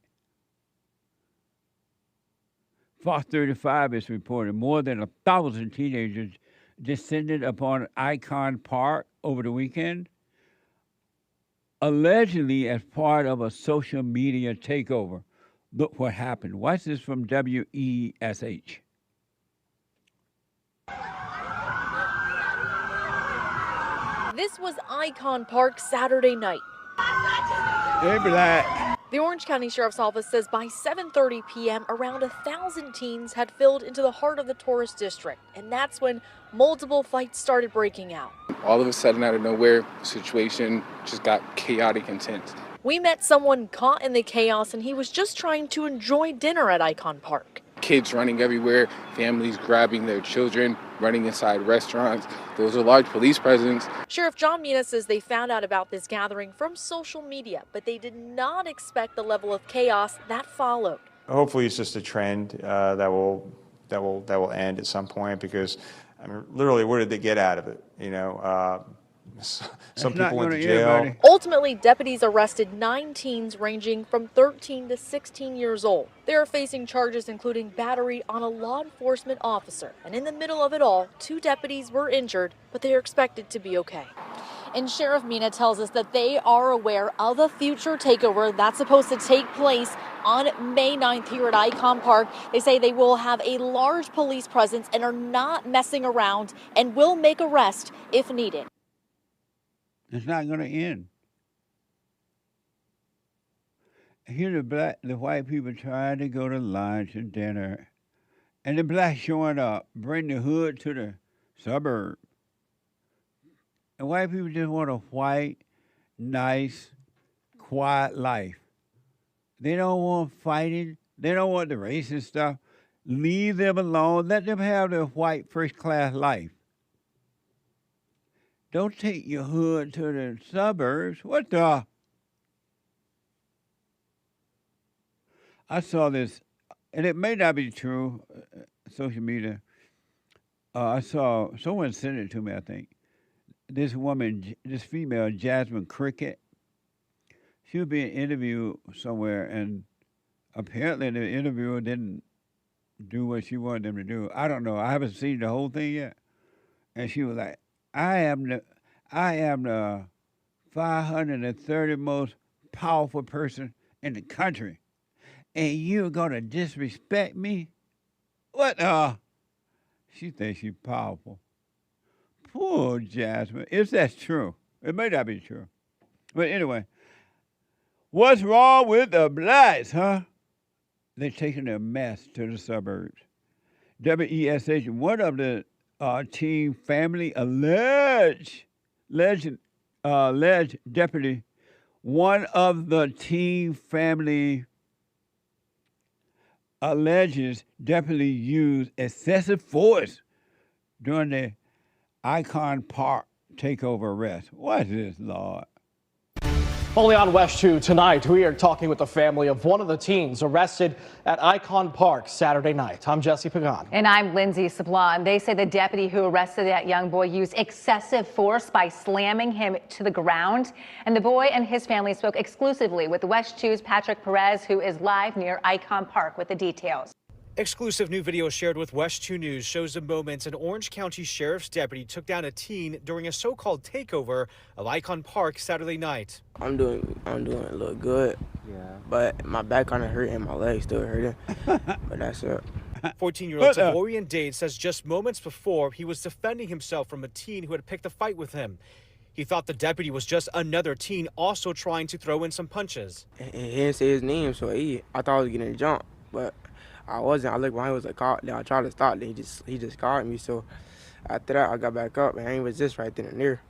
Fox 35 is reporting more than 1,000 teenagers descended upon Icon Park over the weekend, allegedly as part of a social media takeover. Look what happened. Watch this from WESH. This was Icon Park Saturday night. Hey, Black. The Orange County Sheriff's Office says by 7:30 p.m., around 1,000 teens had filled into the heart of the tourist district, and that's when multiple fights started breaking out. All of a sudden, out of nowhere, the situation just got chaotic and tense. We met someone caught in the chaos, and he was just trying to enjoy dinner at Icon Park. kids running everywhere, families grabbing their children, running inside restaurants. Those are large police presence. Sheriff John Mina says they found out about this gathering from social media, but they did not expect the level of chaos that followed. Hopefully it's just a trend that will end at some point, because I mean, literally, what did they get out of it? You know, some people went to jail. Ultimately, deputies arrested 9 teens ranging from 13 to 16 years old. They are facing charges including battery on a law enforcement officer. And in the middle of it all, 2 deputies were injured, but they are expected to be okay. And Sheriff Mina tells us that they are aware of a future takeover that's supposed to take place on May 9th here at Icon Park. They say they will have a large police presence and are not messing around and will make arrests if needed. It's not going to end. Here the white people trying to go to lunch and dinner, and the blacks showing up, bring the hood to the suburb. And white people just want a white, nice, quiet life. They don't want fighting. They don't want the racist stuff. Leave them alone. Let them have their white first-class life. Don't take your hood to the suburbs. What the? I saw this, and it may not be true, social media. I saw, someone sent it to me, I think. This woman, this female, Jasmine Crockett, she was being interviewed somewhere, and apparently the interviewer didn't do what she wanted them to do. I don't know. I haven't seen the whole thing yet. And she was like, I am the 530 most powerful person in the country, and you're gonna disrespect me? What? She thinks she's powerful. Poor Jasmine. If that's true, it may not be true, but anyway, what's wrong with the blacks, huh? They're taking their mess to the suburbs. WESH, one of the teen family alleged deputy, one of the teen family alleges deputy used excessive force during the Icon Park takeover arrest. What is this, Lord? Only on West 2 tonight, we are talking with the family of one of the teens arrested at Icon Park Saturday night. I'm Jesse Pagan. And I'm Lindsay Sablon. They say the deputy who arrested that young boy used excessive force by slamming him to the ground. And the boy and his family spoke exclusively with West 2's Patrick Perez, who is live near Icon Park with the details. Exclusive new video shared with West 2 News shows the moments an Orange County Sheriff's deputy took down a teen during a so-called takeover of Icon Park Saturday night. I'm doing a little good. Yeah. But my back kind of hurt and my legs still hurting. But that's it. 14-year-old Taborian Dade says just moments before he was defending himself from a teen who had picked a fight with him. He thought the deputy was just another teen also trying to throw in some punches. He didn't say his name, so I thought I was getting jumped, but I wasn't. I looked behind, was a car. Then I tried to stop. Then he just caught me. So after that, I got back up and I ain't resist right then and there.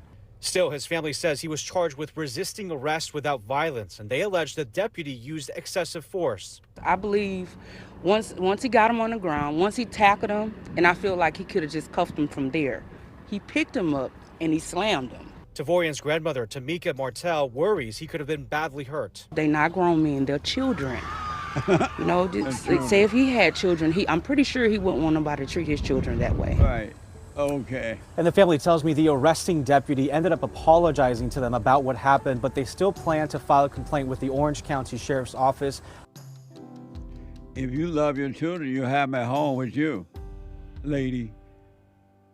Still, his family says he was charged with resisting arrest without violence, and they allege the deputy used excessive force. I believe once he got him on the ground, once he tackled him, and I feel like he could have just cuffed him from there. He picked him up and he slammed him. Tavorian's grandmother, Tamika Martell, worries he could have been badly hurt. They're not grown men, they're children. You know, say if he had children, I'm pretty sure he wouldn't want nobody to treat his children that way. Right. Okay. And the family tells me the arresting deputy ended up apologizing to them about what happened, but they still plan to file a complaint with the Orange County Sheriff's Office. If you love your children, you have them at home with you, lady.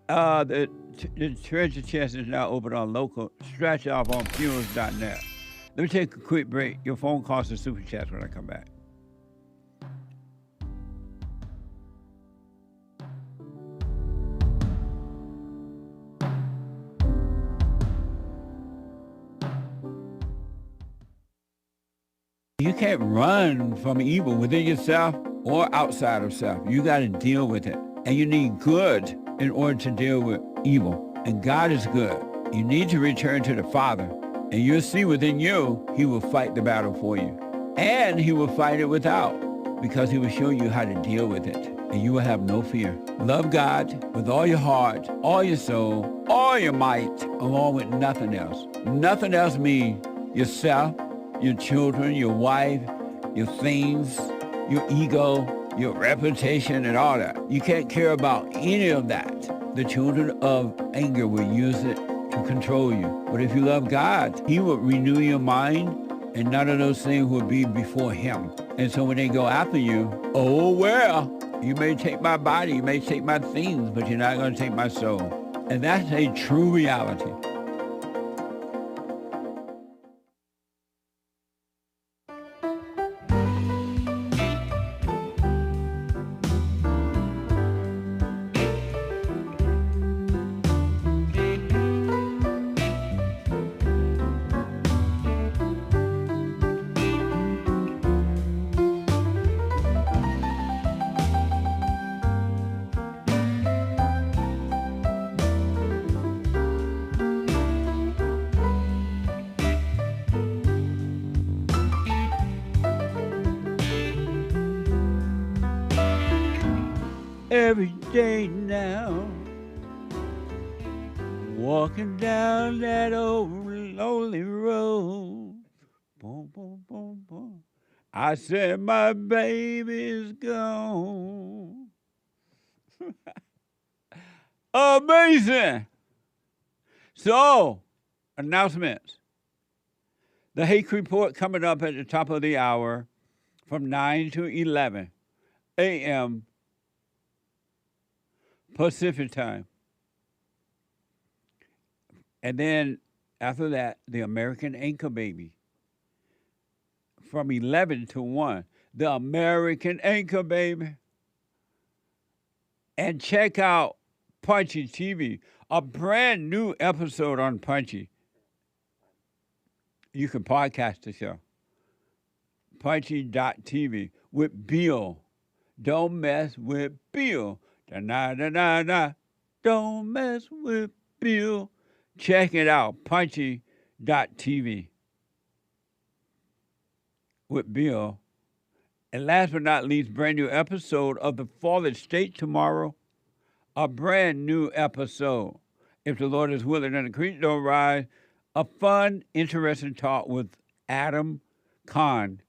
The treasure chest is now open on local. Scratch off on funerals.net. Let me take a quick break. Your phone calls to Super Chats when I come back. You can't run from evil within yourself or outside of self. You got to deal with it. And you need good in order to deal with evil. And God is good. You need to return to the Father. And you'll see within you, he will fight the battle for you. And he will fight it without. because he will show you how to deal with it, and you will have no fear. Love God with all your heart, all your soul, all your might, along with nothing else. Nothing else means yourself, your children, your wife, your things, your ego, your reputation, and all that. You can't care about any of that. The children of anger will use it to control you. But if you love God, he will renew your mind, and none of those things will be before him. And so when they go after you, oh, well, you may take my body, you may take my things, but you're not going to take my soul. And that's a true reality. Every day now, walking down that old lonely road, boom, boom, boom, boom. I said my baby's gone. Amazing. So, announcements. The Hake Report coming up at the top of the hour from 9 to 11 a.m. Pacific time. And then after that, the American Anchor Baby. From 11 to 1. The American Anchor Baby. And check out Punchy TV, a brand new episode on Punchy. You can podcast the show. Punchy.tv with Bill. Don't mess with Bill. Da-na-da-na-na. Don't mess with Bill. Check it out, punchy.tv with Bill. And last but not least, brand new episode of The Fallen State tomorrow. A brand new episode. If the Lord is willing and the creek don't rise, a fun, interesting talk with Adam Kahn,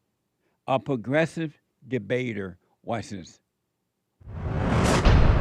a progressive debater. Watch this.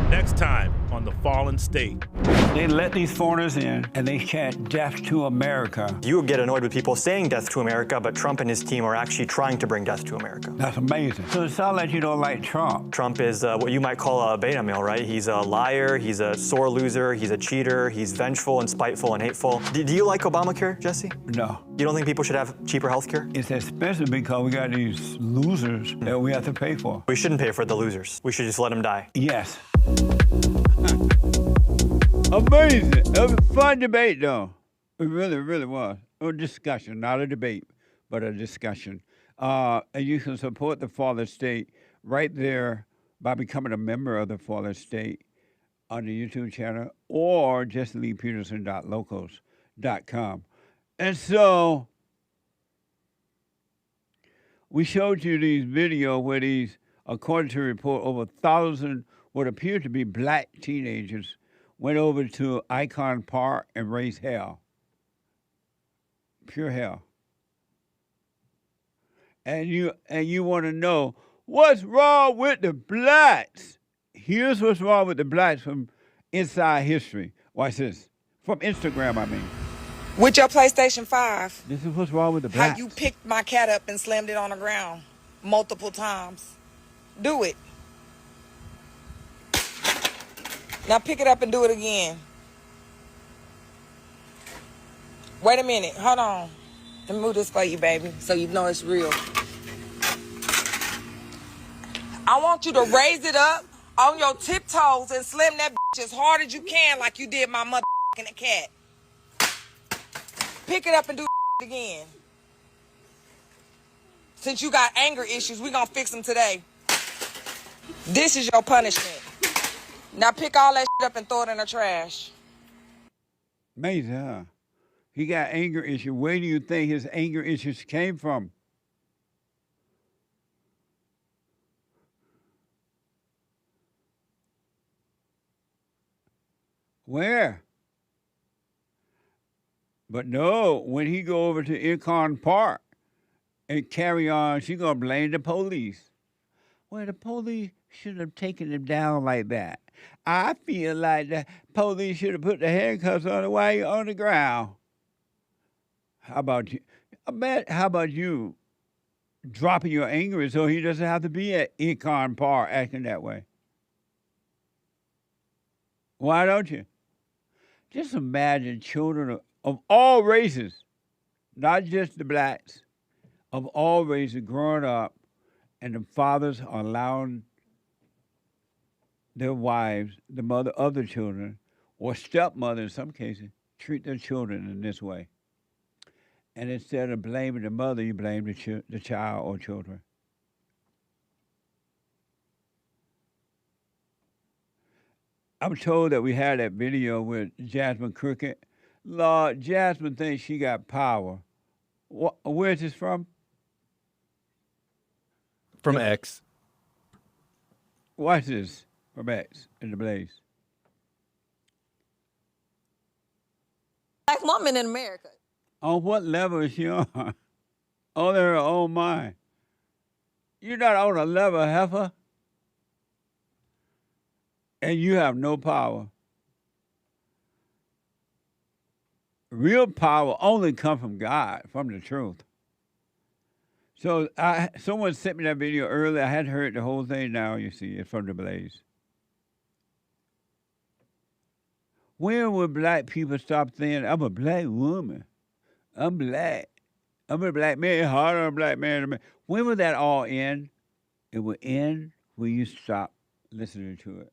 Next time on The Fallen State. They let these foreigners in, and they chant death to America. You get annoyed with people saying death to America, but Trump and his team are actually trying to bring death to America. That's amazing. So it sounds like you don't like Trump. Trump is what you might call a beta male, right? He's a liar, he's a sore loser, he's a cheater, he's vengeful and spiteful and hateful. Do you like Obamacare, Jesse? No. You don't think people should have cheaper health care? It's expensive because we got these losers that we have to pay for. We shouldn't pay for the losers. We should just let them die. Yes. Amazing. It was a fun debate, though. It really, really was. A discussion, not a debate, but a discussion. And you can support the Fallen State right there by becoming a member of the Fallen State on the YouTube channel or just leepeterson.locals.com. And so we showed you these videos where these, according to a report, over 1,000 what appeared to be black teenagers went over to Icon Park and raised hell. Pure hell. And you want to know what's wrong with the blacks. Here's what's wrong with the blacks from Inside History. Watch this. From Instagram, I mean. With your PlayStation 5. This is what's wrong with the blacks. How you picked my cat up and slammed it on the ground multiple times. Do it. Now pick it up and do it again. Wait a minute. Hold on. Let me move this for you, baby, so you know it's real. I want you to raise it up on your tiptoes and slam that bitch as hard as you can like you did my motherfucking cat. Pick it up and do it again. Since you got anger issues, we gonna fix them today. This is your punishment. Now pick all that shit up and throw it in the trash. Amazing, huh? He got anger issues. Where do you think his anger issues came from? Where? But no, when he go over to Icon Park and carry on, she gonna blame the police. Well, the police should have taken him down like that. I feel like the police should have put the handcuffs on him while you're on the ground. How about you? How about you dropping your anger so he doesn't have to be at Econ Park acting that way? Why don't you? Just imagine children of all races, not just the blacks, of all races growing up, and the fathers are allowing their wives, the mother of the children, or stepmother in some cases, treat their children in this way. And instead of blaming the mother, you blame the child or children. I'm told that we had that video with Jasmine Crockett. Lord, Jasmine thinks she got power. Where's this from? From X. Watch this from X in the Blaze. Black woman in America. On what level is she on? On her own mind. You're not on a level, heifer. And you have no power. Real power only comes from God, from the truth. So someone sent me that video earlier. I hadn't heard the whole thing. Now you see it's from the Blaze. When will black people stop saying, I'm a black woman? I'm black. I'm a black man, harder a black man. When will that all end? It will end when you stop listening to it.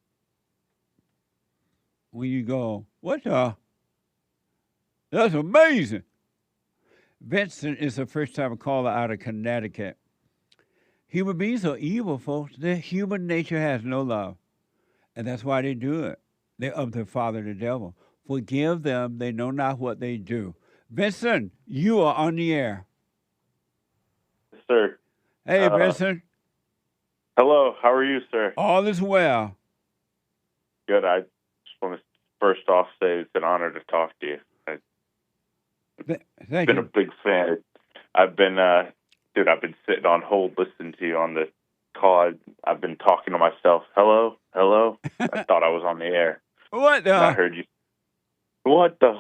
When you go, what the? That's amazing. Vincent is a first-time caller out of Connecticut. Human beings are evil, folks. Their human nature has no love. And that's why they do it. They're of their father, the devil. Forgive them. They know not what they do. Vincent, you are on the air. Yes, sir. Hey, Vincent. Hello. How are you, sir? All is well. Good. I just want to first off say it's an honor to talk to you. Thank been you. a big fan. I've been sitting on hold listening to you on the call. I've been talking to myself. Hello, hello. I thought I was on the air. What the? And I heard you. What the?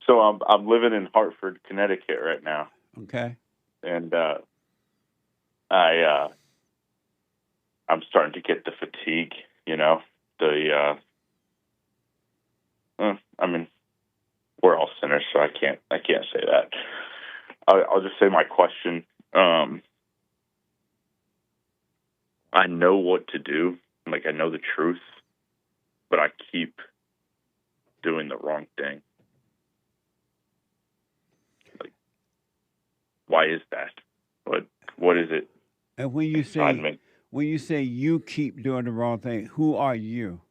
So I'm living in Hartford, Connecticut right now. Okay. And I'm starting to get the fatigue. You know, I mean, we're all sinners, so I can't say that. I'll just say my question. I know what to do. Like, I know the truth, but I keep doing the wrong thing. Like, why is that? What is it? And when you say you keep doing the wrong thing, who are you?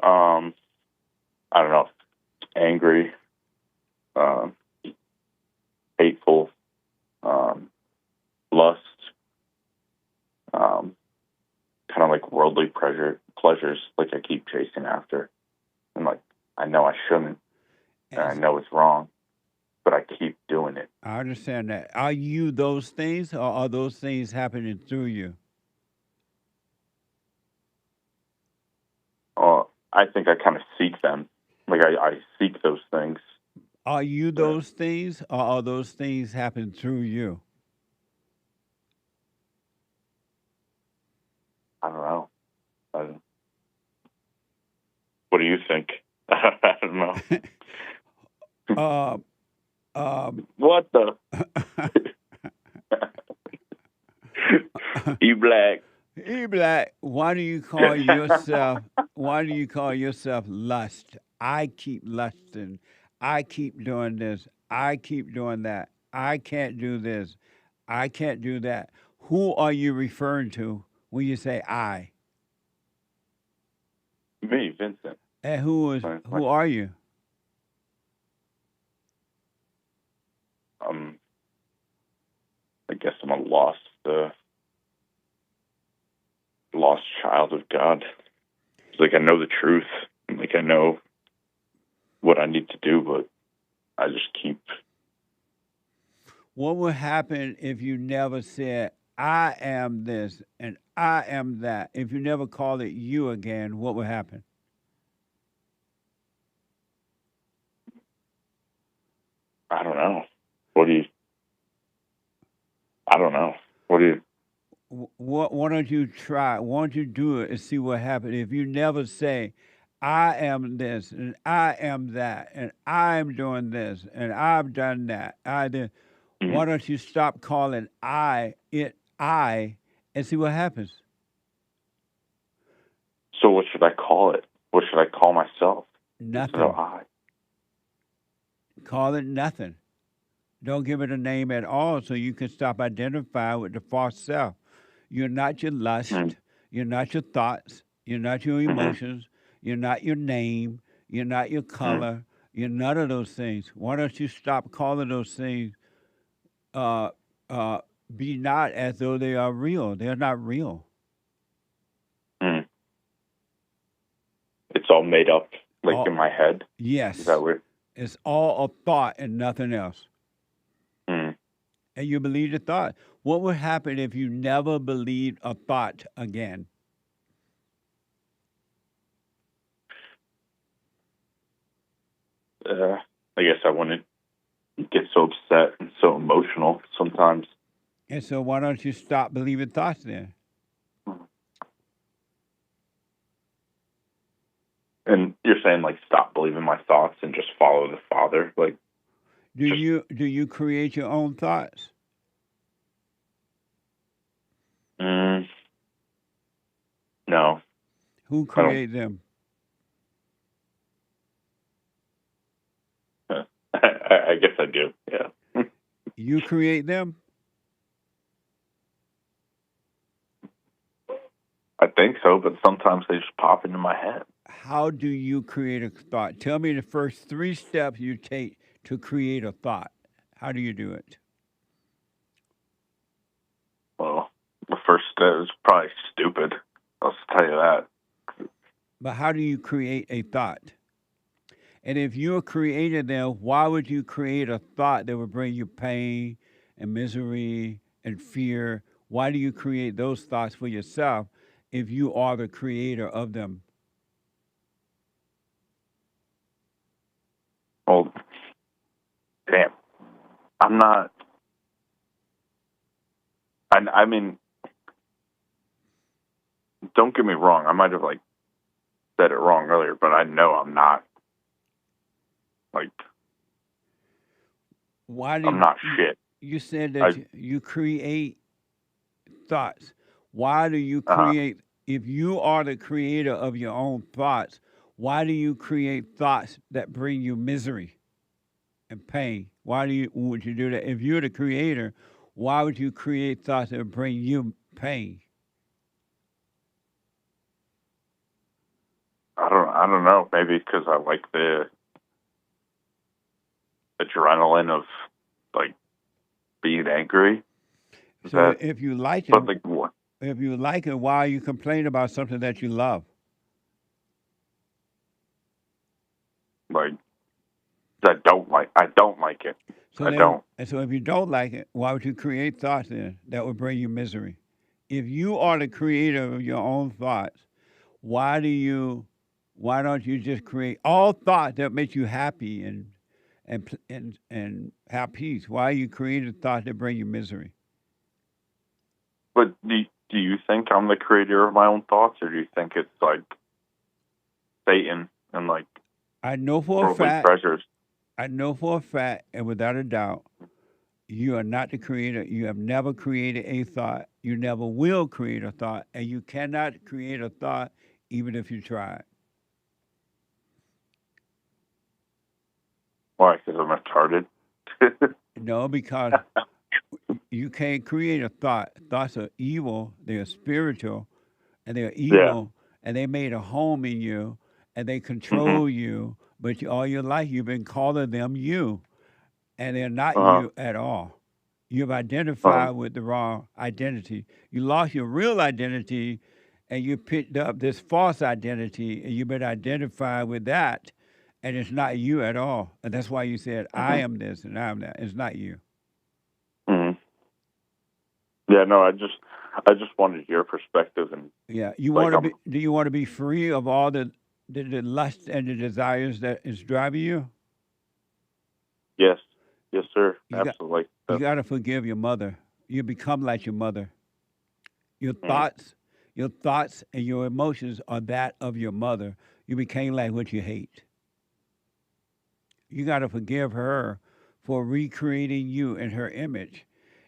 I don't know. Angry, hateful, lust, kind of like worldly pleasures, like I keep chasing after. And like, I know I shouldn't, and I know it's wrong, but I keep doing it. I understand that. Are you those things, or are those things happening through you? I think I kind of seek them. Like, I seek those things. Are you those things, or are those things happening through you? I don't know. What do you think? I don't know. What the? E-Black. E-Black, why do you call yourself lust? I keep lusting. I keep doing this. I keep doing that. I can't do this. I can't do that. Who are you referring to when you say I? Me, Vincent. And who are you? I guess I'm a lost child of God. It's like I know the truth. Like I know what I need to do, but I just keep. What would happen if you never said, I am this and I am that? If you never called it you again, what would happen? I don't know. I don't know. What do you? Why don't you try? Why don't you do it and see what happens? If you never say, I am this and I am that and I'm doing this and I've done that, I did. Why don't you stop calling I and see what happens? So what should I call it? What should I call myself? Nothing. So I. Call it nothing. Don't give it a name at all so you can stop identifying with the false self. You're not your lust. You're not your thoughts. You're not your emotions. You're not your name. You're not your color. You're none of those things. Why don't you stop calling those things be not as though they are real? They're not real. It's all made up, like in my head. Yes. Is that weird? It's all a thought and nothing else. And you believe the thought. What would happen if you never believed a thought again? I guess I wouldn't get so upset and so emotional sometimes. And so why don't you stop believing thoughts then? And you're saying like stop believing my thoughts and just follow the Father, like. Do you create your own thoughts? No. Who create them? I guess I do. Yeah. You create them? I think so, but sometimes they just pop into my head. How do you create a thought? Tell me the first 3 steps you take to create a thought. How do you do it? Well, the first step is probably stupid. I'll just tell you that. But how do you create a thought? And if you're creating them, why would you create a thought that would bring you pain and misery and fear? Why do you create those thoughts for yourself if you are the creator of them? Well, damn. I'm not. I mean, don't get me wrong. I might have like said it wrong earlier, but I know I'm not. Like, I'm not shit. You said that you create thoughts. Why do you create? If you are the creator of your own thoughts, why do you create thoughts that bring you misery and pain? Why would you do that? If you're the creator, why would you create thoughts that bring you pain? I don't know. Maybe because I like the adrenaline of like being angry. So if you like it, but like what? If you like it, why are you complaining about something that you love? Like I don't like it. I don't. And so if you don't like it, why would you create thoughts then that would bring you misery? If you are the creator of your own thoughts, why don't you just create all thoughts that make you happy and have peace? Why are you creating thoughts that bring you misery? But do you think I'm the creator of my own thoughts, or do you think it's like Satan and like I know for a fact. Treasures? I know for a fact, and without a doubt, you are not the creator. You have never created a thought. You never will create a thought, and you cannot create a thought even if you try. Why? Because I'm retarded? No, because you can't create a thought. Thoughts are evil. They are spiritual, and they're evil, and they made a home in you, and they control you. But all your life, you've been calling them you, and they're not you at all. You've identified with the wrong identity. You lost your real identity, and you picked up this false identity, and you've been identified with that, and it's not you at all. And that's why you said, I am this and I am that. It's not you. Yeah, no, I just wanted your perspective. And Yeah, you like, want to be? Do you want to be free of all the lust and the desires that is driving you? yes, sir, You got- absolutely. You got to forgive your mother. You become like your mother. Your thoughts and your emotions are that of your mother. You became like what you hate. You got to forgive her for recreating you in her image.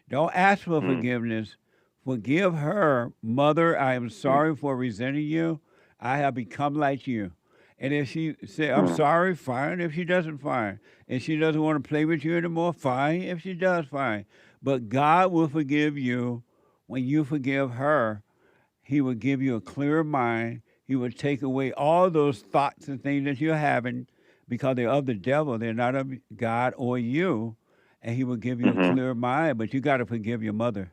Don't ask for forgiveness. Forgive her, mother. I am sorry for resenting you. I have become like you. And if she say, I'm sorry, fine. If she doesn't, fine. If she doesn't want to play with you anymore, fine. If she does, fine. But God will forgive you when you forgive her. He will give you a clearer mind. He will take away all those thoughts and things that you're having because they're of the devil. They're not of God or you. And he will give you a clear mind. But you got to forgive your mother.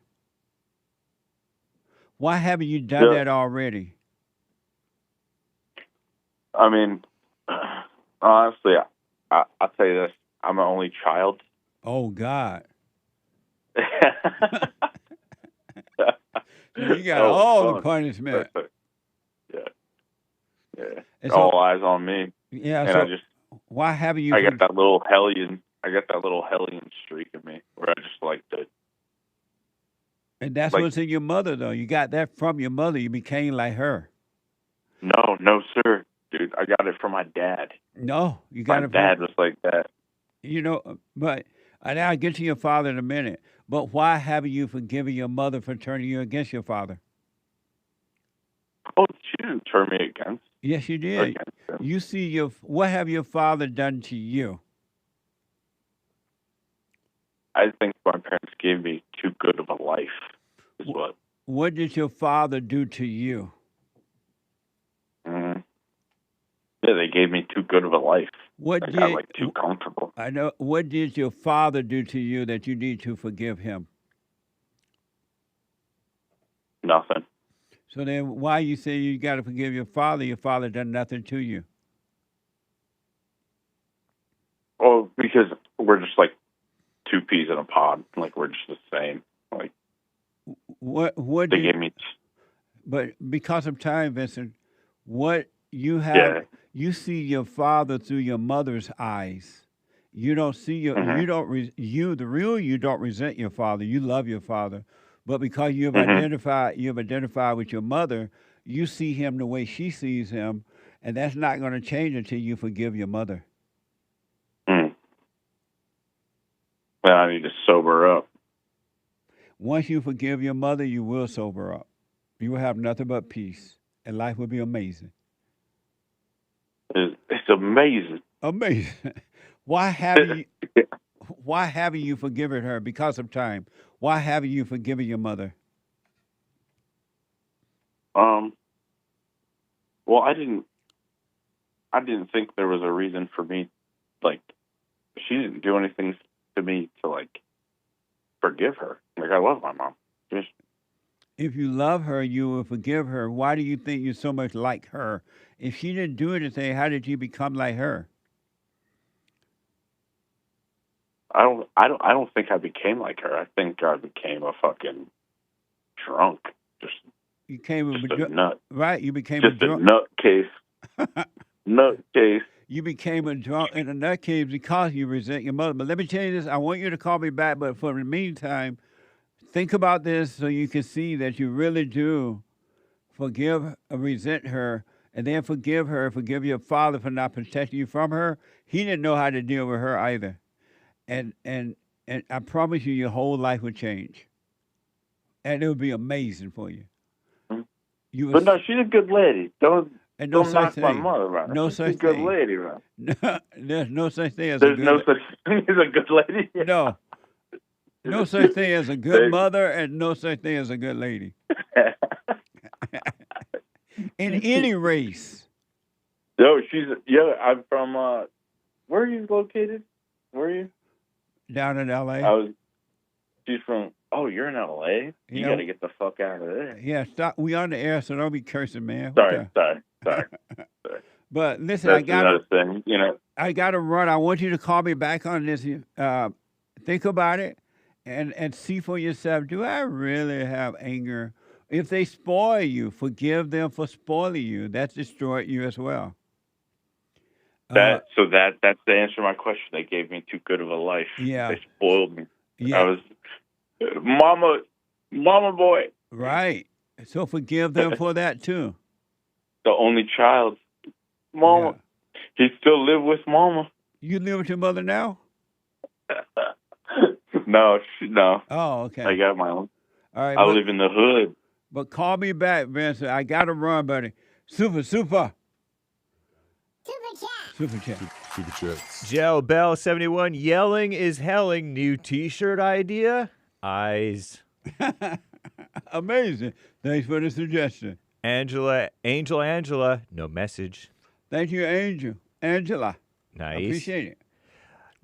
Why haven't you done that already? I mean, honestly, I'll tell you this. I'm an only child. Oh, God. So you got all the punishment. Yeah. And All eyes on me. Yeah, and so why haven't you... I got that little hellion streak in me where I just like to... And that's what's in your mother, though. You got that from your mother. You became like her. No, sir. Dude, I got it from my dad. No, you got it from... My dad was like that. You know, but I'll get to your father in a minute. But why haven't you forgiven your mother for turning you against your father? Oh, she didn't turn me against. Yes, you did. You see, what have your father done to you? I think my parents gave me too good of a life, is what. What did your father do to you? Yeah, they gave me too good of a life. What I got too comfortable. I know. What did your father do to you that you need to forgive him? Nothing. So then why you say you got to forgive your father? Your father done nothing to you. Oh, because we're just like two peas in a pod. Like, we're just the same. Like, what they gave me... But because of time, Vincent, what you have, you see your father through your mother's eyes. You don't see you don't you don't resent your father. You love your father. But because you've identified with your mother, you see him the way she sees him, and that's not going to change until you forgive your mother. Then I need to sober up. Once you forgive your mother, you will sober up. You will have nothing but peace, and life will be amazing. It's amazing. Amazing. Why haven't you forgiven her? Because of time. Why haven't you forgiven your mother? Well, I didn't think there was a reason for me. Like, she didn't do anything to me to like forgive her. Like, I love my mom. If you love her, you will forgive her. Why do you think you're so much like her? If she didn't do anything, how did you become like her? I don't think I became like her. I think I became a fucking drunk. You became a nut. Right, you became just a drunk. Nutcase. You became a drunk and a nutcase because you resent your mother. But let me tell you this, I want you to call me back, but for the meantime, think about this so you can see that you really do forgive or resent her, and then forgive her, forgive your father for not protecting you from her. He didn't know how to deal with her either. And I promise you, your whole life would change. And it would be amazing for you. But no, she's a good lady. Don't knock thing. my mother around. No she's such a good thing. lady, man. There's no such thing as There's no such thing as a good lady. No. No such thing as a good mother and no such thing as a good lady. In any race. Yo, I'm from, where are you located? Where are you? Down in L.A. She's from Oh, you're in LA? You Yeah. got to get the fuck out of there. Yeah, stop. We on the air, so don't be cursing, man. Sorry. But listen, That's another thing, you know. I got to run. I want you to call me back on this. Think about it and see for yourself, do I really have anger? If they spoil you, forgive them for spoiling you. That's destroyed you as well. That's the answer to my question. They gave me too good of a life. Yeah. They spoiled me. Yeah. I was mama boy. Right. So forgive them for that too. The only child. Mama. He still live with mama. You live with your mother now? No. Oh, okay. I got my own. All right. I live in the hood. But call me back, Vincent. I got to run, buddy. Super. Super chat. Gel Bell 71, yelling is helling. New T-shirt idea. Eyes. Amazing. Thanks for the suggestion. Angela, no message. Thank you, Angela. Nice. Appreciate it.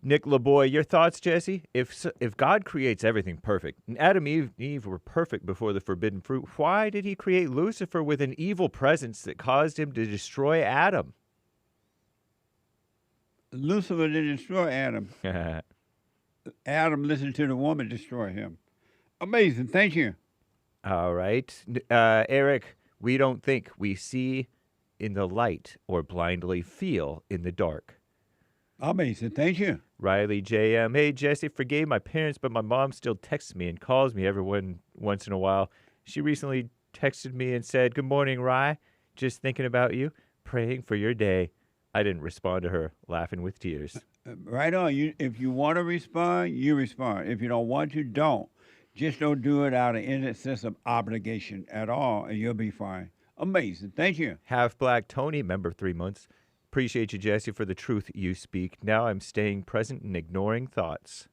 Nick LeBoy, your thoughts, Jesse? If God creates everything perfect, and Adam and Eve were perfect before the forbidden fruit, why did he create Lucifer with an evil presence that caused him to destroy Adam? Lucifer didn't destroy Adam. Adam listened to the woman destroy him. Amazing. Thank you. All right. Eric, we don't think, we see in the light or blindly feel in the dark. Amazing. Thank you. Riley JM, hey, Jesse, forgave my parents, but my mom still texts me and calls me once in a while. She recently texted me and said, "Good morning, Rye. Just thinking about you, praying for your day." I didn't respond to her, laughing with tears. Right on. If you want to respond, you respond. If you don't want to, don't. Just don't do it out of any sense of obligation at all, and you'll be fine. Amazing. Thank you. Half Black Tony, member 3 months. Appreciate you, Jesse, for the truth you speak. Now I'm staying present and ignoring thoughts.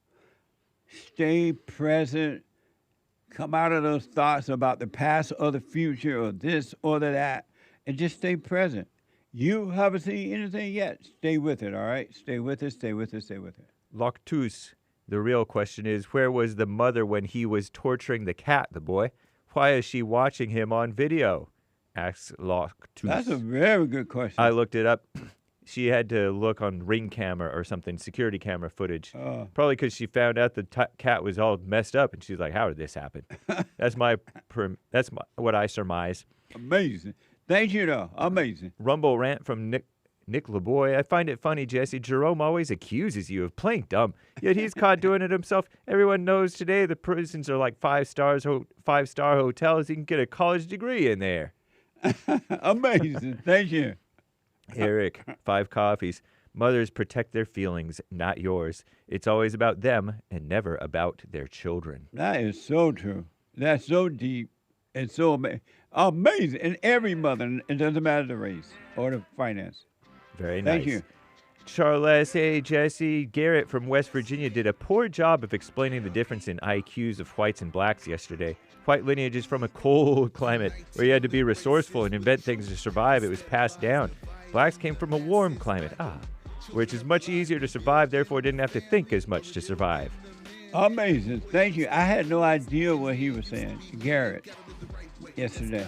Stay present. Come out of those thoughts about the past or the future or this or that, and just stay present. You haven't seen anything yet. Stay with it, all right? Stay with it, stay with it, stay with it. Loctus, the real question is, where was the mother when he was torturing the cat, the boy? Why is she watching him on video? Asks Loctus. That's a very good question. I looked it up. She had to look on Ring camera or something, security camera footage. Probably because she found out the cat was all messed up, and she's like, "How did this happen?" That's what I surmise. Amazing. Thank you, though. Amazing. Rumble rant from Nick LeBoy. I find it funny, Jesse. Gerome always accuses you of playing dumb, yet he's caught doing it himself. Everyone knows today the prisons are like five-star hotels. You can get a college degree in there. Amazing. Thank you. Eric, 5 coffees. Mothers protect their feelings, not yours. It's always about them and never about their children. That is so true. That's so deep and so amazing. And every mother, it doesn't matter the race or the finance. Very nice. Thank you. Charles, hey, Jesse. Garrett from West Virginia did a poor job of explaining the difference in IQs of whites and blacks yesterday. White lineage is from a cold climate where you had to be resourceful and invent things to survive. It was passed down. Blacks came from a warm climate, which is much easier to survive, therefore didn't have to think as much to survive. Amazing. Thank you. I had no idea what he was saying, Garrett, yesterday.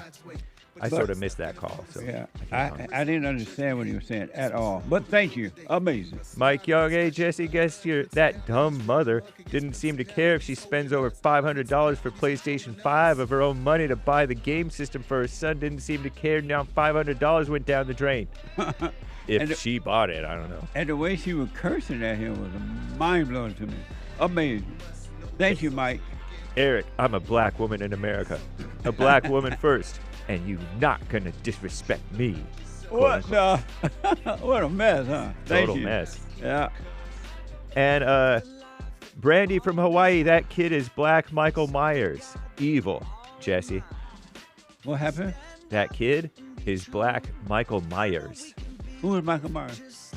I sort of missed that call. So yeah, I didn't understand what he was saying at all. But thank you. Amazing. Mike Young, hey, Jesse, guess that dumb mother didn't seem to care if she spends over $500 for PlayStation 5 of her own money to buy the game system for her son. Didn't seem to care. Now $500 went down the drain. If she bought it, I don't know. And the way she was cursing at him was mind-blowing to me. Amazing. Thank you, Mike. Eric, I'm a black woman in America. A black woman first. And you're not going to disrespect me. What? What a mess, huh? Total mess. Yeah. And Brandy from Hawaii, that kid is Black Michael Myers. Evil, Jesse. What happened? That kid is Black Michael Myers. Who is Michael Myers?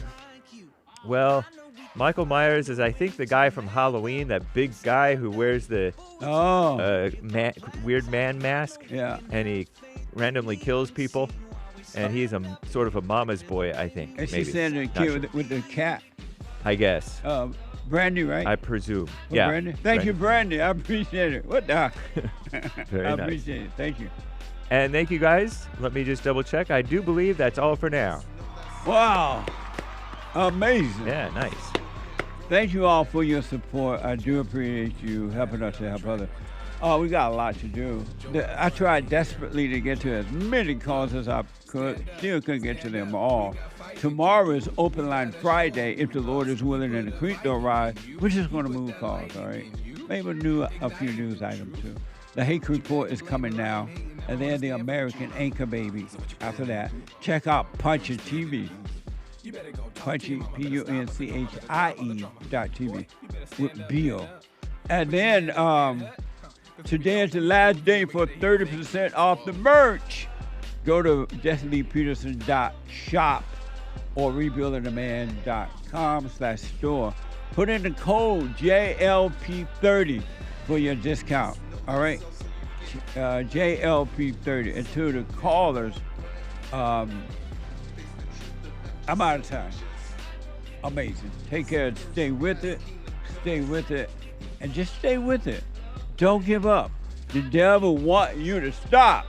Well, Michael Myers is, I think, the guy from Halloween, that big guy who wears the weird man mask. Yeah. And he randomly kills people. And he's a sort of a mama's boy, I think. And maybe. she said the kid with the cat. I guess. Brandy, right? I presume. Oh, Yeah. Brandy? Thank you, Brandy. I appreciate it. What the? Very I nice. appreciate it. Thank you. And thank you, guys. Let me just double check. I do believe that's all for now. Wow. Amazing. Yeah, nice. Thank you all for your support. I do appreciate you helping us to help others. Oh, we got a lot to do. I tried desperately to get to as many calls as I could. Still couldn't get to them all. Tomorrow is Open Line Friday, if the Lord is willing and the creek don't rise. We're just going to move calls, all right? Maybe a few news items, too. The Hake Report is coming now, and then the American Anchor Baby. After that, check out Punchy TV. Punchy, PUNCHIE.TV with Bill. And then today is the last day for 30% off the merch. Go to JLPpeterson.shop or rebuildingtheman.com/store. Put in the code JLP30 for your discount. All right? JLP30. And to the callers, I'm out of time. Amazing. Take care. Stay with it. Stay with it. And just stay with it. Don't give up. The devil wants you to stop.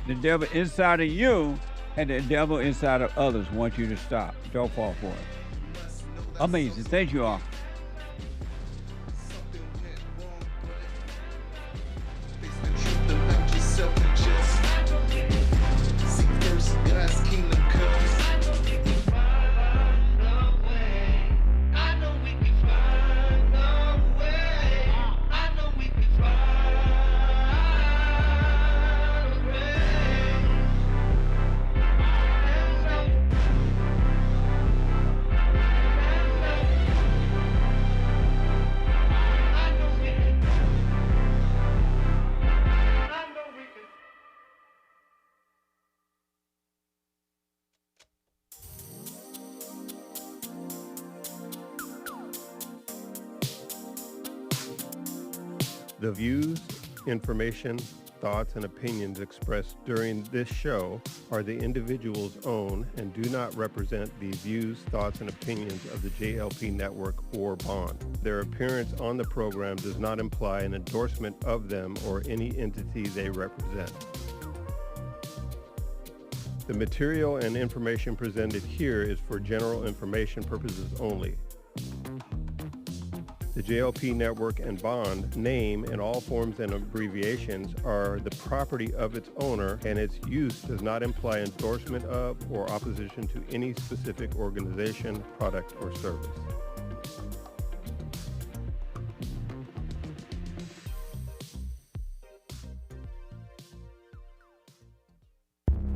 The devil inside of you and the devil inside of others want you to stop. Don't fall for it. Amazing. Thank you all. The views, information, thoughts, and opinions expressed during this show are the individual's own and do not represent the views, thoughts, and opinions of the JLP Network or Bond. Their appearance on the program does not imply an endorsement of them or any entity they represent. The material and information presented here is for general information purposes only. The JLP Network and Bond name and all forms and abbreviations are the property of its owner, and its use does not imply endorsement of or opposition to any specific organization, product, or service.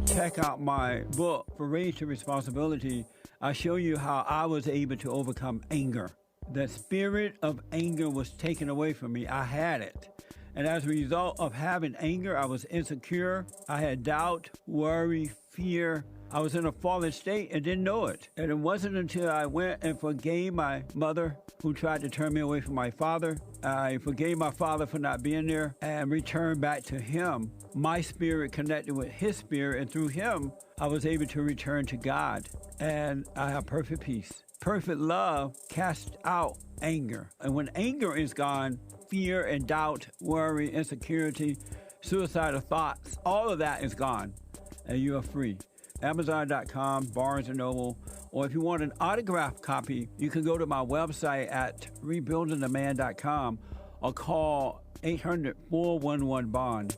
Check out my book, For Raised to Responsibility. I show you how I was able to overcome anger. The spirit of anger was taken away from me. I had it. And as a result of having anger, I was insecure. I had doubt, worry, fear. I was in a fallen state and didn't know it. And it wasn't until I went and forgave my mother, who tried to turn me away from my father. I forgave my father for not being there and returned back to him. My spirit connected with his spirit, and through him, I was able to return to God. And I have perfect peace. Perfect love casts out anger. And when anger is gone, fear and doubt, worry, insecurity, suicidal thoughts, all of that is gone. And you are free. Amazon.com, Barnes & Noble, or if you want an autographed copy, you can go to my website at rebuildingtheman.com or call 800-411-BOND.